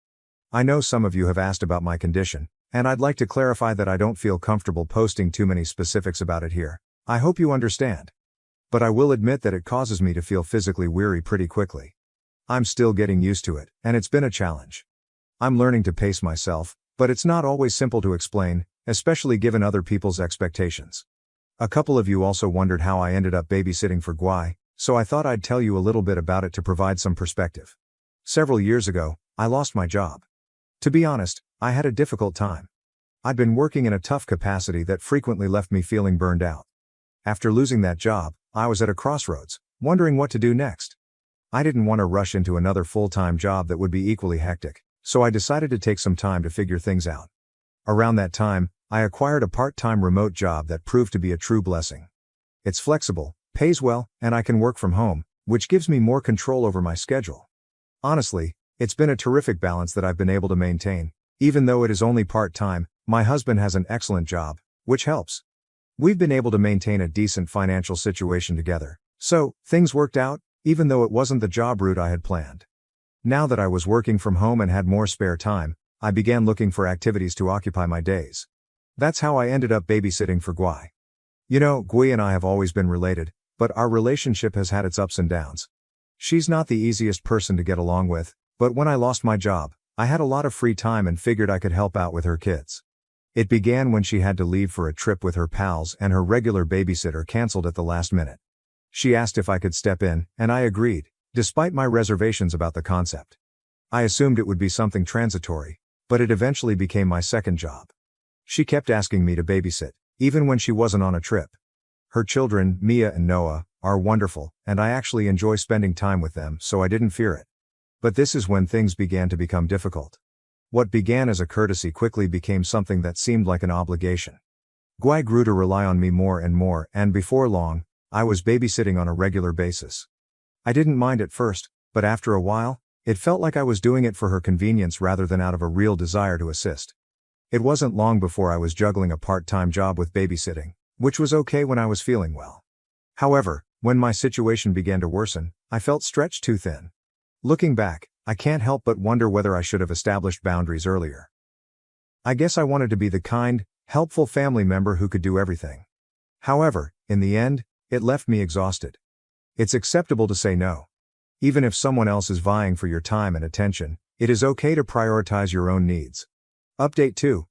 I know some of you have asked about my condition, and I'd like to clarify that I don't feel comfortable posting too many specifics about it here. I hope you understand. But I will admit that it causes me to feel physically weary pretty quickly. I'm still getting used to it, and it's been a challenge. I'm learning to pace myself, but it's not always simple to explain, especially given other people's expectations. A couple of you also wondered how I ended up babysitting for Gui, so I thought I'd tell you a little bit about it to provide some perspective. Several years ago, I lost my job. To be honest, I had a difficult time. I'd been working in a tough capacity that frequently left me feeling burned out. After losing that job, I was at a crossroads, wondering what to do next. I didn't want to rush into another full-time job that would be equally hectic, so I decided to take some time to figure things out. Around that time, I acquired a part-time remote job that proved to be a true blessing. It's flexible, pays well, and I can work from home, which gives me more control over my schedule. Honestly, it's been a terrific balance that I've been able to maintain. Even though it is only part-time, my husband has an excellent job, which helps. We've been able to maintain a decent financial situation together, so things worked out, even though it wasn't the job route I had planned. Now that I was working from home and had more spare time, I began looking for activities to occupy my days. That's how I ended up babysitting for Gui. Gui and I have always been related, but our relationship has had its ups and downs. She's not the easiest person to get along with, but when I lost my job, I had a lot of free time and figured I could help out with her kids. It began when she had to leave for a trip with her pals and her regular babysitter canceled at the last minute. She asked if I could step in, and I agreed, despite my reservations about the concept. I assumed it would be something transitory, but it eventually became my second job. She kept asking me to babysit, even when she wasn't on a trip. Her children, Mia and Noah, are wonderful, and I actually enjoy spending time with them, so I didn't fear it. But this is when things began to become difficult. What began as a courtesy quickly became something that seemed like an obligation. Gui grew to rely on me more and more, and before long, I was babysitting on a regular basis. I didn't mind at first, but after a while, it felt like I was doing it for her convenience rather than out of a real desire to assist. It wasn't long before I was juggling a part-time job with babysitting, which was okay when I was feeling well. However, when my situation began to worsen, I felt stretched too thin. Looking back, I can't help but wonder whether I should have established boundaries earlier. I guess I wanted to be the kind, helpful family member who could do everything. However, in the end, it left me exhausted. It's acceptable to say no. Even if someone else is vying for your time and attention, it is okay to prioritize your own needs. Update 2.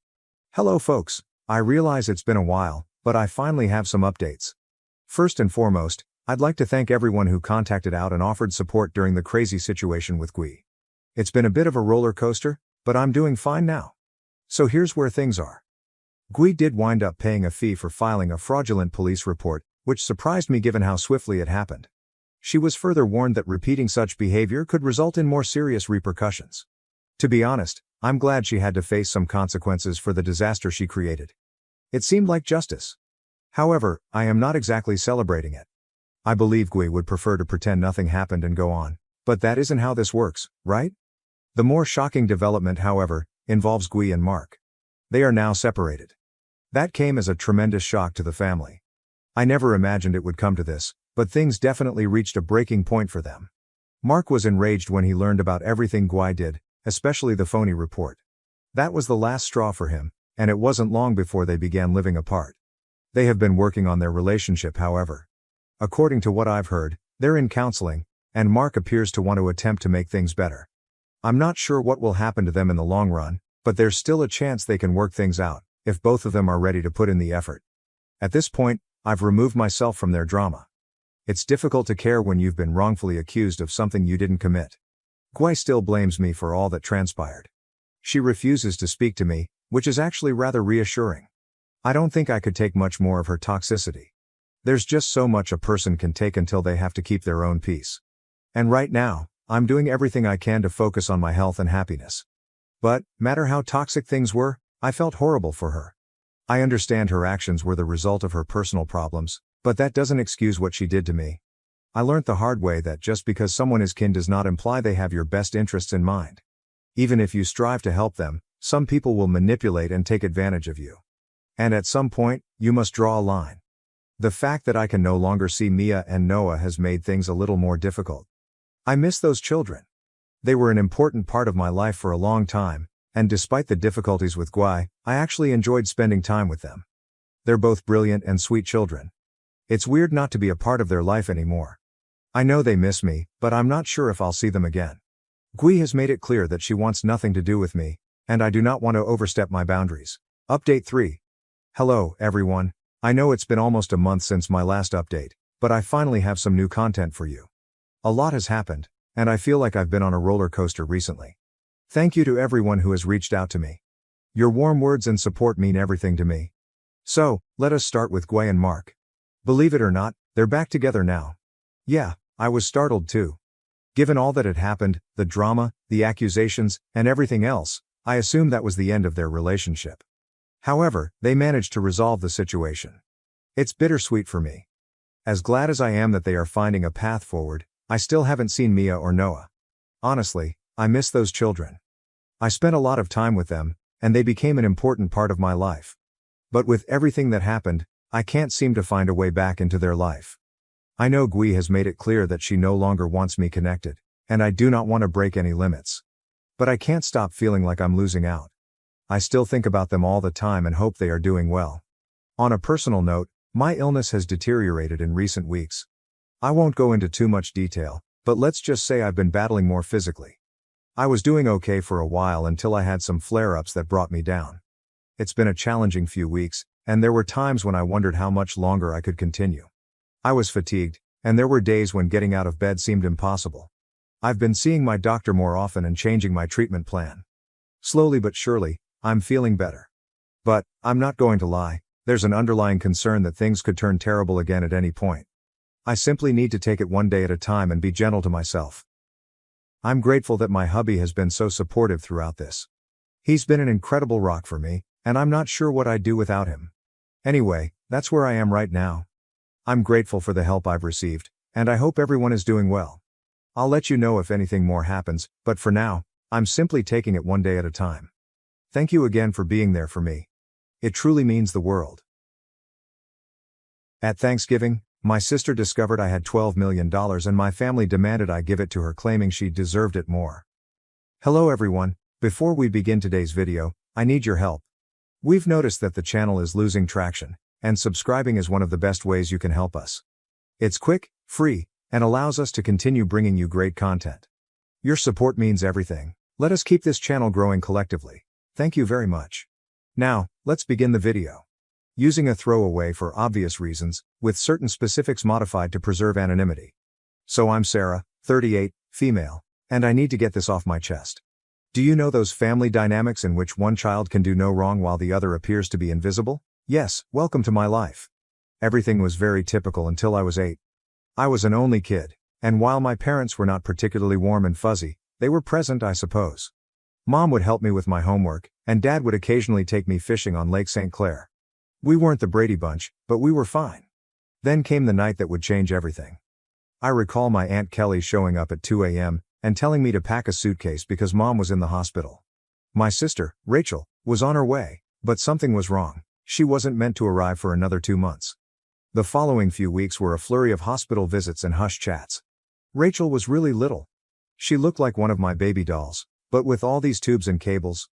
Hello folks, I realize it's been a while, but I finally have some updates. First and foremost, I'd like to thank everyone who contacted out and offered support during the crazy situation with Gui. It's been a bit of a roller coaster, but I'm doing fine now. So here's where things are. Gui did wind up paying a fee for filing a fraudulent police report, which surprised me given how swiftly it happened. She was further warned that repeating such behavior could result in more serious repercussions. To be honest, I'm glad she had to face some consequences for the disaster she created. It seemed like justice. However, I am not exactly celebrating it. I believe Gui would prefer to pretend nothing happened and go on, but that isn't how this works, right? The more shocking development, however, involves Gui and Mark. They are now separated. That came as a tremendous shock to the family. I never imagined it would come to this, but things definitely reached a breaking point for them. Mark was enraged when he learned about everything Gui did, especially the phony report. That was the last straw for him, and it wasn't long before they began living apart. They have been working on their relationship, however. According to what I've heard, they're in counseling, and Mark appears to want to attempt to make things better. I'm not sure what will happen to them in the long run, but there's still a chance they can work things out, if both of them are ready to put in the effort. At this point, I've removed myself from their drama. It's difficult to care when you've been wrongfully accused of something you didn't commit. Gui still blames me for all that transpired. She refuses to speak to me, which is actually rather reassuring. I don't think I could take much more of her toxicity. There's just so much a person can take until they have to keep their own peace. And right now, I'm doing everything I can to focus on my health and happiness. But, matter how toxic things were, I felt horrible for her. I understand her actions were the result of her personal problems, but that doesn't excuse what she did to me. I learned the hard way that just because someone is kin does not imply they have your best interests in mind. Even if you strive to help them, some people will manipulate and take advantage of you. And at some point, you must draw a line. The fact that I can no longer see Mia and Noah has made things a little more difficult. I miss those children. They were an important part of my life for a long time, and despite the difficulties with Gui, I actually enjoyed spending time with them. They're both brilliant and sweet children. It's weird not to be a part of their life anymore. I know they miss me, but I'm not sure if I'll see them again. Gui has made it clear that she wants nothing to do with me, and I do not want to overstep my boundaries. Update 3. Hello, everyone. I know it's been almost a month since my last update, but I finally have some new content for you. A lot has happened, and I feel like I've been on a roller coaster recently. Thank you to everyone who has reached out to me. Your warm words and support mean everything to me. So, let us start with Gwei and Mark. Believe it or not, they're back together now. Yeah, I was startled too. Given all that had happened, the drama, the accusations, and everything else, I assumed that was the end of their relationship. However, they managed to resolve the situation. It's bittersweet for me. As glad as I am that they are finding a path forward, I still haven't seen Mia or Noah. Honestly, I miss those children. I spent a lot of time with them, and they became an important part of my life. But with everything that happened, I can't seem to find a way back into their life. I know Gui has made it clear that she no longer wants me connected, and I do not want to break any limits. But I can't stop feeling like I'm losing out. I still think about them all the time and hope they are doing well. On a personal note, my illness has deteriorated in recent weeks. I won't go into too much detail, but let's just say I've been battling more physically. I was doing okay for a while until I had some flare-ups that brought me down. It's been a challenging few weeks, and there were times when I wondered how much longer I could continue. I was fatigued, and there were days when getting out of bed seemed impossible. I've been seeing my doctor more often and changing my treatment plan. Slowly but surely, I'm feeling better. But, I'm not going to lie, there's an underlying concern that things could turn terrible again at any point. I simply need to take it one day at a time and be gentle to myself. I'm grateful that my hubby has been so supportive throughout this. He's been an incredible rock for me, and I'm not sure what I'd do without him. Anyway, that's where I am right now. I'm grateful for the help I've received, and I hope everyone is doing well. I'll let you know if anything more happens, but for now, I'm simply taking it one day at a time. Thank you again for being there for me. It truly means the world. At Thanksgiving, my sister discovered I had $12 million and my family demanded I give it to her, claiming she deserved it more. Hello everyone, before we begin today's video, I need your help. We've noticed that the channel is losing traction, and subscribing is one of the best ways you can help us. It's quick, free, and allows us to continue bringing you great content. Your support means everything. Let us keep this channel growing collectively. Thank you very much. Now, let's begin the video. Using a throwaway for obvious reasons, with certain specifics modified to preserve anonymity. So I'm Sarah, 38, female, and I need to get this off my chest. Do you know those family dynamics in which one child can do no wrong while the other appears to be invisible? Yes, welcome to my life. Everything was very typical until I was 8. I was an only kid, and while my parents were not particularly warm and fuzzy, they were present, I suppose. Mom would help me with my homework, and Dad would occasionally take me fishing on Lake St. Clair. We weren't the Brady Bunch, but we were fine. Then came the night that would change everything. I recall my Aunt Kelly showing up at 2 a.m. and telling me to pack a suitcase because Mom was in the hospital. My sister, Rachel, was on her way, but something was wrong. She wasn't meant to arrive for another 2 months. The following few weeks were a flurry of hospital visits and hush chats. Rachel was really little. She looked like one of my baby dolls, but with all these tubes and cables,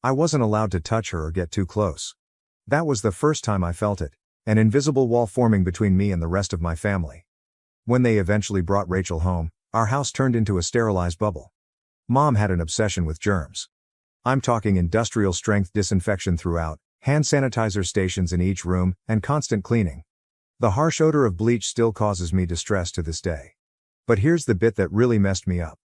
I wasn't allowed to touch her or get too close. That was the first time I felt it, an invisible wall forming between me and the rest of my family. When they eventually brought Rachel home, our house turned into a sterilized bubble. Mom had an obsession with germs. I'm talking industrial strength disinfection throughout, hand sanitizer stations in each room, and constant cleaning. The harsh odor of bleach still causes me distress to this day. But here's the bit that really messed me up.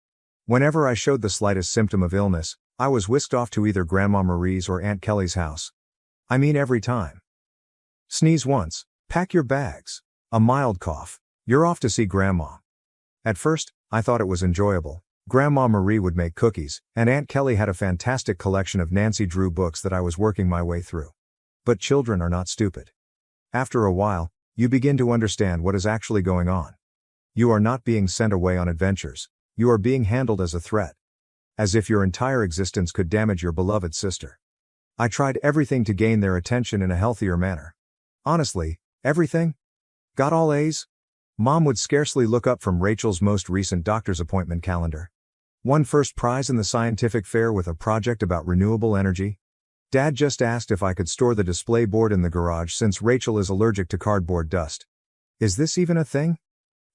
Whenever I showed the slightest symptom of illness, I was whisked off to either Grandma Marie's or Aunt Kelly's house. I mean every time. Sneeze once, pack your bags. A mild cough, you're off to see Grandma. At first, I thought it was enjoyable. Grandma Marie would make cookies, and Aunt Kelly had a fantastic collection of Nancy Drew books that I was working my way through. But children are not stupid. After a while, you begin to understand what is actually going on. You are not being sent away on adventures, you are being handled as a threat. As if your entire existence could damage your beloved sister. I tried everything to gain their attention in a healthier manner. Honestly, everything? Got all A's? Mom would scarcely look up from Rachel's most recent doctor's appointment calendar. Won first prize in the scientific fair with a project about renewable energy. Dad just asked if I could store the display board in the garage since Rachel is allergic to cardboard dust. Is this even a thing?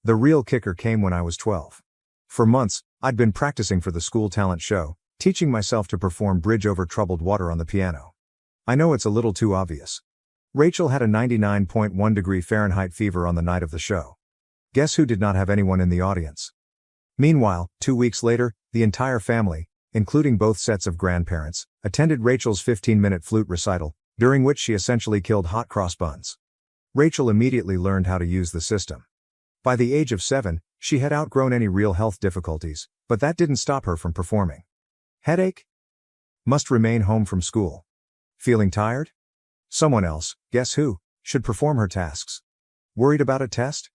The real kicker came when I was 12. For months, I'd been practicing for the school talent show, teaching myself to perform Bridge Over Troubled Water on the piano. I know it's a little too obvious. Rachel had a 99.1 degree Fahrenheit fever on the night of the show. Guess who did not have anyone in the audience? Meanwhile, 2 weeks later, the entire family, including both sets of grandparents, attended Rachel's 15-minute flute recital, during which she essentially killed hot cross buns. Rachel immediately learned how to use the system. By the age of 7, she had outgrown any real health difficulties, but that didn't stop her from performing. Headache? Must remain home from school. Feeling tired? Someone else, guess who, should perform her tasks. Worried about a test?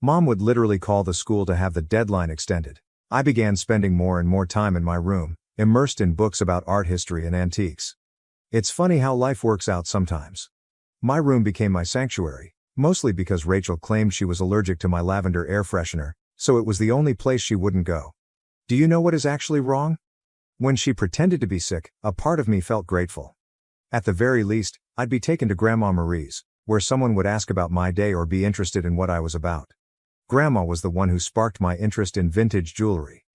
Mom would literally call the school to have the deadline extended. I began spending more and more time in my room, immersed in books about art history and antiques. It's funny how life works out sometimes. My room became my sanctuary, mostly because Rachel claimed she was allergic to my lavender air freshener, so it was the only place she wouldn't go. Do you know what is actually wrong? When she pretended to be sick, a part of me felt grateful. At the very least, I'd be taken to Grandma Marie's, where someone would ask about my day or be interested in what I was about. Grandma was the one who sparked my interest in vintage jewelry.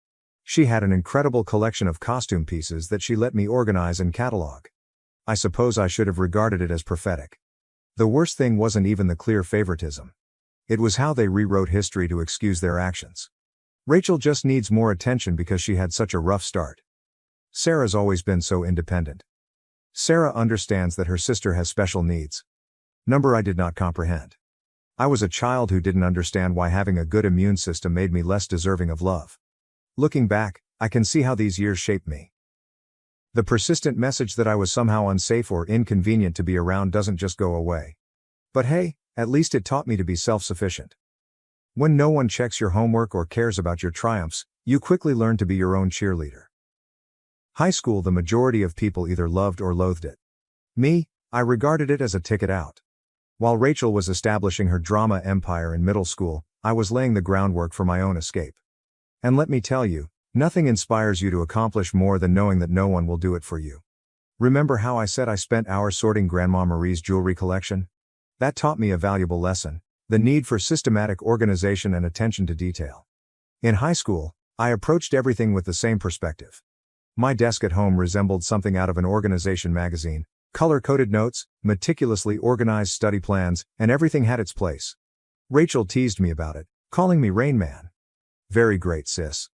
She had an incredible collection of costume pieces that she let me organize and catalog. I suppose I should have regarded it as prophetic. The worst thing wasn't even the clear favoritism. It was how they rewrote history to excuse their actions. Rachel just needs more attention because she had such a rough start. Sarah's always been so independent. Sarah understands that her sister has special needs. Number I did not comprehend. I was a child who didn't understand why having a good immune system made me less deserving of love. Looking back, I can see how these years shaped me. The persistent message that I was somehow unsafe or inconvenient to be around doesn't just go away. But hey, at least it taught me to be self-sufficient. When no one checks your homework or cares about your triumphs, you quickly learn to be your own cheerleader. High school, the majority of people either loved or loathed it. Me, I regarded it as a ticket out. While Rachel was establishing her drama empire in middle school, I was laying the groundwork for my own escape. And let me tell you, nothing inspires you to accomplish more than knowing that no one will do it for you. Remember how I said I spent hours sorting Grandma Marie's jewelry collection? That taught me a valuable lesson: the need for systematic organization and attention to detail. In high school, I approached everything with the same perspective. My desk at home resembled something out of an organization magazine: color-coded notes, meticulously organized study plans, and everything had its place. Rachel teased me about it, calling me Rain Man. Very great, sis.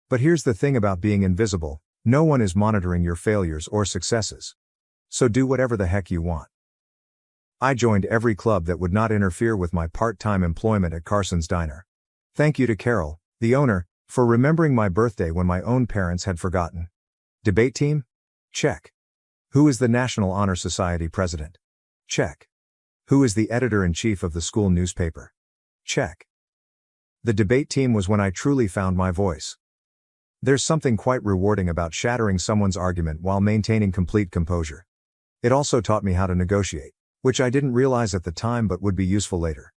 But here's the thing about being invisible: no one is monitoring your failures or successes. So do whatever the heck you want. I joined every club that would not interfere with my part-time employment at Carson's Diner. Thank you to Carol, the owner, for remembering my birthday when my own parents had forgotten. Debate team? Check. Who is the National Honor Society president? Check. Who is the editor-in-chief of the school newspaper? Check. The debate team was when I truly found my voice. There's something quite rewarding about shattering someone's argument while maintaining complete composure. It also taught me how to negotiate, which I didn't realize at the time but would be useful later.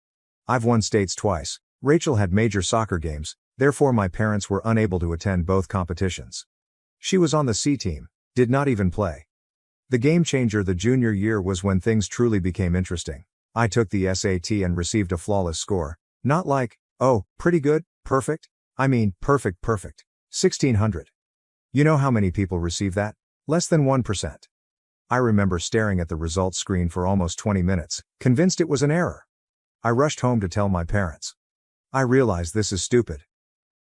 I've won states twice. Rachel had major soccer games, therefore my parents were unable to attend both competitions. She was on the C team, did not even play. The game changer the junior year was when things truly became interesting. I took the SAT and received a flawless score. Not like, oh, pretty good, perfect. I mean, perfect. 1600. You know how many people receive that? Less than 1%. I remember staring at the results screen for almost 20 minutes, convinced it was an error. I rushed home to tell my parents. I realized this is stupid.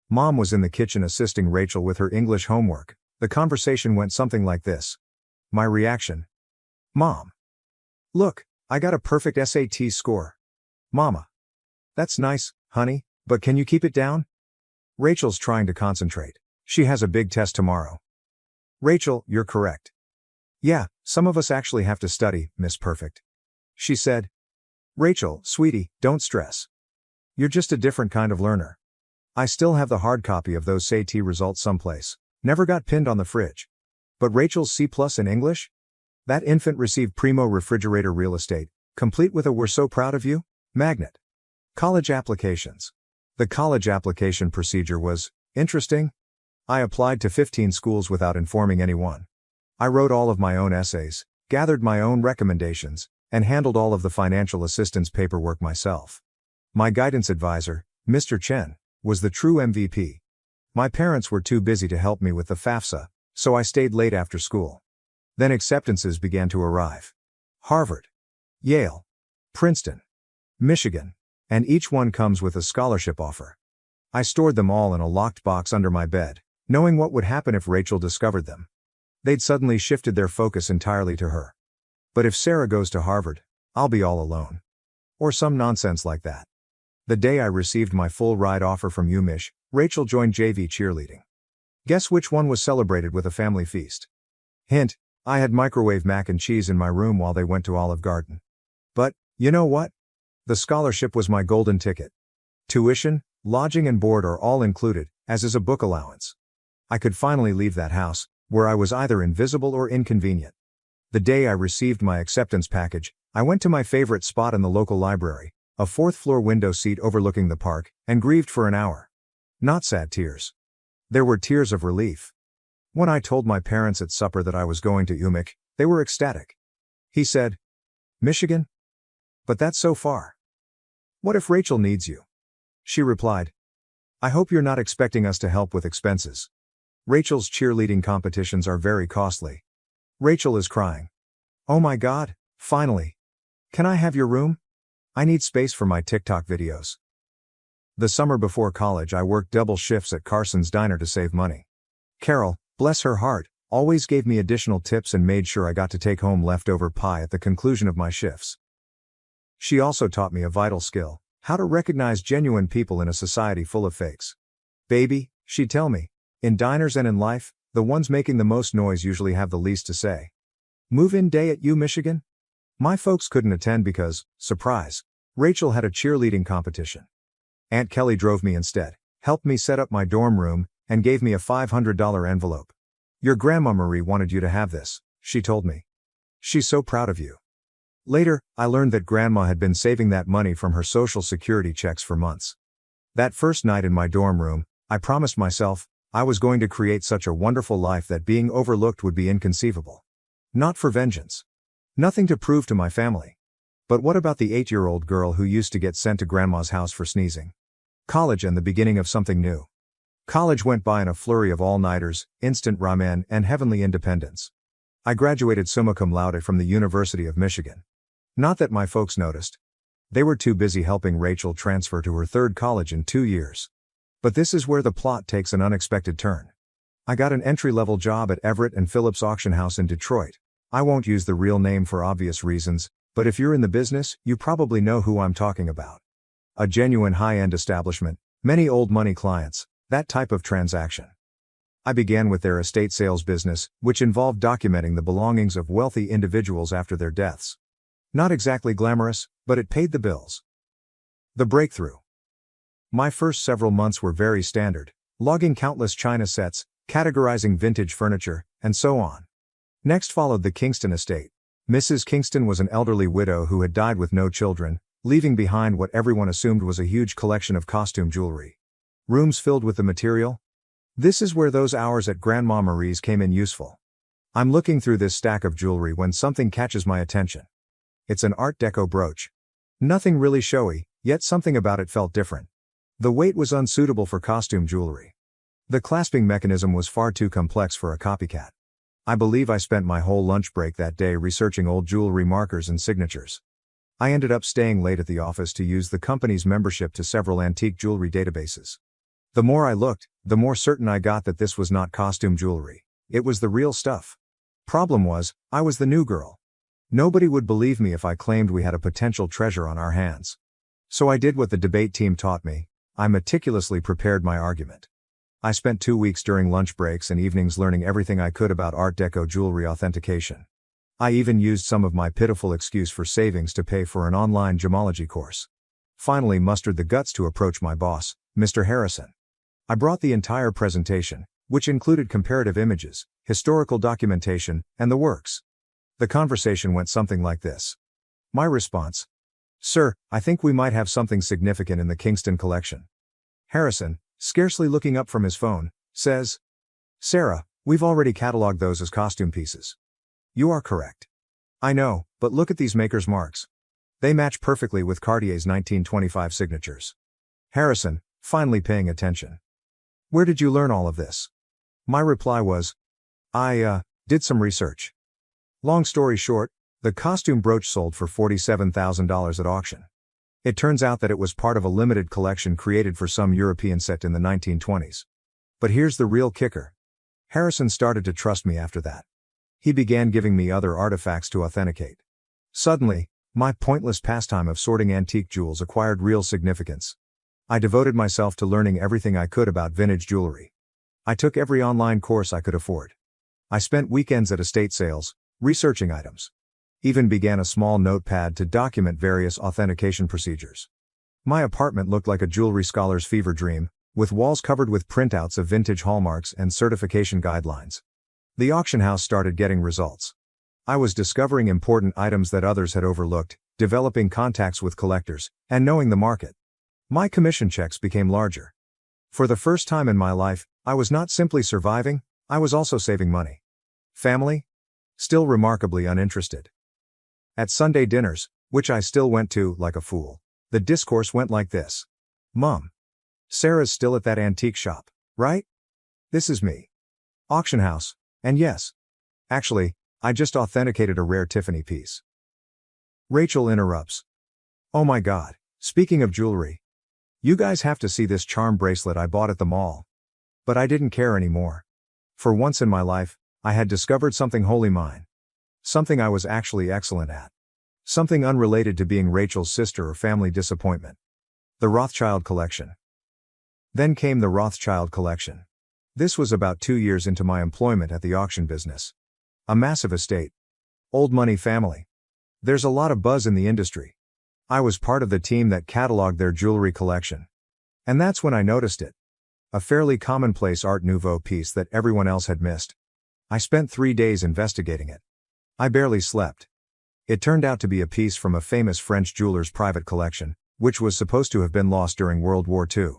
Mom was in the kitchen assisting Rachel with her English homework. The conversation went something like this. My reaction: Mom. Look, I got a perfect SAT score. Mama. That's nice, honey, but can you keep it down? Rachel's trying to concentrate. She has a big test tomorrow. Rachel, you're correct. Yeah, some of us actually have to study, Miss Perfect. She said. Rachel, sweetie, don't stress. You're just a different kind of learner. I still have the hard copy of those SAT results someplace. Never got pinned on the fridge. But Rachel's C+ in English? That infant received primo refrigerator real estate, complete with a "we're so proud of you" magnet. College applications. The college application procedure was interesting. I applied to 15 schools without informing anyone. I wrote all of my own essays, gathered my own recommendations, and handled all of the financial assistance paperwork myself. My guidance advisor, Mr. Chen, was the true MVP. My parents were too busy to help me with the FAFSA, so I stayed late after school. Then acceptances began to arrive. Harvard, Yale, Princeton, Michigan, and each one comes with a scholarship offer. I stored them all in a locked box under my bed, knowing what would happen if Rachel discovered them. They'd suddenly shifted their focus entirely to her. But if Sarah goes to Harvard, I'll be all alone. Or some nonsense like that. The day I received my full ride offer from UMich, Rachel joined JV cheerleading. Guess which one was celebrated with a family feast? Hint, I had microwave mac and cheese in my room while they went to Olive Garden. But, you know what? The scholarship was my golden ticket. Tuition, lodging and board are all included, as is a book allowance. I could finally leave that house, where I was either invisible or inconvenient. The day I received my acceptance package, I went to my favorite spot in the local library, a fourth-floor window seat overlooking the park, and grieved for an hour. Not sad tears. There were tears of relief. When I told my parents at supper that I was going to UMich, they were ecstatic. He said, "Michigan? But that's so far. What if Rachel needs you?" She replied, "I hope you're not expecting us to help with expenses. Rachel's cheerleading competitions are very costly." Rachel is crying. "Oh my God, finally. Can I have your room? I need space for my TikTok videos." The summer before college I worked double shifts at Carson's Diner to save money. Carol, bless her heart, always gave me additional tips and made sure I got to take home leftover pie at the conclusion of my shifts. She also taught me a vital skill, how to recognize genuine people in a society full of fakes. "Baby," she'd tell me, "in diners and in life, the ones making the most noise usually have the least to say." Move-in day at Michigan? My folks couldn't attend because, surprise, Rachel had a cheerleading competition. Aunt Kelly drove me instead, helped me set up my dorm room, and gave me a $500 envelope. "Your Grandma Marie wanted you to have this," she told me. "She's so proud of you." Later, I learned that Grandma had been saving that money from her Social Security checks for months. That first night in my dorm room, I promised myself, I was going to create such a wonderful life that being overlooked would be inconceivable. Not for vengeance. Nothing to prove to my family. But what about the 8-year-old girl who used to get sent to Grandma's house for sneezing? College and the beginning of something new. College went by in a flurry of all-nighters, instant ramen, and heavenly independence. I graduated summa cum laude from the University of Michigan. Not that my folks noticed. They were too busy helping Rachel transfer to her third college in 2 years. But this is where the plot takes an unexpected turn. I got an entry-level job at Everett and Phillips Auction House in Detroit. I won't use the real name for obvious reasons, but if you're in the business, you probably know who I'm talking about. A genuine high-end establishment, many old money clients, that type of transaction. I began with their estate sales business, which involved documenting the belongings of wealthy individuals after their deaths. Not exactly glamorous, but it paid the bills. The breakthrough. My first several months were very standard, logging countless china sets, categorizing vintage furniture, and so on. Next followed the Kingston estate. Mrs. Kingston was an elderly widow who had died with no children, leaving behind what everyone assumed was a huge collection of costume jewelry. Rooms filled with the material? This is where those hours at Grandma Marie's came in useful. I'm looking through this stack of jewelry when something catches my attention. It's an Art Deco brooch. Nothing really showy, yet something about it felt different. The weight was unsuitable for costume jewelry. The clasping mechanism was far too complex for a copycat. I believe I spent my whole lunch break that day researching old jewelry markers and signatures. I ended up staying late at the office to use the company's membership to several antique jewelry databases. The more I looked, the more certain I got that this was not costume jewelry. It was the real stuff. Problem was, I was the new girl. Nobody would believe me if I claimed we had a potential treasure on our hands. So I did what the debate team taught me. I meticulously prepared my argument. I spent 2 weeks during lunch breaks and evenings learning everything I could about Art Deco jewelry authentication. I even used some of my pitiful excuse for savings to pay for an online gemology course. Finally mustered the guts to approach my boss, Mr. Harrison. I brought the entire presentation, which included comparative images, historical documentation, and the works. The conversation went something like this. My response: "Sir, I think we might have something significant in the Kingston collection." Harrison, scarcely looking up from his phone, says, "Sarah, we've already cataloged those as costume pieces." You are correct. I know, but look at these maker's marks. They match perfectly with Cartier's 1925 signatures. Harrison, finally paying attention. Where did you learn all of this? My reply was, I did some research. Long story short, the costume brooch sold for $47,000 at auction. It turns out that it was part of a limited collection created for some European set in the 1920s. But here's the real kicker. Harrison started to trust me after that. He began giving me other artifacts to authenticate. Suddenly, my pointless pastime of sorting antique jewels acquired real significance. I devoted myself to learning everything I could about vintage jewelry. I took every online course I could afford. I spent weekends at estate sales, researching items. Even began a small notepad to document various authentication procedures. My apartment looked like a jewelry scholar's fever dream, with walls covered with printouts of vintage hallmarks and certification guidelines. The auction house started getting results. I was discovering important items that others had overlooked, developing contacts with collectors, and knowing the market. My commission checks became larger. For the first time in my life, I was not simply surviving, I was also saving money. Family? Still remarkably uninterested. At Sunday dinners, which I still went to like a fool, the discourse went like this. Mom. Sarah's still at that antique shop, right? This is me. Auction house, and yes. Actually, I just authenticated a rare Tiffany piece. Rachel interrupts. Oh my God, speaking of jewelry. You guys have to see this charm bracelet I bought at the mall. But I didn't care anymore. For once in my life, I had discovered something wholly mine. Something I was actually excellent at. Something unrelated to being Rachel's sister or family disappointment. The Rothschild collection. Then came the Rothschild collection. This was about 2 years into my employment at the auction business. A massive estate. Old money family. There's a lot of buzz in the industry. I was part of the team that cataloged their jewelry collection. And that's when I noticed it. A fairly commonplace Art Nouveau piece that everyone else had missed. I spent 3 days investigating it. I barely slept. It turned out to be a piece from a famous French jeweler's private collection, which was supposed to have been lost during World War II.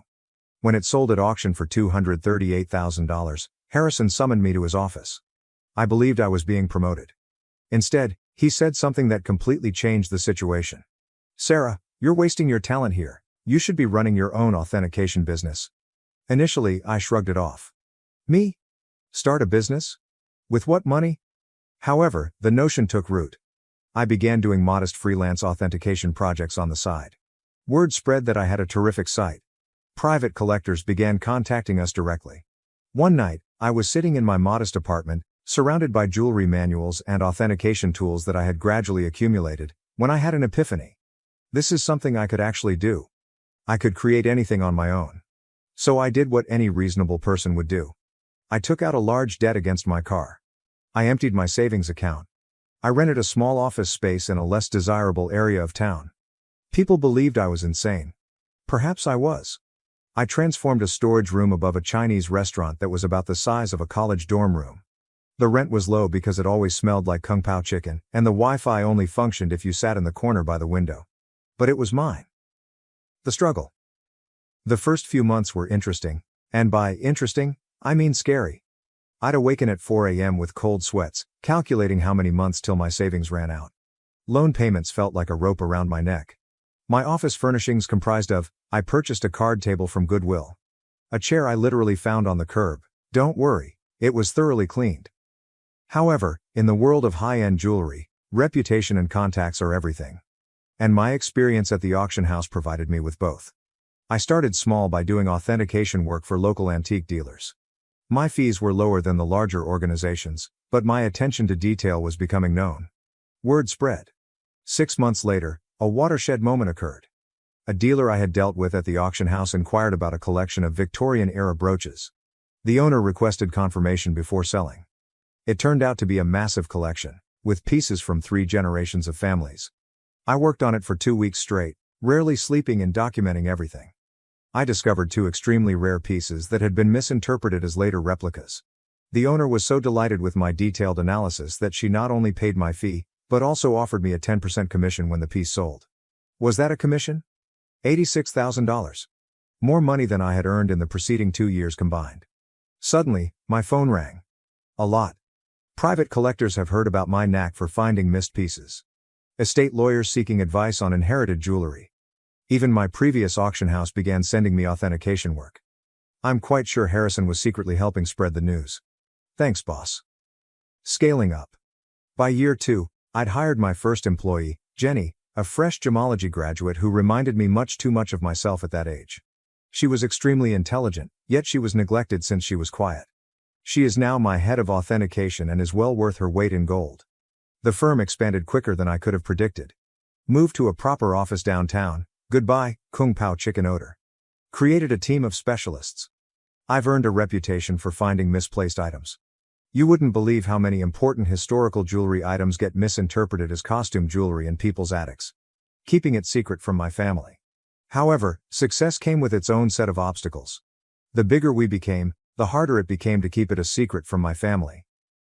When it sold at auction for $238,000, Harrison summoned me to his office. I believed I was being promoted. Instead, he said something that completely changed the situation. Sarah, you're wasting your talent here. You should be running your own authentication business. Initially, I shrugged it off. Me? Start a business? With what money? However, the notion took root. I began doing modest freelance authentication projects on the side. Word spread that I had a terrific site. Private collectors began contacting us directly. One night, I was sitting in my modest apartment, surrounded by jewelry manuals and authentication tools that I had gradually accumulated, when I had an epiphany. This is something I could actually do. I could create anything on my own. So I did what any reasonable person would do. I took out a large debt against my car. I emptied my savings account. I rented a small office space in a less desirable area of town. People believed I was insane. Perhaps I was. I transformed a storage room above a Chinese restaurant that was about the size of a college dorm room. The rent was low because it always smelled like Kung Pao chicken, and the Wi-Fi only functioned if you sat in the corner by the window. But it was mine. The struggle. The first few months were interesting, and by interesting, I mean scary. I'd awaken at 4 a.m. with cold sweats, calculating how many months till my savings ran out. Loan payments felt like a rope around my neck. My office furnishings comprised of, I purchased a card table from Goodwill. A chair I literally found on the curb. Don't worry, it was thoroughly cleaned. However, in the world of high-end jewelry, reputation and contacts are everything. And my experience at the auction house provided me with both. I started small by doing authentication work for local antique dealers. My fees were lower than the larger organizations, but my attention to detail was becoming known. Word spread. 6 months later, a watershed moment occurred. A dealer I had dealt with at the auction house inquired about a collection of Victorian-era brooches. The owner requested confirmation before selling. It turned out to be a massive collection, with pieces from 3 generations of families. I worked on it for 2 weeks straight, rarely sleeping and documenting everything. I discovered 2 extremely rare pieces that had been misinterpreted as later replicas. The owner was so delighted with my detailed analysis that she not only paid my fee, but also offered me a 10% commission when the piece sold. Was that a commission? $86,000. More money than I had earned in the preceding 2 years combined. Suddenly, my phone rang. A lot. Private collectors have heard about my knack for finding missed pieces. Estate lawyers seeking advice on inherited jewelry. Even my previous auction house began sending me authentication work. I'm quite sure Harrison was secretly helping spread the news. Thanks, boss. Scaling up. By year 2, I'd hired my first employee, Jenny, a fresh gemology graduate who reminded me much too much of myself at that age. She was extremely intelligent, yet she was neglected since she was quiet. She is now my head of authentication and is well worth her weight in gold. The firm expanded quicker than I could have predicted. Moved to a proper office downtown. Goodbye, Kung Pao chicken odor. Created a team of specialists. I've earned a reputation for finding misplaced items. You wouldn't believe how many important historical jewelry items get misinterpreted as costume jewelry in people's attics. Keeping it secret from my family. However, success came with its own set of obstacles. The bigger we became, the harder it became to keep it a secret from my family.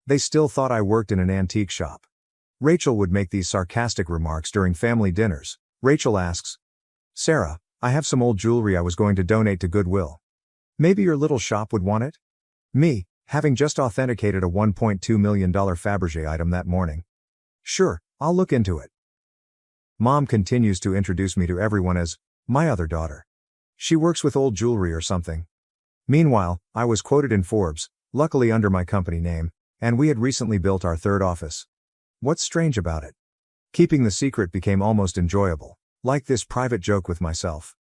They still thought I worked in an antique shop. Rachel would make these sarcastic remarks during family dinners. Rachel asks, "Sarah, I have some old jewelry I was going to donate to Goodwill. Maybe your little shop would want it?" Me, having just authenticated a $1.2 million Fabergé item that morning. "Sure, I'll look into it." Mom continues to introduce me to everyone as my other daughter. She works with old jewelry or something. Meanwhile, I was quoted in Forbes, luckily under my company name, and we had recently built our third office. What's strange about it? Keeping the secret became almost enjoyable, like this private joke with myself.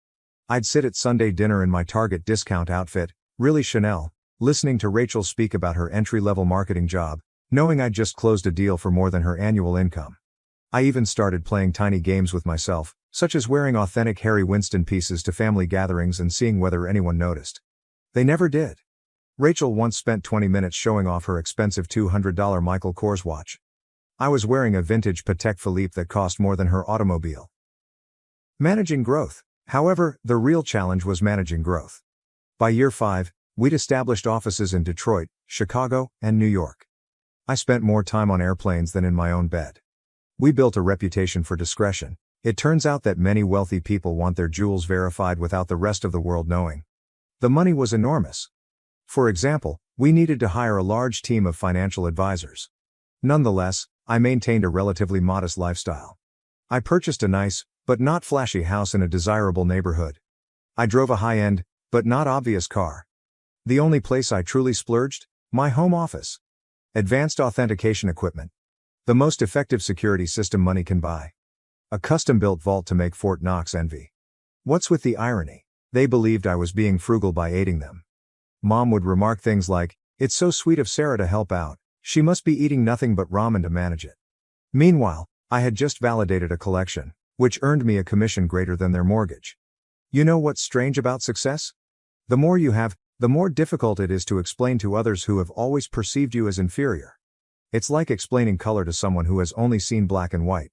I'd sit at Sunday dinner in my Target discount outfit, really Chanel, listening to Rachel speak about her entry-level marketing job, knowing I'd just closed a deal for more than her annual income. I even started playing tiny games with myself, such as wearing authentic Harry Winston pieces to family gatherings and seeing whether anyone noticed. They never did. Rachel once spent 20 minutes showing off her expensive $200 Michael Kors watch. I was wearing a vintage Patek Philippe that cost more than her automobile. Managing growth. However, the real challenge was managing growth. By year 5, we'd established offices in Detroit, Chicago, and New York. I spent more time on airplanes than in my own bed. We built a reputation for discretion. It turns out that many wealthy people want their jewels verified without the rest of the world knowing. The money was enormous. For example, we needed to hire a large team of financial advisors. Nonetheless, I maintained a relatively modest lifestyle. I purchased a nice, but not flashy house in a desirable neighborhood. I drove a high-end, but not obvious car. The only place I truly splurged? My home office. Advanced authentication equipment. The most effective security system money can buy. A custom-built vault to make Fort Knox envy. What's with the irony? They believed I was being frugal by aiding them. Mom would remark things like, "It's so sweet of Sarah to help out. She must be eating nothing but ramen to manage it." Meanwhile, I had just validated a collection, which earned me a commission greater than their mortgage. You know what's strange about success? The more you have, the more difficult it is to explain to others who have always perceived you as inferior. It's like explaining color to someone who has only seen black and white.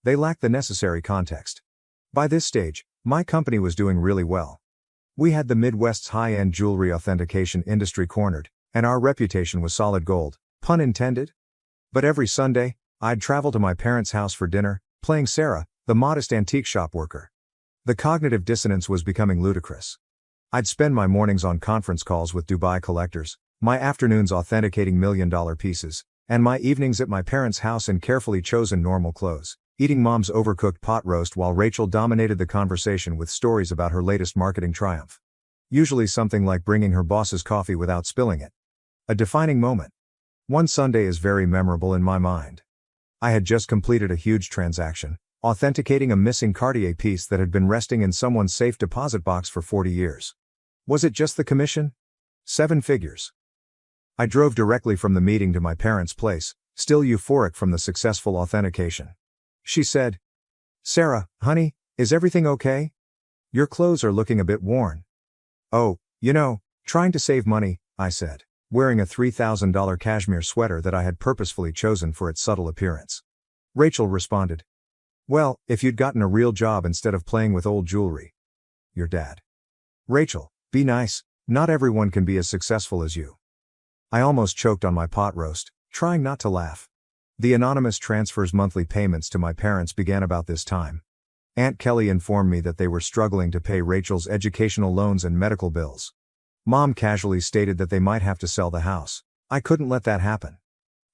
They lack the necessary context. By this stage, my company was doing really well. We had the Midwest's high-end jewelry authentication industry cornered, and our reputation was solid gold, pun intended. But every Sunday, I'd travel to my parents' house for dinner, playing Sarah, the modest antique shop worker. The cognitive dissonance was becoming ludicrous. I'd spend my mornings on conference calls with Dubai collectors, my afternoons authenticating million-dollar pieces, and my evenings at my parents' house in carefully chosen normal clothes, eating Mom's overcooked pot roast while Rachel dominated the conversation with stories about her latest marketing triumph. Usually something like bringing her boss's coffee without spilling it. A defining moment. One Sunday is very memorable in my mind. I had just completed a huge transaction, authenticating a missing Cartier piece that had been resting in someone's safe deposit box for 40 years. Was it just the commission? 7 figures. I drove directly from the meeting to my parents' place, still euphoric from the successful authentication. She said, "Sarah, honey, is everything okay? Your clothes are looking a bit worn." "Oh, trying to save money," I said, wearing a $3,000 cashmere sweater that I had purposefully chosen for its subtle appearance. Rachel responded, "Well, if you'd gotten a real job instead of playing with old jewelry. Your dad." "Rachel, be nice, not everyone can be as successful as you." I almost choked on my pot roast, trying not to laugh. The anonymous transfers monthly payments to my parents began about this time. Aunt Kelly informed me that they were struggling to pay Rachel's educational loans and medical bills. Mom casually stated that they might have to sell the house. I couldn't let that happen.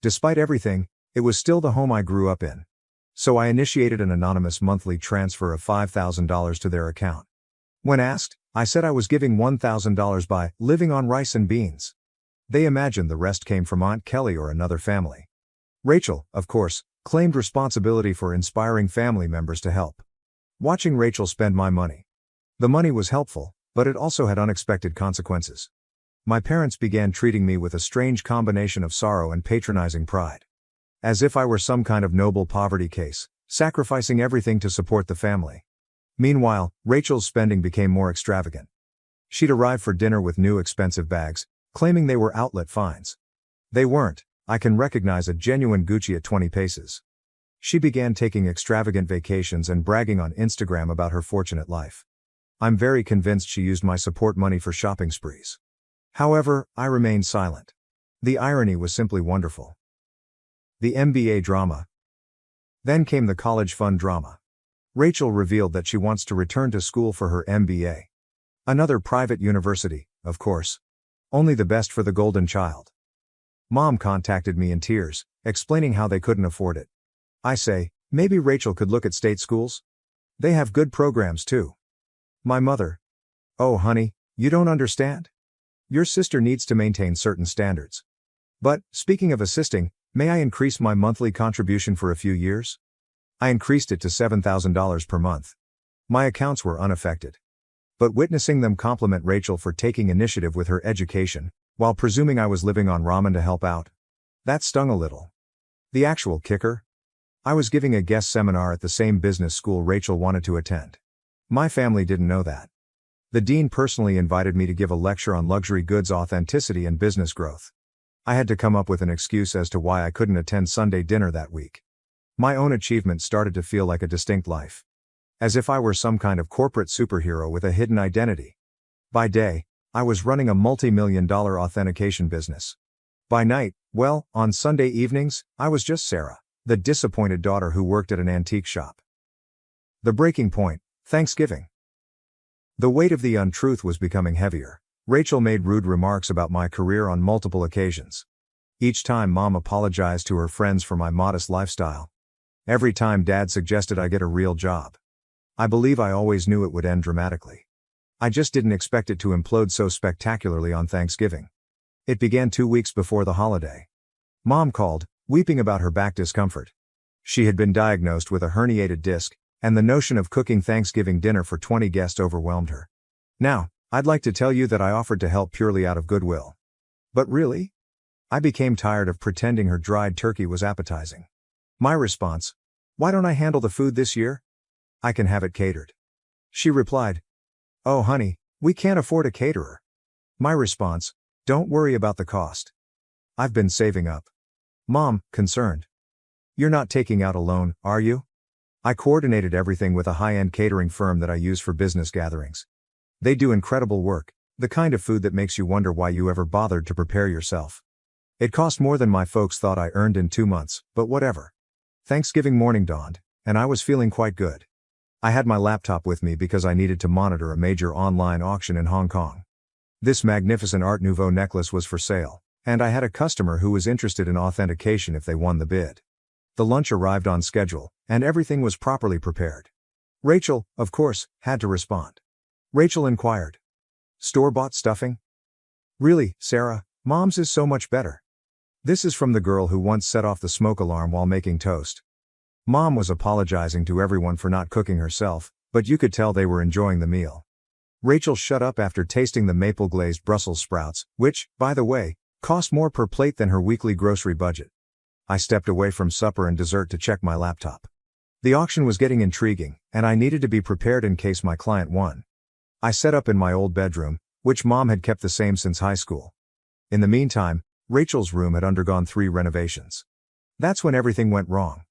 Despite everything, it was still the home I grew up in. So I initiated an anonymous monthly transfer of $5,000 to their account. When asked, I said I was giving $1,000 by living on rice and beans. They imagined the rest came from Aunt Kelly or another family. Rachel, of course, claimed responsibility for inspiring family members to help. Watching Rachel spend my money. The money was helpful, But it also had unexpected consequences. My parents began treating me with a strange combination of sorrow and patronizing pride. As if I were some kind of noble poverty case, sacrificing everything to support the family. Meanwhile, Rachel's spending became more extravagant. She'd arrive for dinner with new expensive bags, claiming they were outlet finds. They weren't. I can recognize a genuine Gucci at 20 paces. She began taking extravagant vacations and bragging on Instagram about her fortunate life. I'm very convinced she used my support money for shopping sprees. However, I remained silent. The irony was simply wonderful. The MBA drama. Then came the college fund drama. Rachel revealed that she wants to return to school for her MBA. Another private university, of course. Only the best for the golden child. Mom contacted me in tears, explaining how they couldn't afford it. I say, maybe Rachel could look at state schools? They have good programs too. My mother. Oh honey, you don't understand? Your sister needs to maintain certain standards. But, speaking of assisting, may I increase my monthly contribution for a few years? I increased it to $7,000 per month. My accounts were unaffected. But witnessing them compliment Rachel for taking initiative with her education, while presuming I was living on ramen to help out, that stung a little. The actual kicker? I was giving a guest seminar at the same business school Rachel wanted to attend. My family didn't know that. The dean personally invited me to give a lecture on luxury goods authenticity and business growth. I had to come up with an excuse as to why I couldn't attend Sunday dinner that week. My own achievement started to feel like a distinct life. As if I were some kind of corporate superhero with a hidden identity. By day, I was running a multi-million-dollar authentication business. By night, well, on Sunday evenings, I was just Sarah, the disappointed daughter who worked at an antique shop. The breaking point, Thanksgiving. The weight of the untruth was becoming heavier. Rachel made rude remarks about my career on multiple occasions. Each time Mom apologized to her friends for my modest lifestyle. Every time Dad suggested I get a real job. I believe I always knew it would end dramatically. I just didn't expect it to implode so spectacularly on Thanksgiving. It began 2 weeks before the holiday. Mom called, weeping about her back discomfort. She had been diagnosed with a herniated disc, and the notion of cooking Thanksgiving dinner for 20 guests overwhelmed her. Now, I'd like to tell you that I offered to help purely out of goodwill. But really? I became tired of pretending her dried turkey was appetizing. My response: why don't I handle the food this year? I can have it catered. She replied, oh honey, we can't afford a caterer. My response: don't worry about the cost. I've been saving up. Mom, concerned. You're not taking out a loan, are you? I coordinated everything with a high-end catering firm that I use for business gatherings. They do incredible work, the kind of food that makes you wonder why you ever bothered to prepare yourself. It cost more than my folks thought I earned in 2 months, but whatever. Thanksgiving morning dawned, and I was feeling quite good. I had my laptop with me because I needed to monitor a major online auction in Hong Kong. This magnificent Art Nouveau necklace was for sale, and I had a customer who was interested in authentication if they won the bid. The lunch arrived on schedule, and everything was properly prepared. Rachel, of course, had to respond. Rachel inquired. Store-bought stuffing? Really, Sarah, Mom's is so much better. This is from the girl who once set off the smoke alarm while making toast. Mom was apologizing to everyone for not cooking herself, but you could tell they were enjoying the meal. Rachel shut up after tasting the maple-glazed Brussels sprouts, which, by the way, cost more per plate than her weekly grocery budget. I stepped away from supper and dessert to check my laptop. The auction was getting intriguing, and I needed to be prepared in case my client won. I set up in my old bedroom, which Mom had kept the same since high school. In the meantime, Rachel's room had undergone 3 renovations. That's when everything went wrong.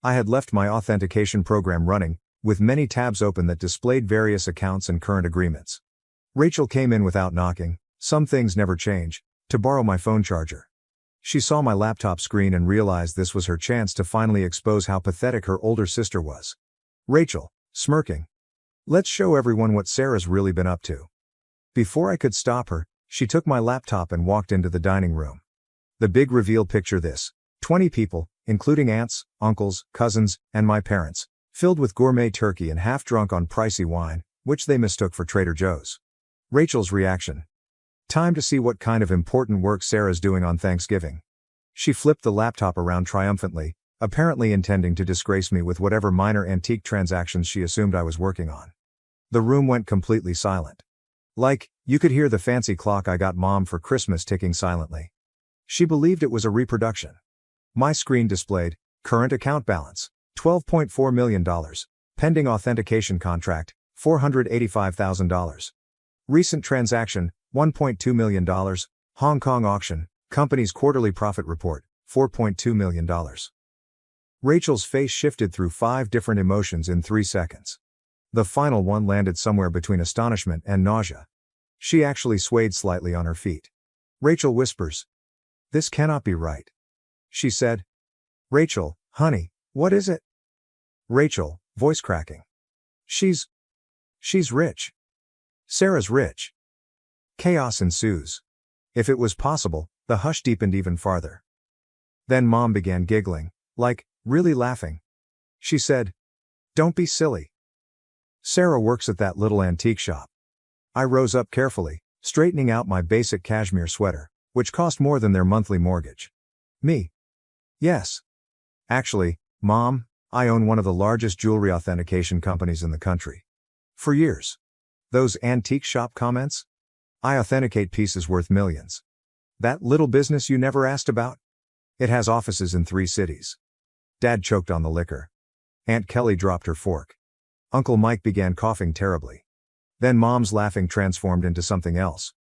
I had left my authentication program running, with many tabs open that displayed various accounts and current agreements. Rachel came in without knocking, some things never change, to borrow my phone charger. She saw my laptop screen and realized this was her chance to finally expose how pathetic her older sister was. Rachel, smirking. Let's show everyone what Sarah's really been up to. Before I could stop her, she took my laptop and walked into the dining room. The big reveal: picture this: 20 people, including aunts, uncles, cousins, and my parents, filled with gourmet turkey and half drunk on pricey wine, which they mistook for Trader Joe's. Rachel's reaction. Time to see what kind of important work Sarah's doing on Thanksgiving. She flipped the laptop around triumphantly, apparently intending to disgrace me with whatever minor antique transactions she assumed I was working on. The room went completely silent. Like, you could hear the fancy clock I got mom for Christmas ticking silently. She believed it was a reproduction. My screen displayed, current account balance, $12.4 million. Pending authentication contract, $485,000. Recent transaction, $1.2 million. Hong Kong auction, company's quarterly profit report, $4.2 million. Rachel's face shifted through 5 different emotions in 3 seconds. The final one landed somewhere between astonishment and nausea. She actually swayed slightly on her feet. Rachel whispers, "This cannot be right." She said. "Rachel, honey, what is it?" Rachel, voice cracking. She's rich. Sarah's rich." Chaos ensues. If it was possible, the hush deepened even farther. Then mom began giggling, like, really laughing. She said, "Don't be silly. Sarah works at that little antique shop." I rose up carefully, straightening out my basic cashmere sweater, which cost more than their monthly mortgage. "Me? Yes. Actually, Mom, I own one of the largest jewelry authentication companies in the country. For years. Those antique shop comments? I authenticate pieces worth millions. That little business you never asked about? It has offices in 3 cities." Dad choked on the liquor. Aunt Kelly dropped her fork. Uncle Mike began coughing terribly. Then Mom's laughing transformed into something else.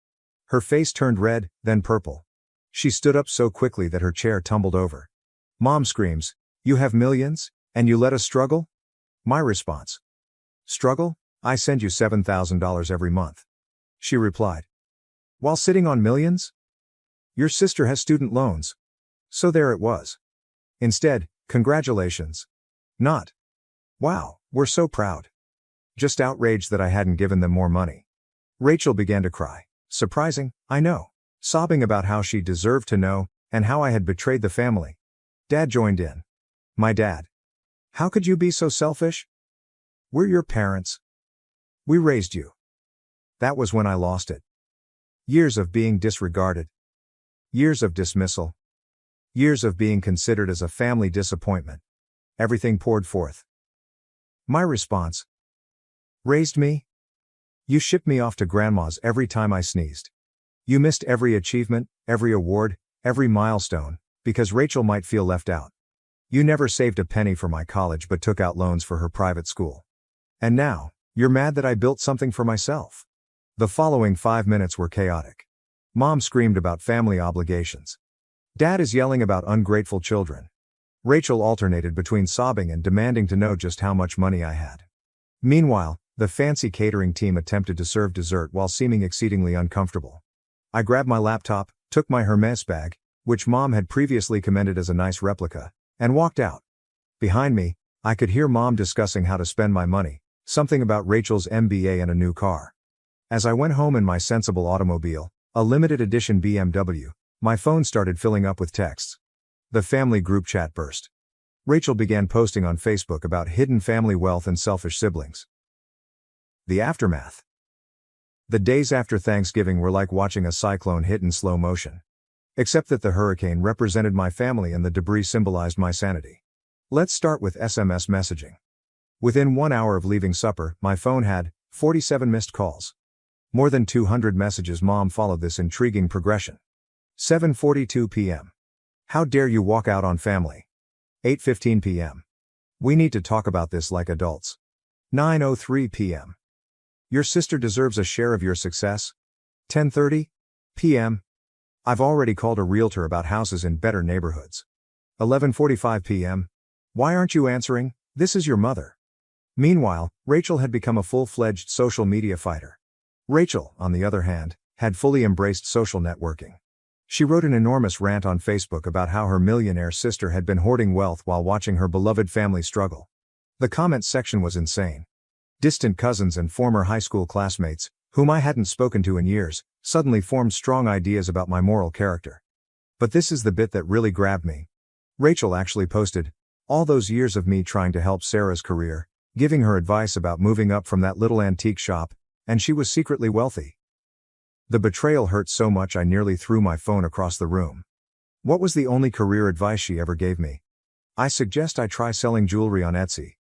Her face turned red, then purple. She stood up so quickly that her chair tumbled over. Mom screams, "You have millions, and you let us struggle?" My response. "Struggle? I send you $7,000 every month." She replied. "While sitting on millions? Your sister has student loans." So there it was. Instead, congratulations. Not, "Wow, we're so proud." Just outraged that I hadn't given them more money. Rachel began to cry. Surprising, I know. Sobbing about how she deserved to know, and how I had betrayed the family. Dad joined in. "My dad. How could you be so selfish? We're your parents. We raised you." That was when I lost it. Years of being disregarded. Years of dismissal. Years of being considered as a family disappointment. Everything poured forth. My response. "Raised me? You shipped me off to grandma's every time I sneezed. You missed every achievement, every award, every milestone, because Rachel might feel left out. You never saved a penny for my college but took out loans for her private school. And now, you're mad that I built something for myself." The following 5 minutes were chaotic. Mom screamed about family obligations. Dad is yelling about ungrateful children. Rachel alternated between sobbing and demanding to know just how much money I had. Meanwhile, the fancy catering team attempted to serve dessert while seeming exceedingly uncomfortable. I grabbed my laptop, took my Hermes bag, which Mom had previously commended as a nice replica, and walked out. Behind me, I could hear Mom discussing how to spend my money, something about Rachel's MBA and a new car. As I went home in my sensible automobile, a limited edition BMW, my phone started filling up with texts. The family group chat burst. Rachel began posting on Facebook about hidden family wealth and selfish siblings. The aftermath. The days after Thanksgiving were like watching a cyclone hit in slow motion. Except that the hurricane represented my family and the debris symbolized my sanity. Let's start with SMS messaging. Within 1 hour of leaving supper, my phone had 47 missed calls. More than 200 messages. Mom followed this intriguing progression. 7:42 p.m. How dare you walk out on family? 8:15 p.m. We need to talk about this like adults. 9:03 p.m. Your sister deserves a share of your success. 10:30 p.m. I've already called a realtor about houses in better neighborhoods. 11:45 p.m. Why aren't you answering? This is your mother. Meanwhile, Rachel had become a full-fledged social media fighter. Rachel, on the other hand, had fully embraced social networking. She wrote an enormous rant on Facebook about how her millionaire sister had been hoarding wealth while watching her beloved family struggle. The comments section was insane. Distant cousins and former high school classmates, whom I hadn't spoken to in years, suddenly formed strong ideas about my moral character. But this is the bit that really grabbed me. Rachel actually posted, all those years of me trying to help Sarah's career, giving her advice about moving up from that little antique shop, and she was secretly wealthy. The betrayal hurt so much I nearly threw my phone across the room. What was the only career advice she ever gave me? I suggest I try selling jewelry on Etsy.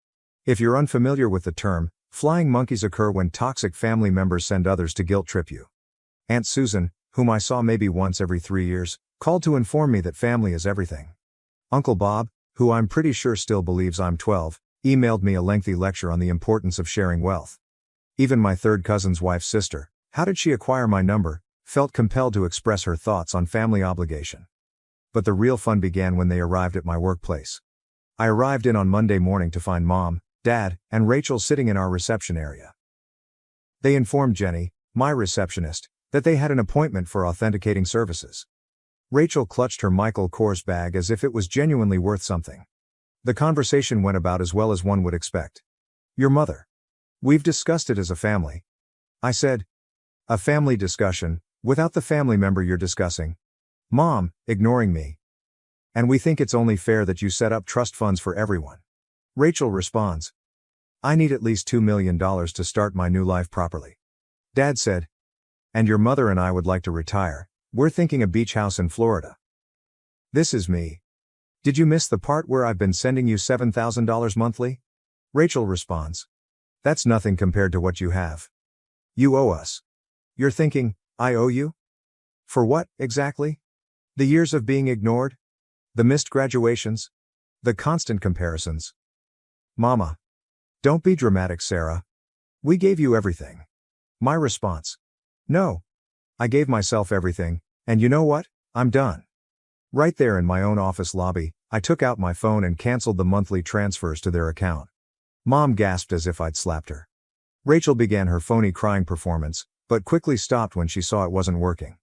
If you're unfamiliar with the term, Flying monkeys occur when toxic family members send others to guilt trip you. Aunt Susan, whom I saw maybe once every 3 years, called to inform me that family is everything. Uncle Bob, who I'm pretty sure still believes I'm 12, emailed me a lengthy lecture on the importance of sharing wealth. Even my third cousin's wife's sister, how did she acquire my number, felt compelled to express her thoughts on family obligation. But the real fun began when they arrived at my workplace. I arrived in on Monday morning to find Mom, Dad, and Rachel sitting in our reception area. They informed Jenny, my receptionist, that they had an appointment for authenticating services. Rachel clutched her Michael Kors bag as if it was genuinely worth something. The conversation went about as well as one would expect. Your mother. We've discussed it as a family. I said. A family discussion, without the family member you're discussing. Mom, ignoring me. And we think it's only fair that you set up trust funds for everyone. Rachel responds. I need at least $2 million to start my new life properly. Dad said. And your mother and I would like to retire. We're thinking a beach house in Florida. This is me. Did you miss the part where I've been sending you $7,000 monthly? Rachel responds. That's nothing compared to what you have. You owe us. You're thinking, I owe you? For what, exactly? The years of being ignored? The missed graduations? The constant comparisons? Mama. Don't be dramatic, Sarah. We gave you everything. My response. No. I gave myself everything, and you know what? I'm done. Right there in my own office lobby, I took out my phone and canceled the monthly transfers to their account. Mom gasped as if I'd slapped her. Rachel began her phony crying performance, but quickly stopped when she saw it wasn't working.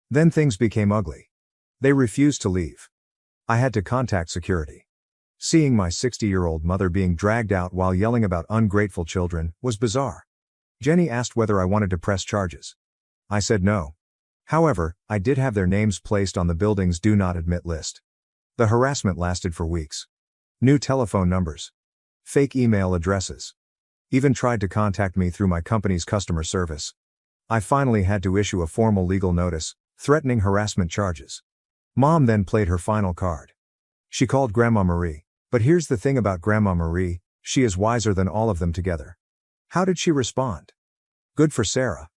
Then things became ugly. They refused to leave. I had to contact security. Seeing my 60-year-old mother being dragged out while yelling about ungrateful children was bizarre. Jenny asked whether I wanted to press charges. I said no. However, I did have their names placed on the building's do not admit list. The harassment lasted for weeks. New telephone numbers. Fake email addresses. Even tried to contact me through my company's customer service. I finally had to issue a formal legal notice, threatening harassment charges. Mom then played her final card. She called Grandma Marie, but here's the thing about Grandma Marie, she is wiser than all of them together. How did she respond? Good for Sarah.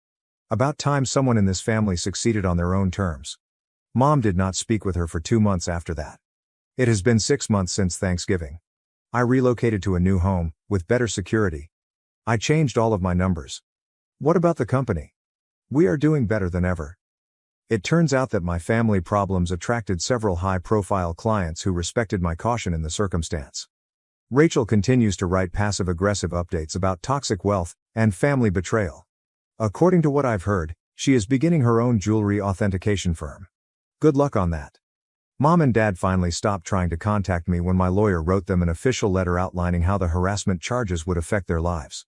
About time someone in this family succeeded on their own terms. Mom did not speak with her for 2 months after that. It has been 6 months since Thanksgiving. I relocated to a new home, with better security. I changed all of my numbers. What about the company? We are doing better than ever. It turns out that my family problems attracted several high-profile clients who respected my caution in the circumstance. Rachel continues to write passive-aggressive updates about toxic wealth and family betrayal. According to what I've heard, she is beginning her own jewelry authentication firm. Good luck on that. Mom and Dad finally stopped trying to contact me when my lawyer wrote them an official letter outlining how the harassment charges would affect their lives.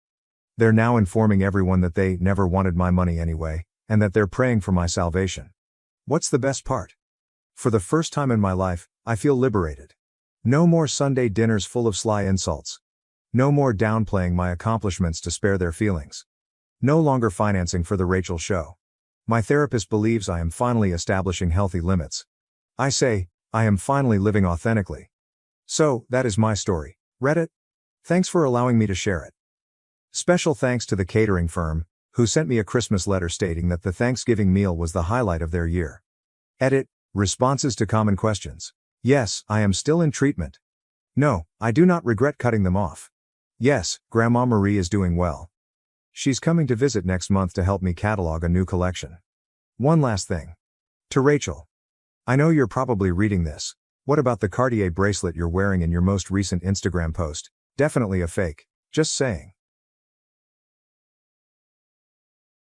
They're now informing everyone that they never wanted my money anyway, and that they're praying for my salvation. What's the best part? For the first time in my life, I feel liberated. No more Sunday dinners full of sly insults. No more downplaying my accomplishments to spare their feelings. No longer financing for the Rachel show. My therapist believes I am finally establishing healthy limits. I say, I am finally living authentically. So, that is my story. Reddit? Thanks for allowing me to share it. Special thanks to the catering firm, who sent me a Christmas letter stating that the Thanksgiving meal was the highlight of their year. Edit, responses to common questions. Yes, I am still in treatment. No, I do not regret cutting them off. Yes, Grandma Marie is doing well. She's coming to visit next month to help me catalog a new collection. One last thing. To Rachel. I know you're probably reading this. What about the Cartier bracelet you're wearing in your most recent Instagram post? Definitely a fake. Just saying.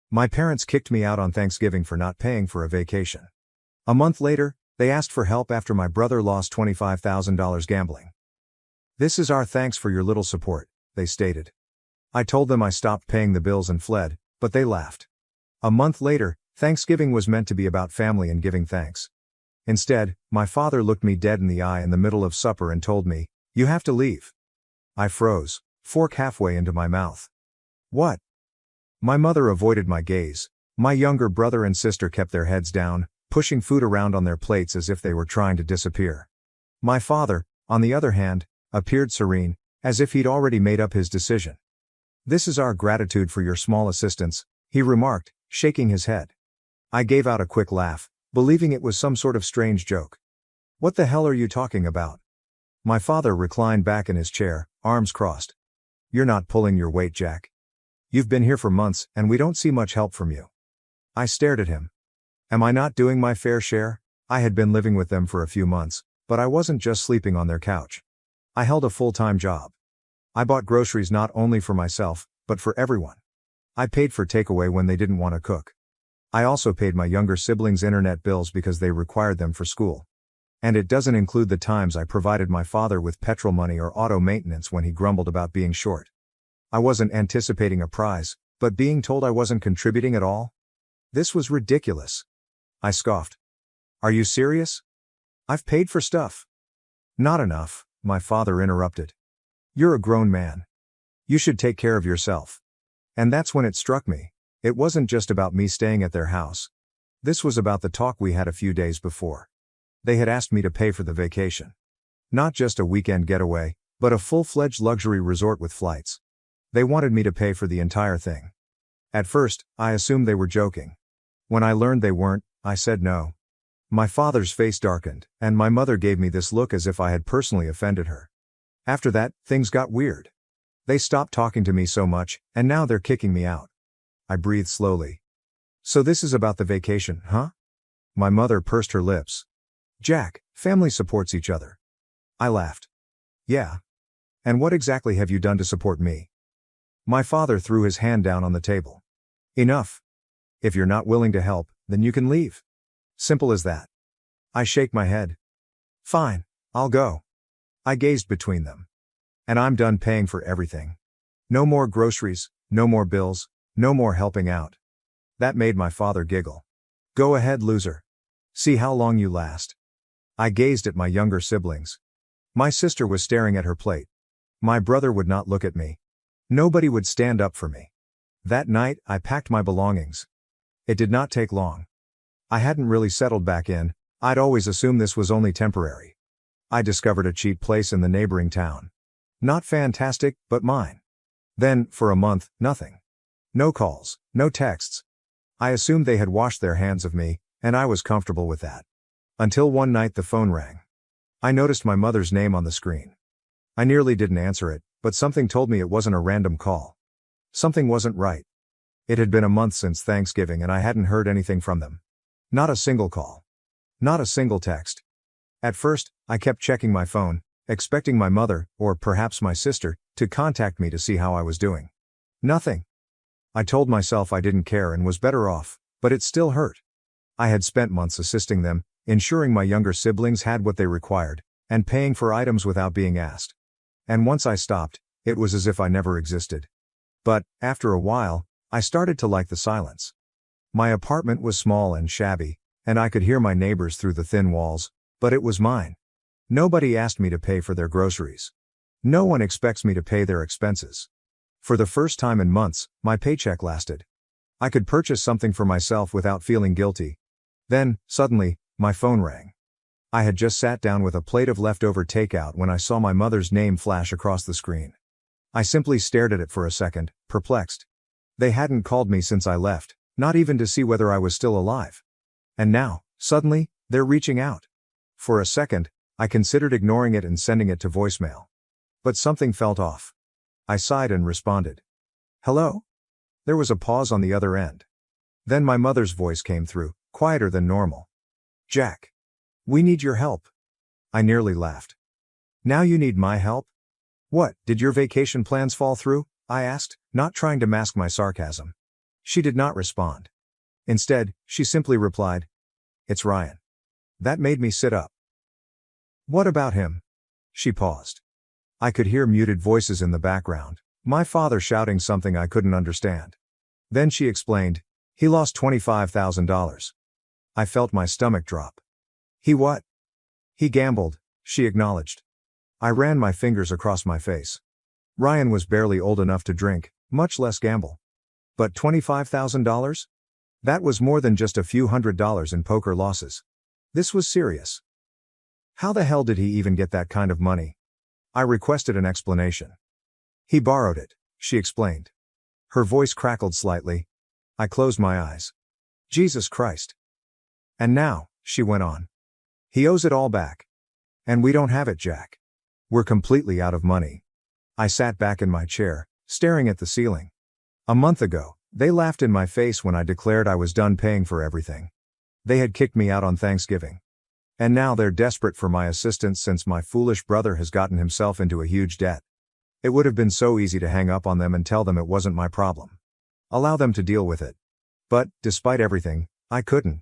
My parents kicked me out on Thanksgiving for not paying for a vacation. A month later, they asked for help after my brother lost $25,000 gambling. This is our thanks for your little support, they stated. I told them I stopped paying the bills and fled, but they laughed. A month later, Thanksgiving was meant to be about family and giving thanks. Instead, my father looked me dead in the eye in the middle of supper and told me, "You have to leave." I froze, fork halfway into my mouth. What? My mother avoided my gaze. My younger brother and sister kept their heads down, pushing food around on their plates as if they were trying to disappear. My father, on the other hand, appeared serene, as if he'd already made up his decision. This is our gratitude for your small assistance, he remarked, shaking his head. I gave out a quick laugh, believing it was some sort of strange joke. What the hell are you talking about? My father reclined back in his chair, arms crossed. You're not pulling your weight, Jack. You've been here for months, and we don't see much help from you. I stared at him. Am I not doing my fair share? I had been living with them for a few months, but I wasn't just sleeping on their couch. I held a full-time job. I bought groceries not only for myself, but for everyone. I paid for takeaway when they didn't want to cook. I also paid my younger siblings' internet bills because they required them for school. And it doesn't include the times I provided my father with petrol money or auto maintenance when he grumbled about being short. I wasn't anticipating a prize, but being told I wasn't contributing at all? This was ridiculous. I scoffed. Are you serious? I've paid for stuff. Not enough, my father interrupted. You're a grown man. You should take care of yourself. And that's when it struck me. It wasn't just about me staying at their house. This was about the talk we had a few days before. They had asked me to pay for the vacation. Not just a weekend getaway, but a full-fledged luxury resort with flights. They wanted me to pay for the entire thing. At first, I assumed they were joking. When I learned they weren't, I said no. My father's face darkened, and my mother gave me this look as if I had personally offended her. After that, things got weird. They stopped talking to me so much, and now they're kicking me out. I breathed slowly. So this is about the vacation, huh? My mother pursed her lips. Jack, family supports each other. I laughed. Yeah. And what exactly have you done to support me? My father threw his hand down on the table. Enough. If you're not willing to help, then you can leave. Simple as that. I shake my head. Fine, I'll go. I gazed between them. And I'm done paying for everything. No more groceries, no more bills, no more helping out. That made my father giggle. Go ahead, loser. See how long you last. I gazed at my younger siblings. My sister was staring at her plate. My brother would not look at me. Nobody would stand up for me. That night, I packed my belongings. It did not take long. I hadn't really settled back in. I'd always assumed this was only temporary. I discovered a cheap place in the neighboring town. Not fantastic, but mine. Then, for a month, nothing. No calls, no texts. I assumed they had washed their hands of me, and I was comfortable with that. Until one night the phone rang. I noticed my mother's name on the screen. I nearly didn't answer it, but something told me it wasn't a random call. Something wasn't right. It had been a month since Thanksgiving and I hadn't heard anything from them. Not a single call. Not a single text. At first, I kept checking my phone, expecting my mother, or perhaps my sister, to contact me to see how I was doing. Nothing. I told myself I didn't care and was better off, but it still hurt. I had spent months assisting them, ensuring my younger siblings had what they required, and paying for items without being asked. And once I stopped, it was as if I never existed. But, after a while, I started to like the silence. My apartment was small and shabby, and I could hear my neighbors through the thin walls, but it was mine. Nobody asked me to pay for their groceries. No one expects me to pay their expenses. For the first time in months, my paycheck lasted. I could purchase something for myself without feeling guilty. Then, suddenly, my phone rang. I had just sat down with a plate of leftover takeout when I saw my mother's name flash across the screen. I simply stared at it for a second, perplexed. They hadn't called me since I left, not even to see whether I was still alive. And now, suddenly, they're reaching out. For a second, I considered ignoring it and sending it to voicemail. But something felt off. I sighed and responded. Hello? There was a pause on the other end. Then my mother's voice came through, quieter than normal. Jack. We need your help. I nearly laughed. Now you need my help? What, did your vacation plans fall through? I asked, not trying to mask my sarcasm. She did not respond. Instead, she simply replied, It's Ryan. That made me sit up. What about him? She paused. I could hear muted voices in the background, my father shouting something I couldn't understand. Then she explained, he lost $25,000. I felt my stomach drop. He what? He gambled, she acknowledged. I ran my fingers across my face. Ryan was barely old enough to drink, much less gamble. But $25,000? That was more than just a few $100s in poker losses. This was serious. How the hell did he even get that kind of money? I requested an explanation. He borrowed it, she explained. Her voice crackled slightly. I closed my eyes. Jesus Christ. And now, she went on. He owes it all back. And we don't have it, Jack. We're completely out of money. I sat back in my chair, staring at the ceiling. A month ago, they laughed in my face when I declared I was done paying for everything. They had kicked me out on Thanksgiving. And now they're desperate for my assistance since my foolish brother has gotten himself into a huge debt. It would have been so easy to hang up on them and tell them it wasn't my problem. Allow them to deal with it. But, despite everything, I couldn't.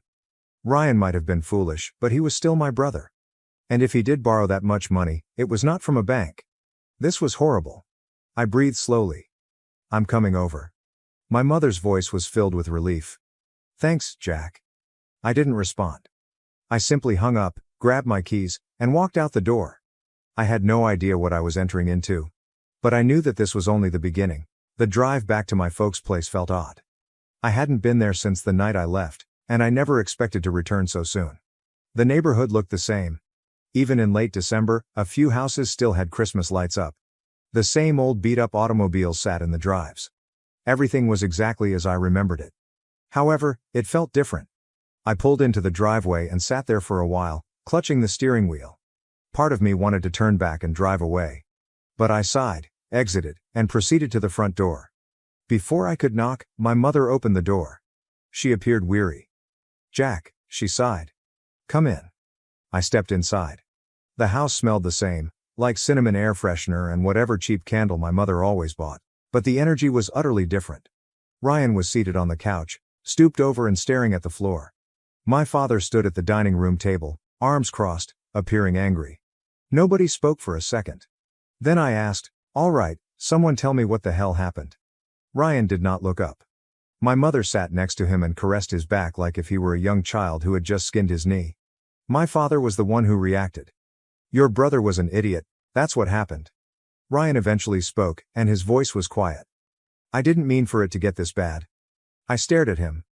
Ryan might have been foolish, but he was still my brother. And if he did borrow that much money, it was not from a bank. This was horrible. I breathed slowly. I'm coming over. My mother's voice was filled with relief. Thanks, Jack. I didn't respond. I simply hung up, grabbed my keys, and walked out the door. I had no idea what I was entering into. But I knew that this was only the beginning. The drive back to my folks' place felt odd. I hadn't been there since the night I left, and I never expected to return so soon. The neighborhood looked the same. Even in late December, a few houses still had Christmas lights up. The same old beat-up automobiles sat in the drives. Everything was exactly as I remembered it. However, it felt different. I pulled into the driveway and sat there for a while, clutching the steering wheel. Part of me wanted to turn back and drive away. But I sighed, exited, and proceeded to the front door. Before I could knock, my mother opened the door. She appeared weary. Jack, she sighed. Come in. I stepped inside. The house smelled the same, like cinnamon air freshener and whatever cheap candle my mother always bought. But the energy was utterly different. Ryan was seated on the couch, stooped over and staring at the floor. My father stood at the dining room table, arms crossed, appearing angry. Nobody spoke for a second. Then I asked, all right, someone tell me what the hell happened. Ryan did not look up. My mother sat next to him and caressed his back like if he were a young child who had just skinned his knee. My father was the one who reacted. Your brother was an idiot, that's what happened. Ryan eventually spoke, and his voice was quiet. I didn't mean for it to get this bad. I stared at him.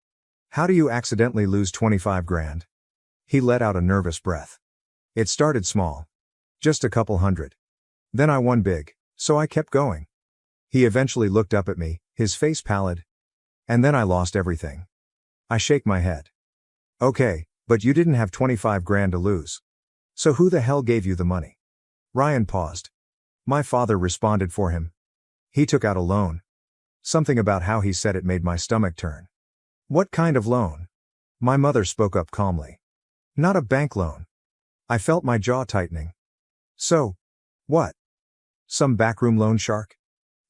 How do you accidentally lose 25 grand? He let out a nervous breath. It started small. Just a couple hundred. Then I won big, so I kept going. He eventually looked up at me, his face pallid. And then I lost everything. I shake my head. Okay, but you didn't have 25 grand to lose. So who the hell gave you the money? Ryan paused. My father responded for him. He took out a loan. Something about how he said it made my stomach turn. What kind of loan? My mother spoke up calmly. Not a bank loan. I felt my jaw tightening. So, what? Some backroom loan shark?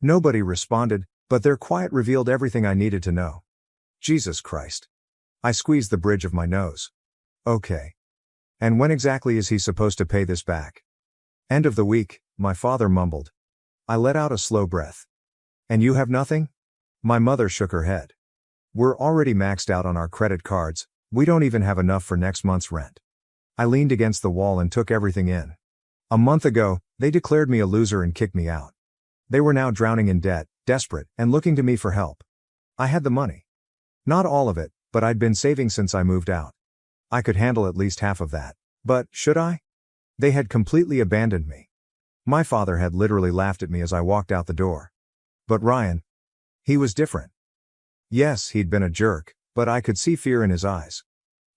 Nobody responded, but their quiet revealed everything I needed to know. Jesus Christ. I squeezed the bridge of my nose. Okay. And when exactly is he supposed to pay this back? End of the week, my father mumbled. I let out a slow breath. And you have nothing? My mother shook her head. We're already maxed out on our credit cards, we don't even have enough for next month's rent. I leaned against the wall and took everything in. A month ago, they declared me a loser and kicked me out. They were now drowning in debt, desperate, and looking to me for help. I had the money. Not all of it, but I'd been saving since I moved out. I could handle at least half of that. But, should I? They had completely abandoned me. My father had literally laughed at me as I walked out the door. But Ryan? He was different. Yes, he'd been a jerk, but I could see fear in his eyes.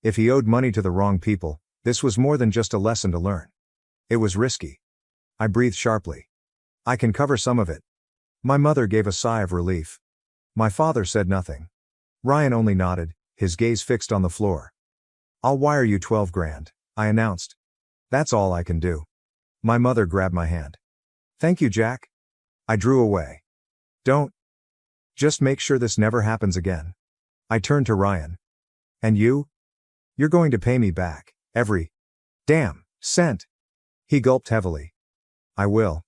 If he owed money to the wrong people, this was more than just a lesson to learn. It was risky. I breathed sharply. I can cover some of it. My mother gave a sigh of relief. My father said nothing. Ryan only nodded, his gaze fixed on the floor. I'll wire you 12 grand, I announced. That's all I can do. My mother grabbed my hand. Thank you, Jack. I drew away. Don't. Just make sure this never happens again. I turned to Ryan. And you? You're going to pay me back, every damn cent. He gulped heavily. I will.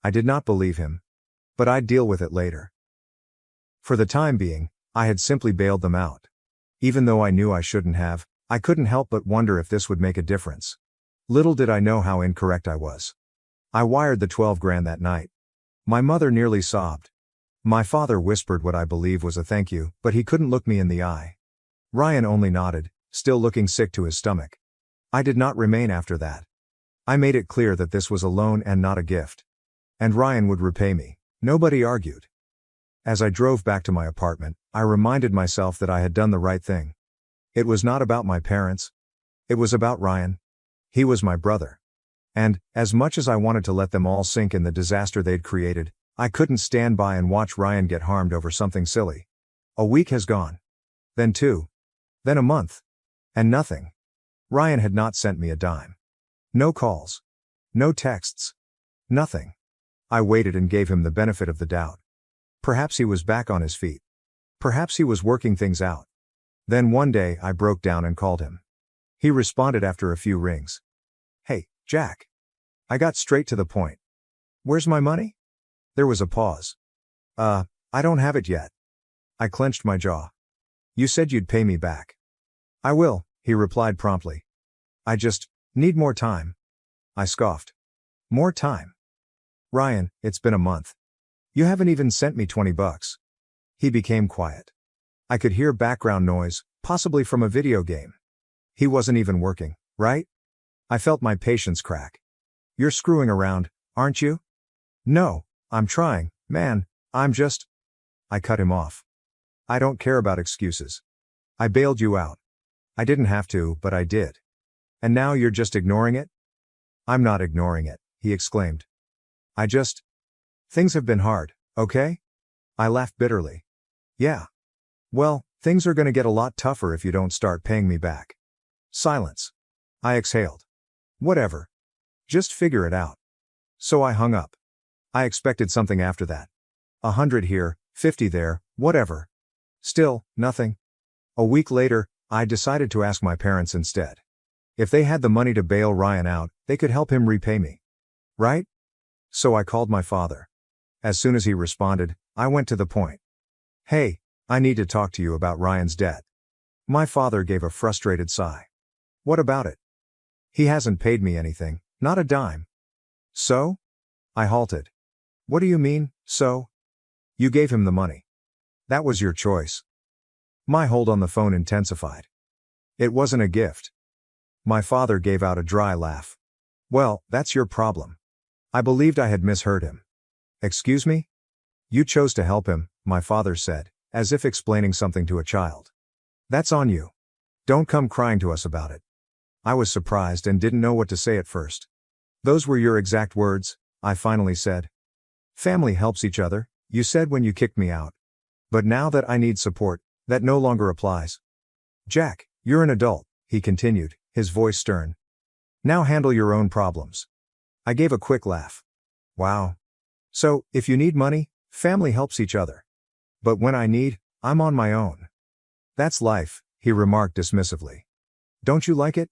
I did not believe him. But I'd deal with it later. For the time being, I had simply bailed them out. Even though I knew I shouldn't have, I couldn't help but wonder if this would make a difference. Little did I know how incorrect I was. I wired the 12 grand that night. My mother nearly sobbed. My father whispered what I believe was a thank you, but he couldn't look me in the eye. Ryan only nodded, still looking sick to his stomach. I did not remain after that. I made it clear that this was a loan and not a gift. And Ryan would repay me. Nobody argued. As I drove back to my apartment, I reminded myself that I had done the right thing. It was not about my parents. It was about Ryan. He was my brother. And, as much as I wanted to let them all sink in the disaster they'd created, I couldn't stand by and watch Ryan get harmed over something silly. A week has gone. Then 2. Then a month. And nothing. Ryan had not sent me a dime. No calls. No texts. Nothing. I waited and gave him the benefit of the doubt. Perhaps he was back on his feet. Perhaps he was working things out. Then one day I broke down and called him. He responded after a few rings. "Hey, Jack." I got straight to the point. "Where's my money?" There was a pause. I don't have it yet." I clenched my jaw. "You said you'd pay me back." "I will," he replied promptly. "I just need more time." I scoffed. "More time? Ryan, it's been a month. You haven't even sent me $20. He became quiet. I could hear background noise, possibly from a video game. He wasn't even working, right? I felt my patience crack. "You're screwing around, aren't you?" "No, I'm trying, man, I'm just..." I cut him off. "I don't care about excuses. I bailed you out. I didn't have to, but I did. And now you're just ignoring it?" "I'm not ignoring it," he exclaimed. Things have been hard, okay?" I laughed bitterly. "Yeah. Well, things are gonna get a lot tougher if you don't start paying me back." Silence. I exhaled. "Whatever. Just figure it out." So I hung up. I expected something after that. 100 here, 50 there, whatever. Still, nothing. A week later, I decided to ask my parents instead. If they had the money to bail Ryan out, they could help him repay me. Right? So I called my father. As soon as he responded, I went to the point. "Hey, I need to talk to you about Ryan's debt." My father gave a frustrated sigh. "What about it?" "He hasn't paid me anything, not a dime." "So?" I halted. "What do you mean, so?" "You gave him the money. That was your choice." My hold on the phone intensified. "It wasn't a gift." My father gave out a dry laugh. "Well, that's your problem." I believed I had misheard him. "Excuse me?" "You chose to help him," my father said, as if explaining something to a child. "That's on you. Don't come crying to us about it." I was surprised and didn't know what to say at first. "Those were your exact words," I finally said. "Family helps each other," you said when you kicked me out. "But now that I need support, that no longer applies." "Jack, you're an adult," he continued, his voice stern. "Now handle your own problems." I gave a quick laugh. Wow. So, if you need money, family helps each other. But when I need, I'm on my own. "That's life," he remarked dismissively. "Don't you like it?"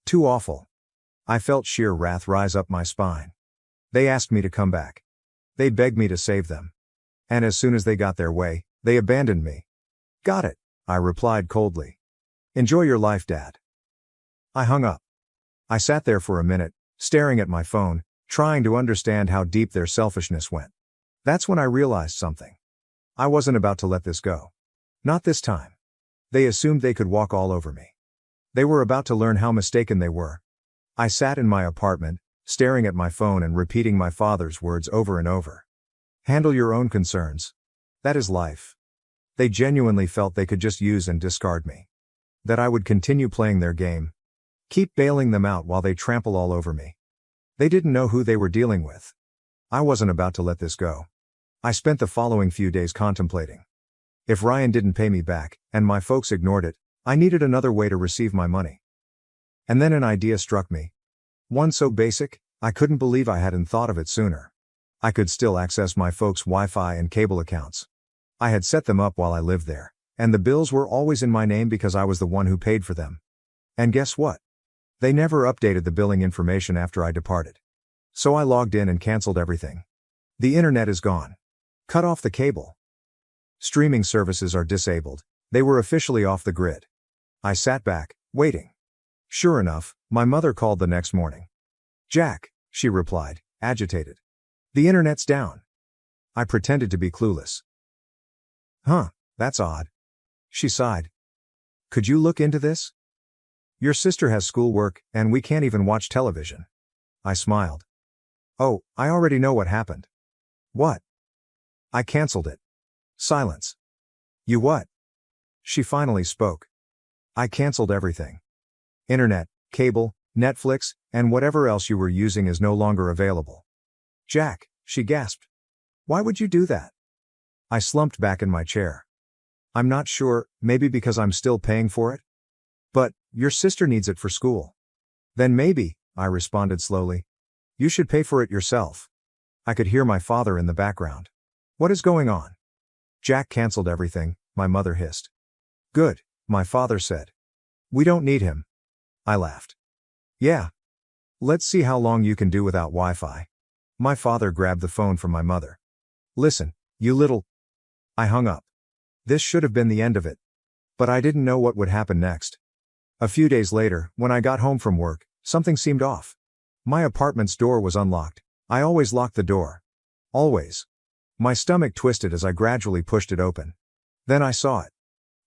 "Too awful." I felt sheer wrath rise up my spine. They asked me to come back. They begged me to save them. And as soon as they got their way, they abandoned me. "Got it," I replied coldly. "Enjoy your life, Dad." I hung up. I sat there for a minute, staring at my phone, trying to understand how deep their selfishness went. That's when I realized something. I wasn't about to let this go. Not this time. They assumed they could walk all over me. They were about to learn how mistaken they were. I sat in my apartment, staring at my phone and repeating my father's words over and over. Handle your own concerns. That is life. They genuinely felt they could just use and discard me. That I would continue playing their game. Keep bailing them out while they trample all over me. They didn't know who they were dealing with. I wasn't about to let this go. I spent the following few days contemplating. If Ryan didn't pay me back, and my folks ignored it, I needed another way to receive my money. And then an idea struck me. One so basic, I couldn't believe I hadn't thought of it sooner. I could still access my folks' Wi-Fi and cable accounts. I had set them up while I lived there, and the bills were always in my name because I was the one who paid for them. And guess what? They never updated the billing information after I departed. So I logged in and canceled everything. The internet is gone. Cut off the cable. Streaming services are disabled. They were officially off the grid. I sat back, waiting. Sure enough, my mother called the next morning. "Jack," she replied, agitated. "The internet's down." I pretended to be clueless. "Huh, that's odd." She sighed. "Could you look into this? Your sister has schoolwork, and we can't even watch television." I smiled. "Oh, I already know what happened." "What?" "I canceled it." Silence. You what? She finally spoke. I canceled everything. Internet, cable, Netflix, and whatever else you were using is no longer available. Jack, she gasped. Why would you do that? I slumped back in my chair. I'm not sure, maybe because I'm still paying for it? But, your sister needs it for school. Then maybe, I responded slowly. You should pay for it yourself. I could hear my father in the background. What is going on? Jack canceled everything, my mother hissed. Good, my father said. We don't need him. I laughed. Yeah. Let's see how long you can do without Wi-Fi. My father grabbed the phone from my mother. Listen, you little... I hung up. This should have been the end of it. But I didn't know what would happen next. A few days later, when I got home from work, something seemed off. My apartment's door was unlocked. I always locked the door. Always. My stomach twisted as I gradually pushed it open. Then I saw it.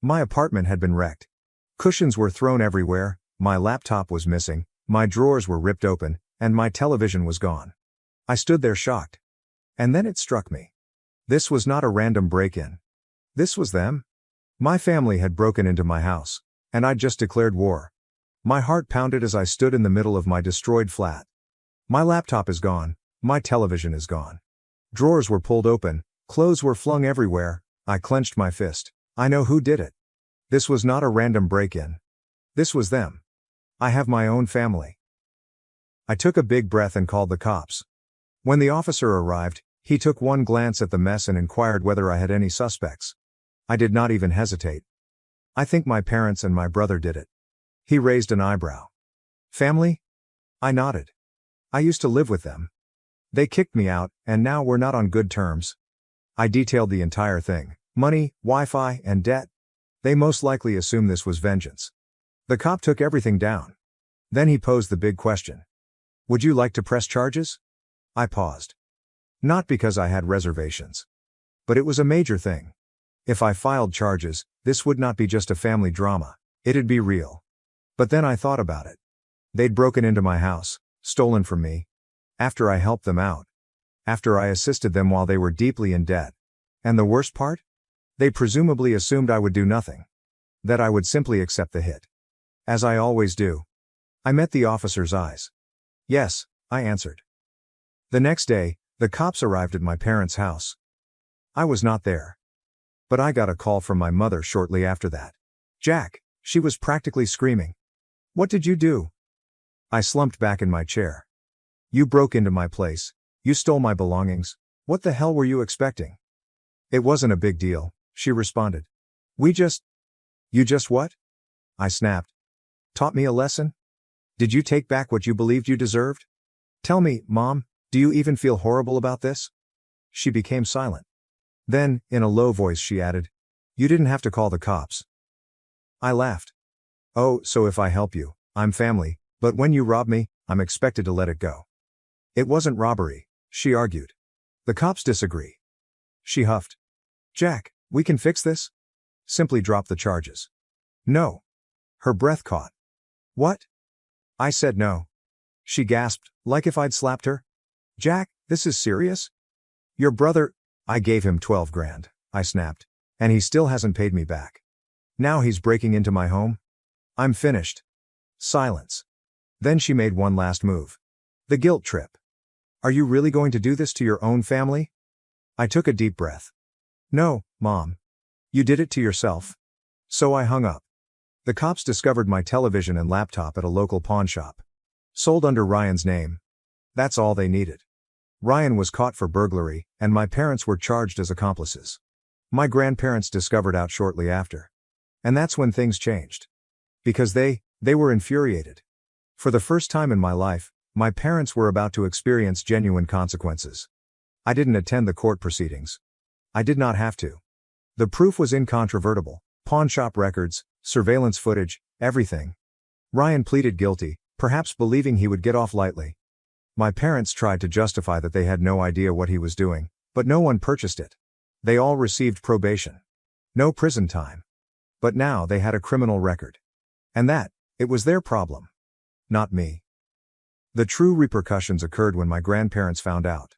My apartment had been wrecked. Cushions were thrown everywhere, my laptop was missing, my drawers were ripped open, and my television was gone. I stood there shocked. And then it struck me. This was not a random break-in. This was them. My family had broken into my house, and I'd just declared war. My heart pounded as I stood in the middle of my destroyed flat. My laptop is gone, my television is gone. Drawers were pulled open, clothes were flung everywhere, I clenched my fist. I know who did it. This was not a random break-in. This was them. I have my own family. I took a big breath and called the cops. When the officer arrived, he took one glance at the mess and inquired whether I had any suspects. I did not even hesitate. I think my parents and my brother did it. He raised an eyebrow. Family? I nodded. I used to live with them. They kicked me out, and now we're not on good terms. I detailed the entire thing. Money, Wi-Fi, and debt. They most likely assumed this was vengeance. The cop took everything down. Then he posed the big question. Would you like to press charges? I paused. Not because I had reservations. But it was a major thing. If I filed charges, this would not be just a family drama. It'd be real. But then I thought about it. They'd broken into my house, stolen from me. After I helped them out. After I assisted them while they were deeply in debt. And the worst part? They presumably assumed I would do nothing. That I would simply accept the hit. As I always do. I met the officer's eyes. Yes, I answered. The next day, the cops arrived at my parents' house. I was not there. But I got a call from my mother shortly after that. Jack, she was practically screaming. What did you do? I slumped back in my chair. You broke into my place. You stole my belongings. What the hell were you expecting? It wasn't a big deal, she responded. You just what? I snapped. Taught me a lesson? Did you take back what you believed you deserved? Tell me, Mom, do you even feel horrible about this? She became silent. Then, in a low voice she added, you didn't have to call the cops. I laughed. Oh, so if I help you, I'm family, but when you rob me, I'm expected to let it go. It wasn't robbery, she argued. The cops disagree. She huffed. Jack, we can fix this? Simply drop the charges. No. Her breath caught. What? I said no. She gasped, like if I'd slapped her. Jack, this is serious? Your brother... I gave him 12 grand, I snapped. And he still hasn't paid me back. Now he's breaking into my home? I'm finished. Silence. Then she made one last move. The guilt trip. Are you really going to do this to your own family? I took a deep breath. No, Mom. You did it to yourself. So I hung up. The cops discovered my television and laptop at a local pawn shop. Sold under Ryan's name. That's all they needed. Ryan was caught for burglary, and my parents were charged as accomplices. My grandparents discovered out shortly after. And that's when things changed. Because they were infuriated. For the first time in my life, my parents were about to experience genuine consequences. I didn't attend the court proceedings. I did not have to. The proof was incontrovertible. Pawn shop records, surveillance footage, everything. Ryan pleaded guilty, perhaps believing he would get off lightly. My parents tried to justify that they had no idea what he was doing, but no one purchased it. They all received probation. No prison time. But now they had a criminal record. And it was their problem. Not me. The true repercussions occurred when my grandparents found out.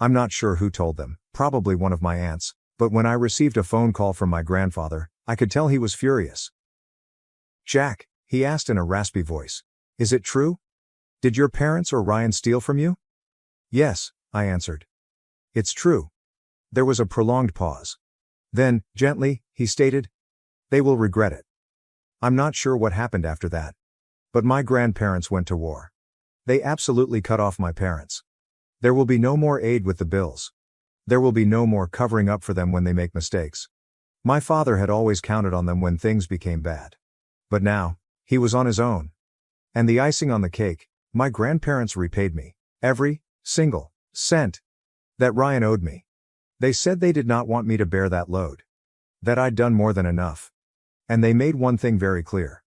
I'm not sure who told them, probably one of my aunts, But when I received a phone call from my grandfather, I could tell he was furious. "Jack," he asked in a raspy voice, "is it true? Did your parents or Ryan steal from you?" "Yes," I answered. "It's true." There was a prolonged pause. Then, gently, he stated, "They will regret it." I'm not sure what happened after that. But my grandparents went to war. They absolutely cut off my parents. There will be no more aid with the bills. There will be no more covering up for them when they make mistakes. My father had always counted on them when things became bad. But now, he was on his own. And the icing on the cake, my grandparents repaid me every single cent that Ryan owed me. They said they did not want me to bear that load. That I'd done more than enough. And they made one thing very clear.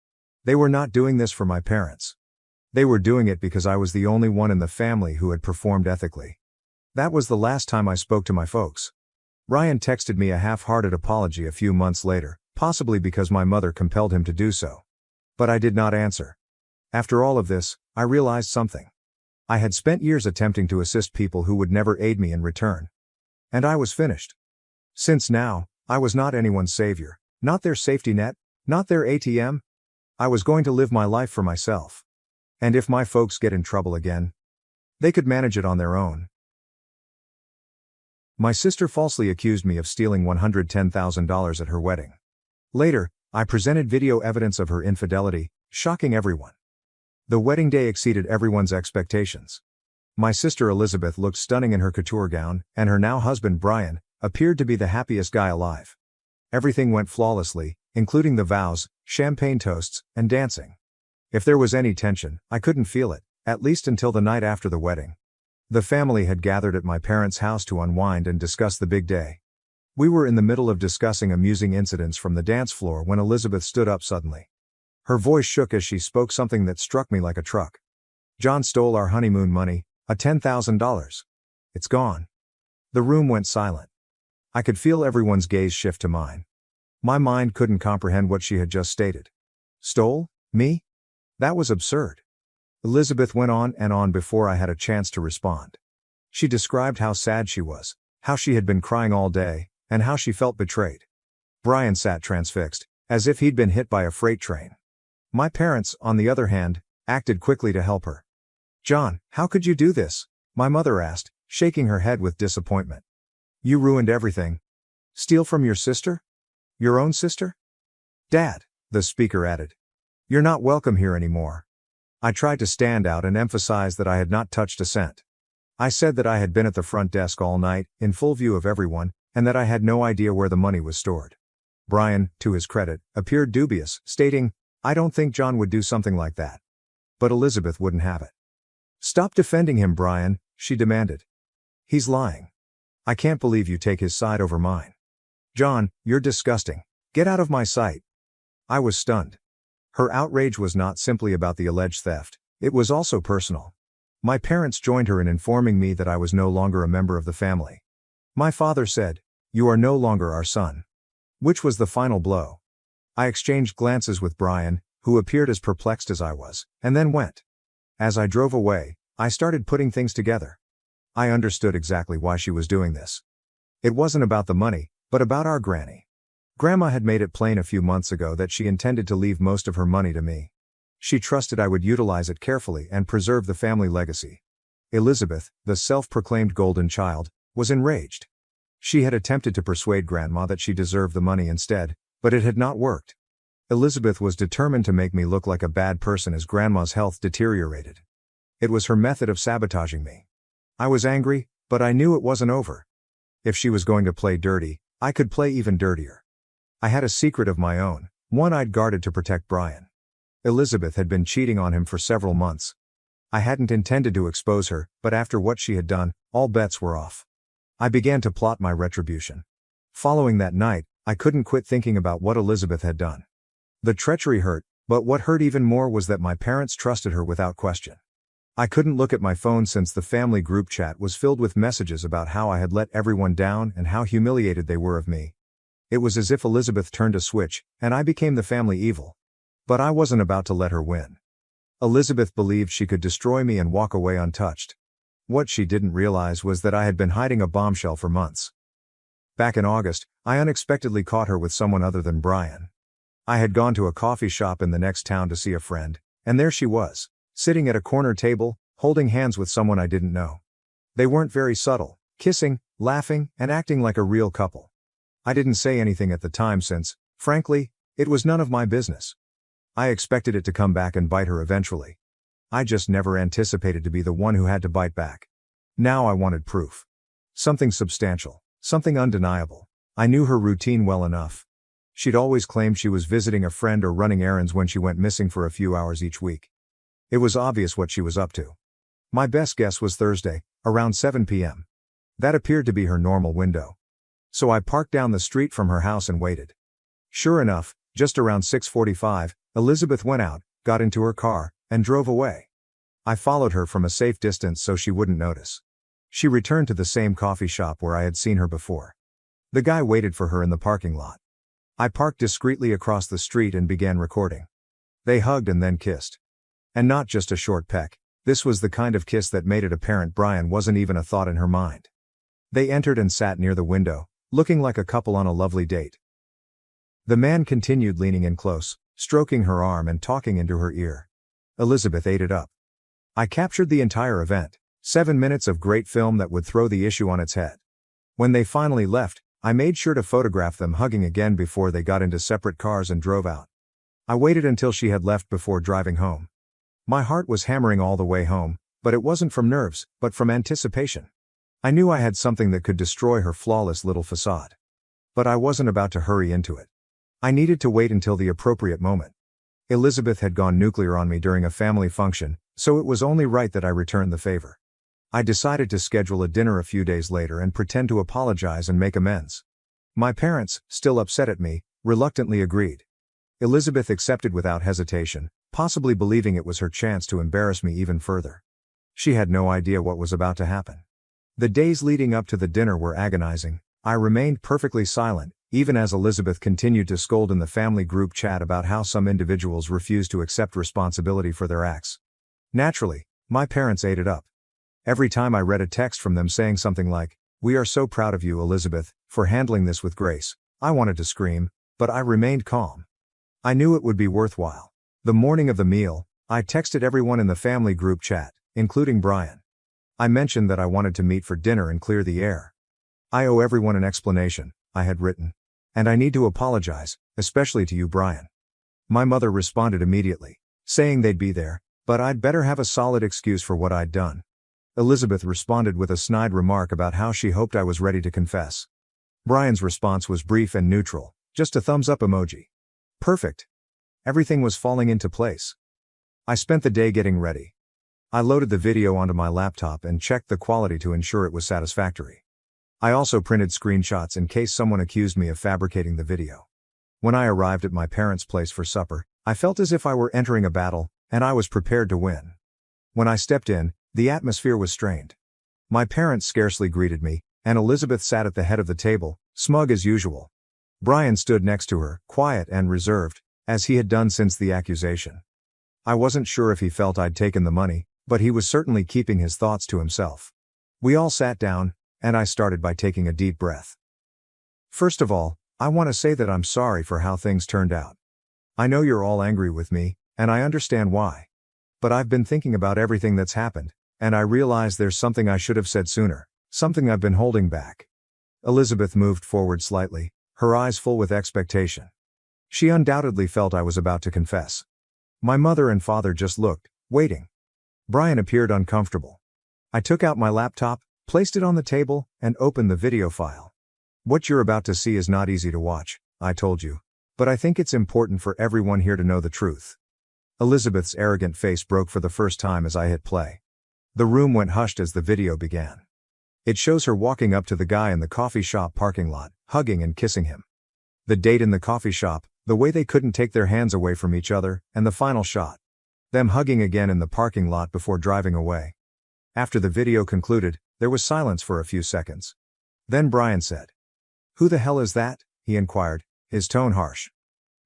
They were not doing this for my parents. They were doing it because I was the only one in the family who had performed ethically. That was the last time I spoke to my folks. Ryan texted me a half-hearted apology a few months later, possibly because my mother compelled him to do so. But I did not answer. After all of this, I realized something. I had spent years attempting to assist people who would never aid me in return. And I was finished. Since now, I was not anyone's savior, not their safety net, not their ATM. I was going to live my life for myself. And if my folks get in trouble again, they could manage it on their own. My sister falsely accused me of stealing $110,000 at her wedding. Later, I presented video evidence of her infidelity, shocking everyone. The wedding day exceeded everyone's expectations. My sister Elizabeth looked stunning in her couture gown, and her now husband Brian appeared to be the happiest guy alive. Everything went flawlessly, including the vows, champagne toasts, and dancing. If there was any tension, I couldn't feel it, at least until the night after the wedding. The family had gathered at my parents' house to unwind and discuss the big day. We were in the middle of discussing amusing incidents from the dance floor when Elizabeth stood up suddenly. Her voice shook as she spoke something that struck me like a truck. "John stole our honeymoon money, a $10,000. It's gone." The room went silent. I could feel everyone's gaze shift to mine. My mind couldn't comprehend what she had just stated. Stole? Me? That was absurd. Elizabeth went on and on before I had a chance to respond. She described how sad she was, how she had been crying all day, and how she felt betrayed. Brian sat transfixed, as if he'd been hit by a freight train. My parents, on the other hand, acted quickly to help her. "John, how could you do this?" my mother asked, shaking her head with disappointment. "You ruined everything. Steal from your sister? Your own sister?" "Dad," the speaker added, "you're not welcome here anymore." I tried to stand out and emphasize that I had not touched a cent. I said that I had been at the front desk all night, in full view of everyone, and that I had no idea where the money was stored. Brian, to his credit, appeared dubious, stating, "I don't think John would do something like that." But Elizabeth wouldn't have it. "Stop defending him, Brian," she demanded. "He's lying. I can't believe you take his side over mine. John, you're disgusting. Get out of my sight." I was stunned. Her outrage was not simply about the alleged theft, it was also personal. My parents joined her in informing me that I was no longer a member of the family. My father said, "You are no longer our son." Which was the final blow. I exchanged glances with Brian, who appeared as perplexed as I was, and then went. As I drove away, I started putting things together. I understood exactly why she was doing this. It wasn't about the money, but about our granny. Grandma had made it plain a few months ago that she intended to leave most of her money to me. She trusted I would utilize it carefully and preserve the family legacy. Elizabeth, the self-proclaimed golden child, was enraged. She had attempted to persuade Grandma that she deserved the money instead, but it had not worked. Elizabeth was determined to make me look like a bad person as Grandma's health deteriorated. It was her method of sabotaging me. I was angry, but I knew it wasn't over. If she was going to play dirty, I could play even dirtier. I had a secret of my own, one I'd guarded to protect Brian. Elizabeth had been cheating on him for several months. I hadn't intended to expose her, but after what she had done, all bets were off. I began to plot my retribution. Following that night, I couldn't quit thinking about what Elizabeth had done. The treachery hurt, but what hurt even more was that my parents trusted her without question. I couldn't look at my phone since the family group chat was filled with messages about how I had let everyone down and how humiliated they were of me. It was as if Elizabeth turned a switch, and I became the family evil. But I wasn't about to let her win. Elizabeth believed she could destroy me and walk away untouched. What she didn't realize was that I had been hiding a bombshell for months. Back in August, I unexpectedly caught her with someone other than Brian. I had gone to a coffee shop in the next town to see a friend, and there she was, sitting at a corner table, holding hands with someone I didn't know. They weren't very subtle, kissing, laughing, and acting like a real couple. I didn't say anything at the time since, frankly, it was none of my business. I expected it to come back and bite her eventually. I just never anticipated to be the one who had to bite back. Now I wanted proof. Something substantial, something undeniable. I knew her routine well enough. She'd always claimed she was visiting a friend or running errands when she went missing for a few hours each week. It was obvious what she was up to. My best guess was Thursday, around 7 p.m. That appeared to be her normal window. So I parked down the street from her house and waited. Sure enough, just around 6:45, Elizabeth went out, got into her car, and drove away. I followed her from a safe distance so she wouldn't notice. She returned to the same coffee shop where I had seen her before. The guy waited for her in the parking lot. I parked discreetly across the street and began recording. They hugged and then kissed. And not just a short peck. This was the kind of kiss that made it apparent Brian wasn't even a thought in her mind. They entered and sat near the window, looking like a couple on a lovely date. The man continued leaning in close, stroking her arm and talking into her ear. Elizabeth ate it up. I captured the entire event, 7 minutes of great film that would throw the issue on its head. When they finally left, I made sure to photograph them hugging again before they got into separate cars and drove out. I waited until she had left before driving home. My heart was hammering all the way home, but it wasn't from nerves, but from anticipation. I knew I had something that could destroy her flawless little facade. But I wasn't about to hurry into it. I needed to wait until the appropriate moment. Elizabeth had gone nuclear on me during a family function, so it was only right that I return the favor. I decided to schedule a dinner a few days later and pretend to apologize and make amends. My parents, still upset at me, reluctantly agreed. Elizabeth accepted without hesitation, possibly believing it was her chance to embarrass me even further. She had no idea what was about to happen. The days leading up to the dinner were agonizing. I remained perfectly silent, even as Elizabeth continued to scold in the family group chat about how some individuals refused to accept responsibility for their acts. Naturally, my parents ate it up. Every time I read a text from them saying something like, "We are so proud of you, Elizabeth, for handling this with grace," I wanted to scream, but I remained calm. I knew it would be worthwhile. The morning of the meal, I texted everyone in the family group chat, including Brian. I mentioned that I wanted to meet for dinner and clear the air. "I owe everyone an explanation," I had written. "And I need to apologize, especially to you, Brian." My mother responded immediately, saying they'd be there, but I'd better have a solid excuse for what I'd done. Elizabeth responded with a snide remark about how she hoped I was ready to confess. Brian's response was brief and neutral, just a thumbs up emoji. Perfect. Everything was falling into place. I spent the day getting ready. I loaded the video onto my laptop and checked the quality to ensure it was satisfactory. I also printed screenshots in case someone accused me of fabricating the video. When I arrived at my parents' place for supper, I felt as if I were entering a battle, and I was prepared to win. When I stepped in, the atmosphere was strained. My parents scarcely greeted me, and Elizabeth sat at the head of the table, smug as usual. Brian stood next to her, quiet and reserved, as he had done since the accusation. I wasn't sure if he felt I'd taken the money, but he was certainly keeping his thoughts to himself. We all sat down, and I started by taking a deep breath. First of all, I want to say that I'm sorry for how things turned out. I know you're all angry with me, and I understand why. But I've been thinking about everything that's happened, and I realize there's something I should have said sooner, something I've been holding back. Elizabeth moved forward slightly, her eyes full with expectation. She undoubtedly felt I was about to confess. My mother and father just looked, waiting. Brian appeared uncomfortable. I took out my laptop, placed it on the table, and opened the video file. "What you're about to see is not easy to watch," I told you. "But I think it's important for everyone here to know the truth." Elizabeth's arrogant face broke for the first time as I hit play. The room went hushed as the video began. It shows her walking up to the guy in the coffee shop parking lot, hugging and kissing him. The date in the coffee shop, the way they couldn't take their hands away from each other, and the final shot. Them hugging again in the parking lot before driving away. After the video concluded, there was silence for a few seconds. Then Brian said, "Who the hell is that?" he inquired, his tone harsh.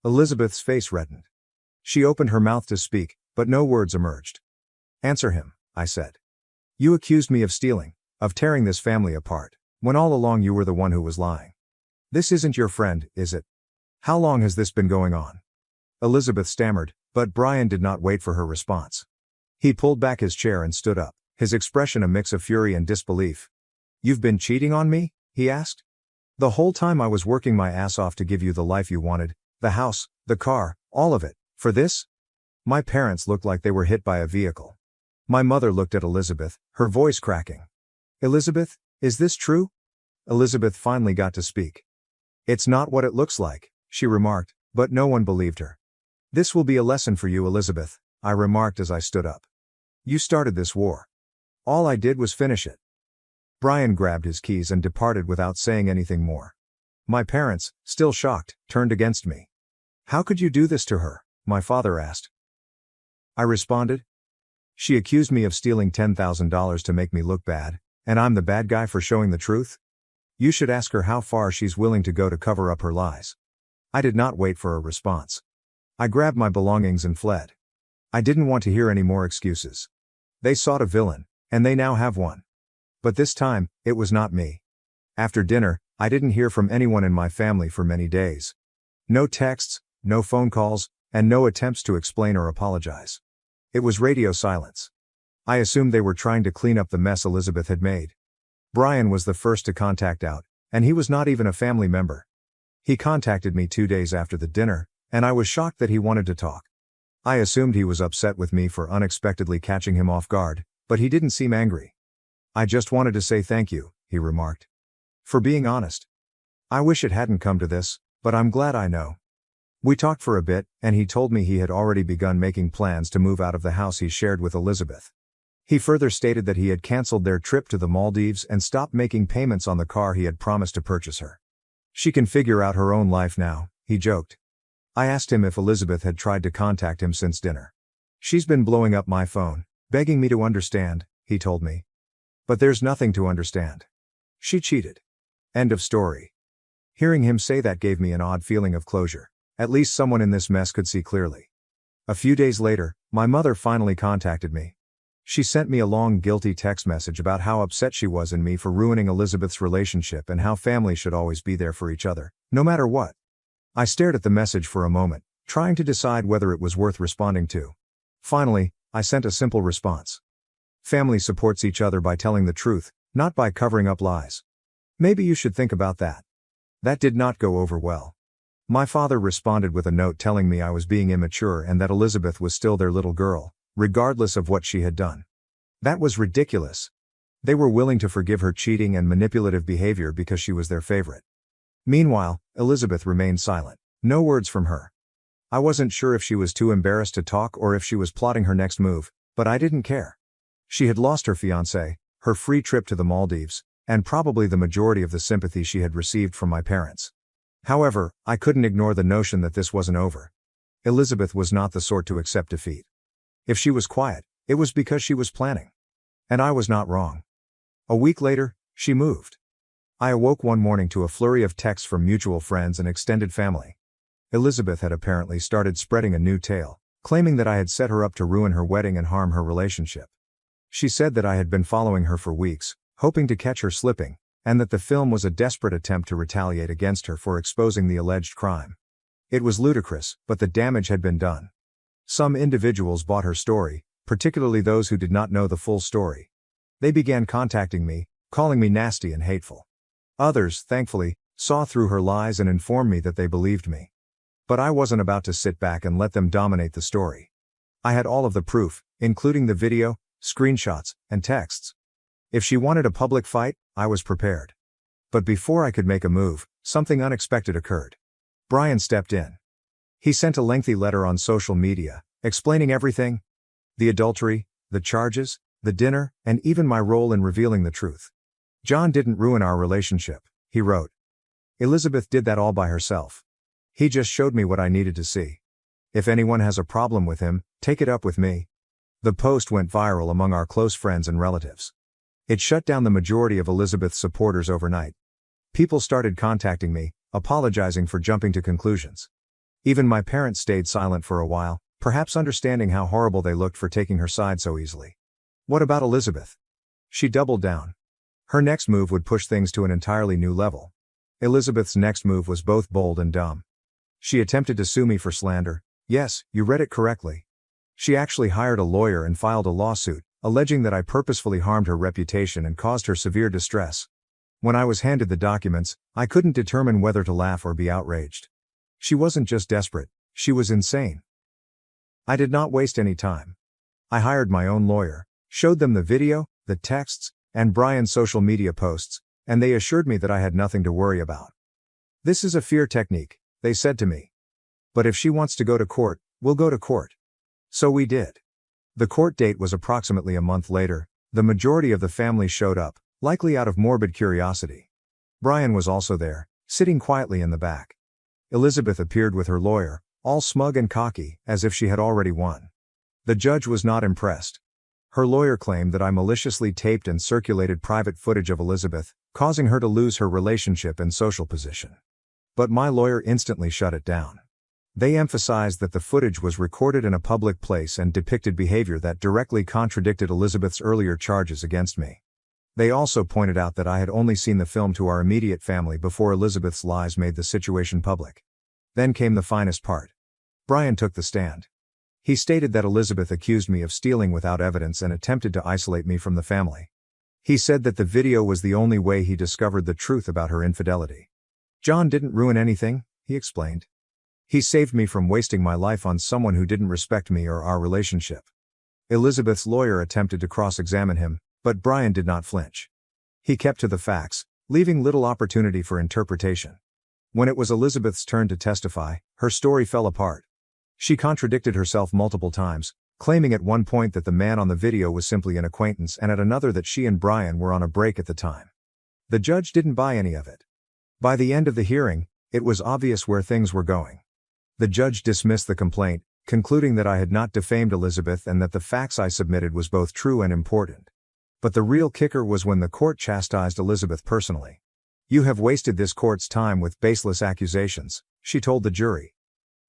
Elizabeth's face reddened. She opened her mouth to speak, but no words emerged. "Answer him," I said. "You accused me of stealing, of tearing this family apart, when all along you were the one who was lying." This isn't your friend, is it? How long has this been going on? Elizabeth stammered, but Brian did not wait for her response. He pulled back his chair and stood up, his expression a mix of fury and disbelief. You've been cheating on me? He asked. The whole time I was working my ass off to give you the life you wanted, the house, the car, all of it, for this? My parents looked like they were hit by a vehicle. My mother looked at Elizabeth, her voice cracking. Elizabeth, is this true? Elizabeth finally got to speak. It's not what it looks like, she remarked, but no one believed her. This will be a lesson for you, Elizabeth, I remarked as I stood up. You started this war. All I did was finish it. Brian grabbed his keys and departed without saying anything more. My parents, still shocked, turned against me. How could you do this to her? My father asked. I responded. She accused me of stealing $10,000 to make me look bad, and I'm the bad guy for showing the truth? You should ask her how far she's willing to go to cover up her lies. I did not wait for a response. I grabbed my belongings and fled. I didn't want to hear any more excuses. They sought a villain, and they now have one. But this time, it was not me. After dinner, I didn't hear from anyone in my family for many days. No texts, no phone calls, and no attempts to explain or apologize. It was radio silence. I assumed they were trying to clean up the mess Elizabeth had made. Brian was the first to contact out, and he was not even a family member. He contacted me 2 days after the dinner, and I was shocked that he wanted to talk. I assumed he was upset with me for unexpectedly catching him off guard, but he didn't seem angry. I just wanted to say thank you, he remarked. For being honest. I wish it hadn't come to this, but I'm glad I know. We talked for a bit, and he told me he had already begun making plans to move out of the house he shared with Elizabeth. He further stated that he had canceled their trip to the Maldives and stopped making payments on the car he had promised to purchase her. She can figure out her own life now, he joked. I asked him if Elizabeth had tried to contact him since dinner. She's been blowing up my phone, begging me to understand, he told me. But there's nothing to understand. She cheated. End of story. Hearing him say that gave me an odd feeling of closure. At least someone in this mess could see clearly. A few days later, my mother finally contacted me. She sent me a long guilty text message about how upset she was in me for ruining Elizabeth's relationship and how family should always be there for each other, no matter what. I stared at the message for a moment, trying to decide whether it was worth responding to. Finally, I sent a simple response. Family supports each other by telling the truth, not by covering up lies. Maybe you should think about that. That did not go over well. My father responded with a note telling me I was being immature and that Elizabeth was still their little girl, regardless of what she had done. That was ridiculous. They were willing to forgive her cheating and manipulative behavior because she was their favorite. Meanwhile, Elizabeth remained silent. No words from her. I wasn't sure if she was too embarrassed to talk or if she was plotting her next move, but I didn't care. She had lost her fiancé, her free trip to the Maldives, and probably the majority of the sympathy she had received from my parents. However, I couldn't ignore the notion that this wasn't over. Elizabeth was not the sort to accept defeat. If she was quiet, it was because she was planning. And I was not wrong. A week later, she moved. I awoke one morning to a flurry of texts from mutual friends and extended family. Elizabeth had apparently started spreading a new tale, claiming that I had set her up to ruin her wedding and harm her relationship. She said that I had been following her for weeks, hoping to catch her slipping, and that the film was a desperate attempt to retaliate against her for exposing the alleged crime. It was ludicrous, but the damage had been done. Some individuals bought her story, particularly those who did not know the full story. They began contacting me, calling me nasty and hateful. Others, thankfully, saw through her lies and informed me that they believed me. But I wasn't about to sit back and let them dominate the story. I had all of the proof, including the video, screenshots, and texts. If she wanted a public fight, I was prepared. But before I could make a move, something unexpected occurred. Brian stepped in. He sent a lengthy letter on social media, explaining everything: the adultery, the charges, the dinner, and even my role in revealing the truth. John didn't ruin our relationship, he wrote. Elizabeth did that all by herself. He just showed me what I needed to see. If anyone has a problem with him, take it up with me. The post went viral among our close friends and relatives. It shut down the majority of Elizabeth's supporters overnight. People started contacting me, apologizing for jumping to conclusions. Even my parents stayed silent for a while, perhaps understanding how horrible they looked for taking her side so easily. What about Elizabeth? She doubled down. Her next move would push things to an entirely new level. Elizabeth's next move was both bold and dumb. She attempted to sue me for slander. Yes, you read it correctly. She actually hired a lawyer and filed a lawsuit, alleging that I purposefully harmed her reputation and caused her severe distress. When I was handed the documents, I couldn't determine whether to laugh or be outraged. She wasn't just desperate, she was insane. I did not waste any time. I hired my own lawyer, showed them the video, the texts, and Brian's social media posts, and they assured me that I had nothing to worry about. This is a fear technique, they said to me. But if she wants to go to court, we'll go to court. So we did. The court date was approximately a month later. The majority of the family showed up, likely out of morbid curiosity. Brian was also there, sitting quietly in the back. Elizabeth appeared with her lawyer, all smug and cocky, as if she had already won. The judge was not impressed. Her lawyer claimed that I maliciously taped and circulated private footage of Elizabeth, causing her to lose her relationship and social position. But my lawyer instantly shut it down. They emphasized that the footage was recorded in a public place and depicted behavior that directly contradicted Elizabeth's earlier charges against me. They also pointed out that I had only seen the film to our immediate family before Elizabeth's lies made the situation public. Then came the finest part. Brian took the stand. He stated that Elizabeth accused me of stealing without evidence and attempted to isolate me from the family. He said that the video was the only way he discovered the truth about her infidelity. John didn't ruin anything, he explained. He saved me from wasting my life on someone who didn't respect me or our relationship. Elizabeth's lawyer attempted to cross-examine him, but Brian did not flinch. He kept to the facts, leaving little opportunity for interpretation. When it was Elizabeth's turn to testify, her story fell apart. She contradicted herself multiple times, claiming at one point that the man on the video was simply an acquaintance and at another that she and Brian were on a break at the time. The judge didn't buy any of it. By the end of the hearing, it was obvious where things were going. The judge dismissed the complaint, concluding that I had not defamed Elizabeth and that the facts I submitted was both true and important. But the real kicker was when the court chastised Elizabeth personally. "You have wasted this court's time with baseless accusations," she told the jury.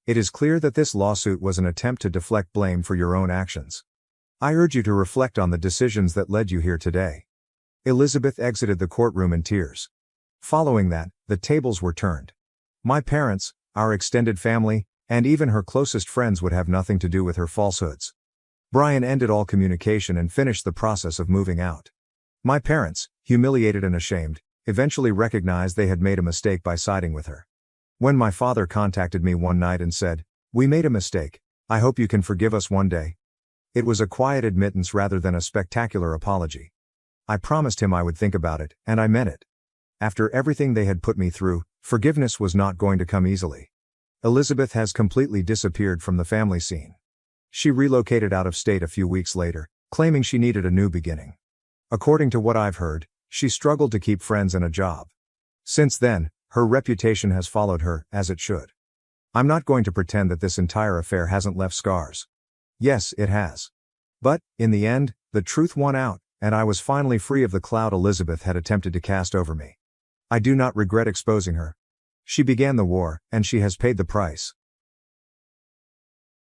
"It is clear that this lawsuit was an attempt to deflect blame for your own actions. I urge you to reflect on the decisions that led you here today." Elizabeth exited the courtroom in tears. Following that, the tables were turned. My parents, our extended family, and even her closest friends would have nothing to do with her falsehoods. Brian ended all communication and finished the process of moving out. My parents, humiliated and ashamed, eventually recognized they had made a mistake by siding with her. When my father contacted me one night and said, "We made a mistake, I hope you can forgive us one day," it was a quiet admittance rather than a spectacular apology. I promised him I would think about it, and I meant it. After everything they had put me through, forgiveness was not going to come easily. Elizabeth has completely disappeared from the family scene. She relocated out of state a few weeks later, claiming she needed a new beginning. According to what I've heard, she struggled to keep friends and a job. Since then, her reputation has followed her, as it should. I'm not going to pretend that this entire affair hasn't left scars. Yes, it has. But, in the end, the truth won out, and I was finally free of the cloud Elizabeth had attempted to cast over me. I do not regret exposing her. She began the war, and she has paid the price.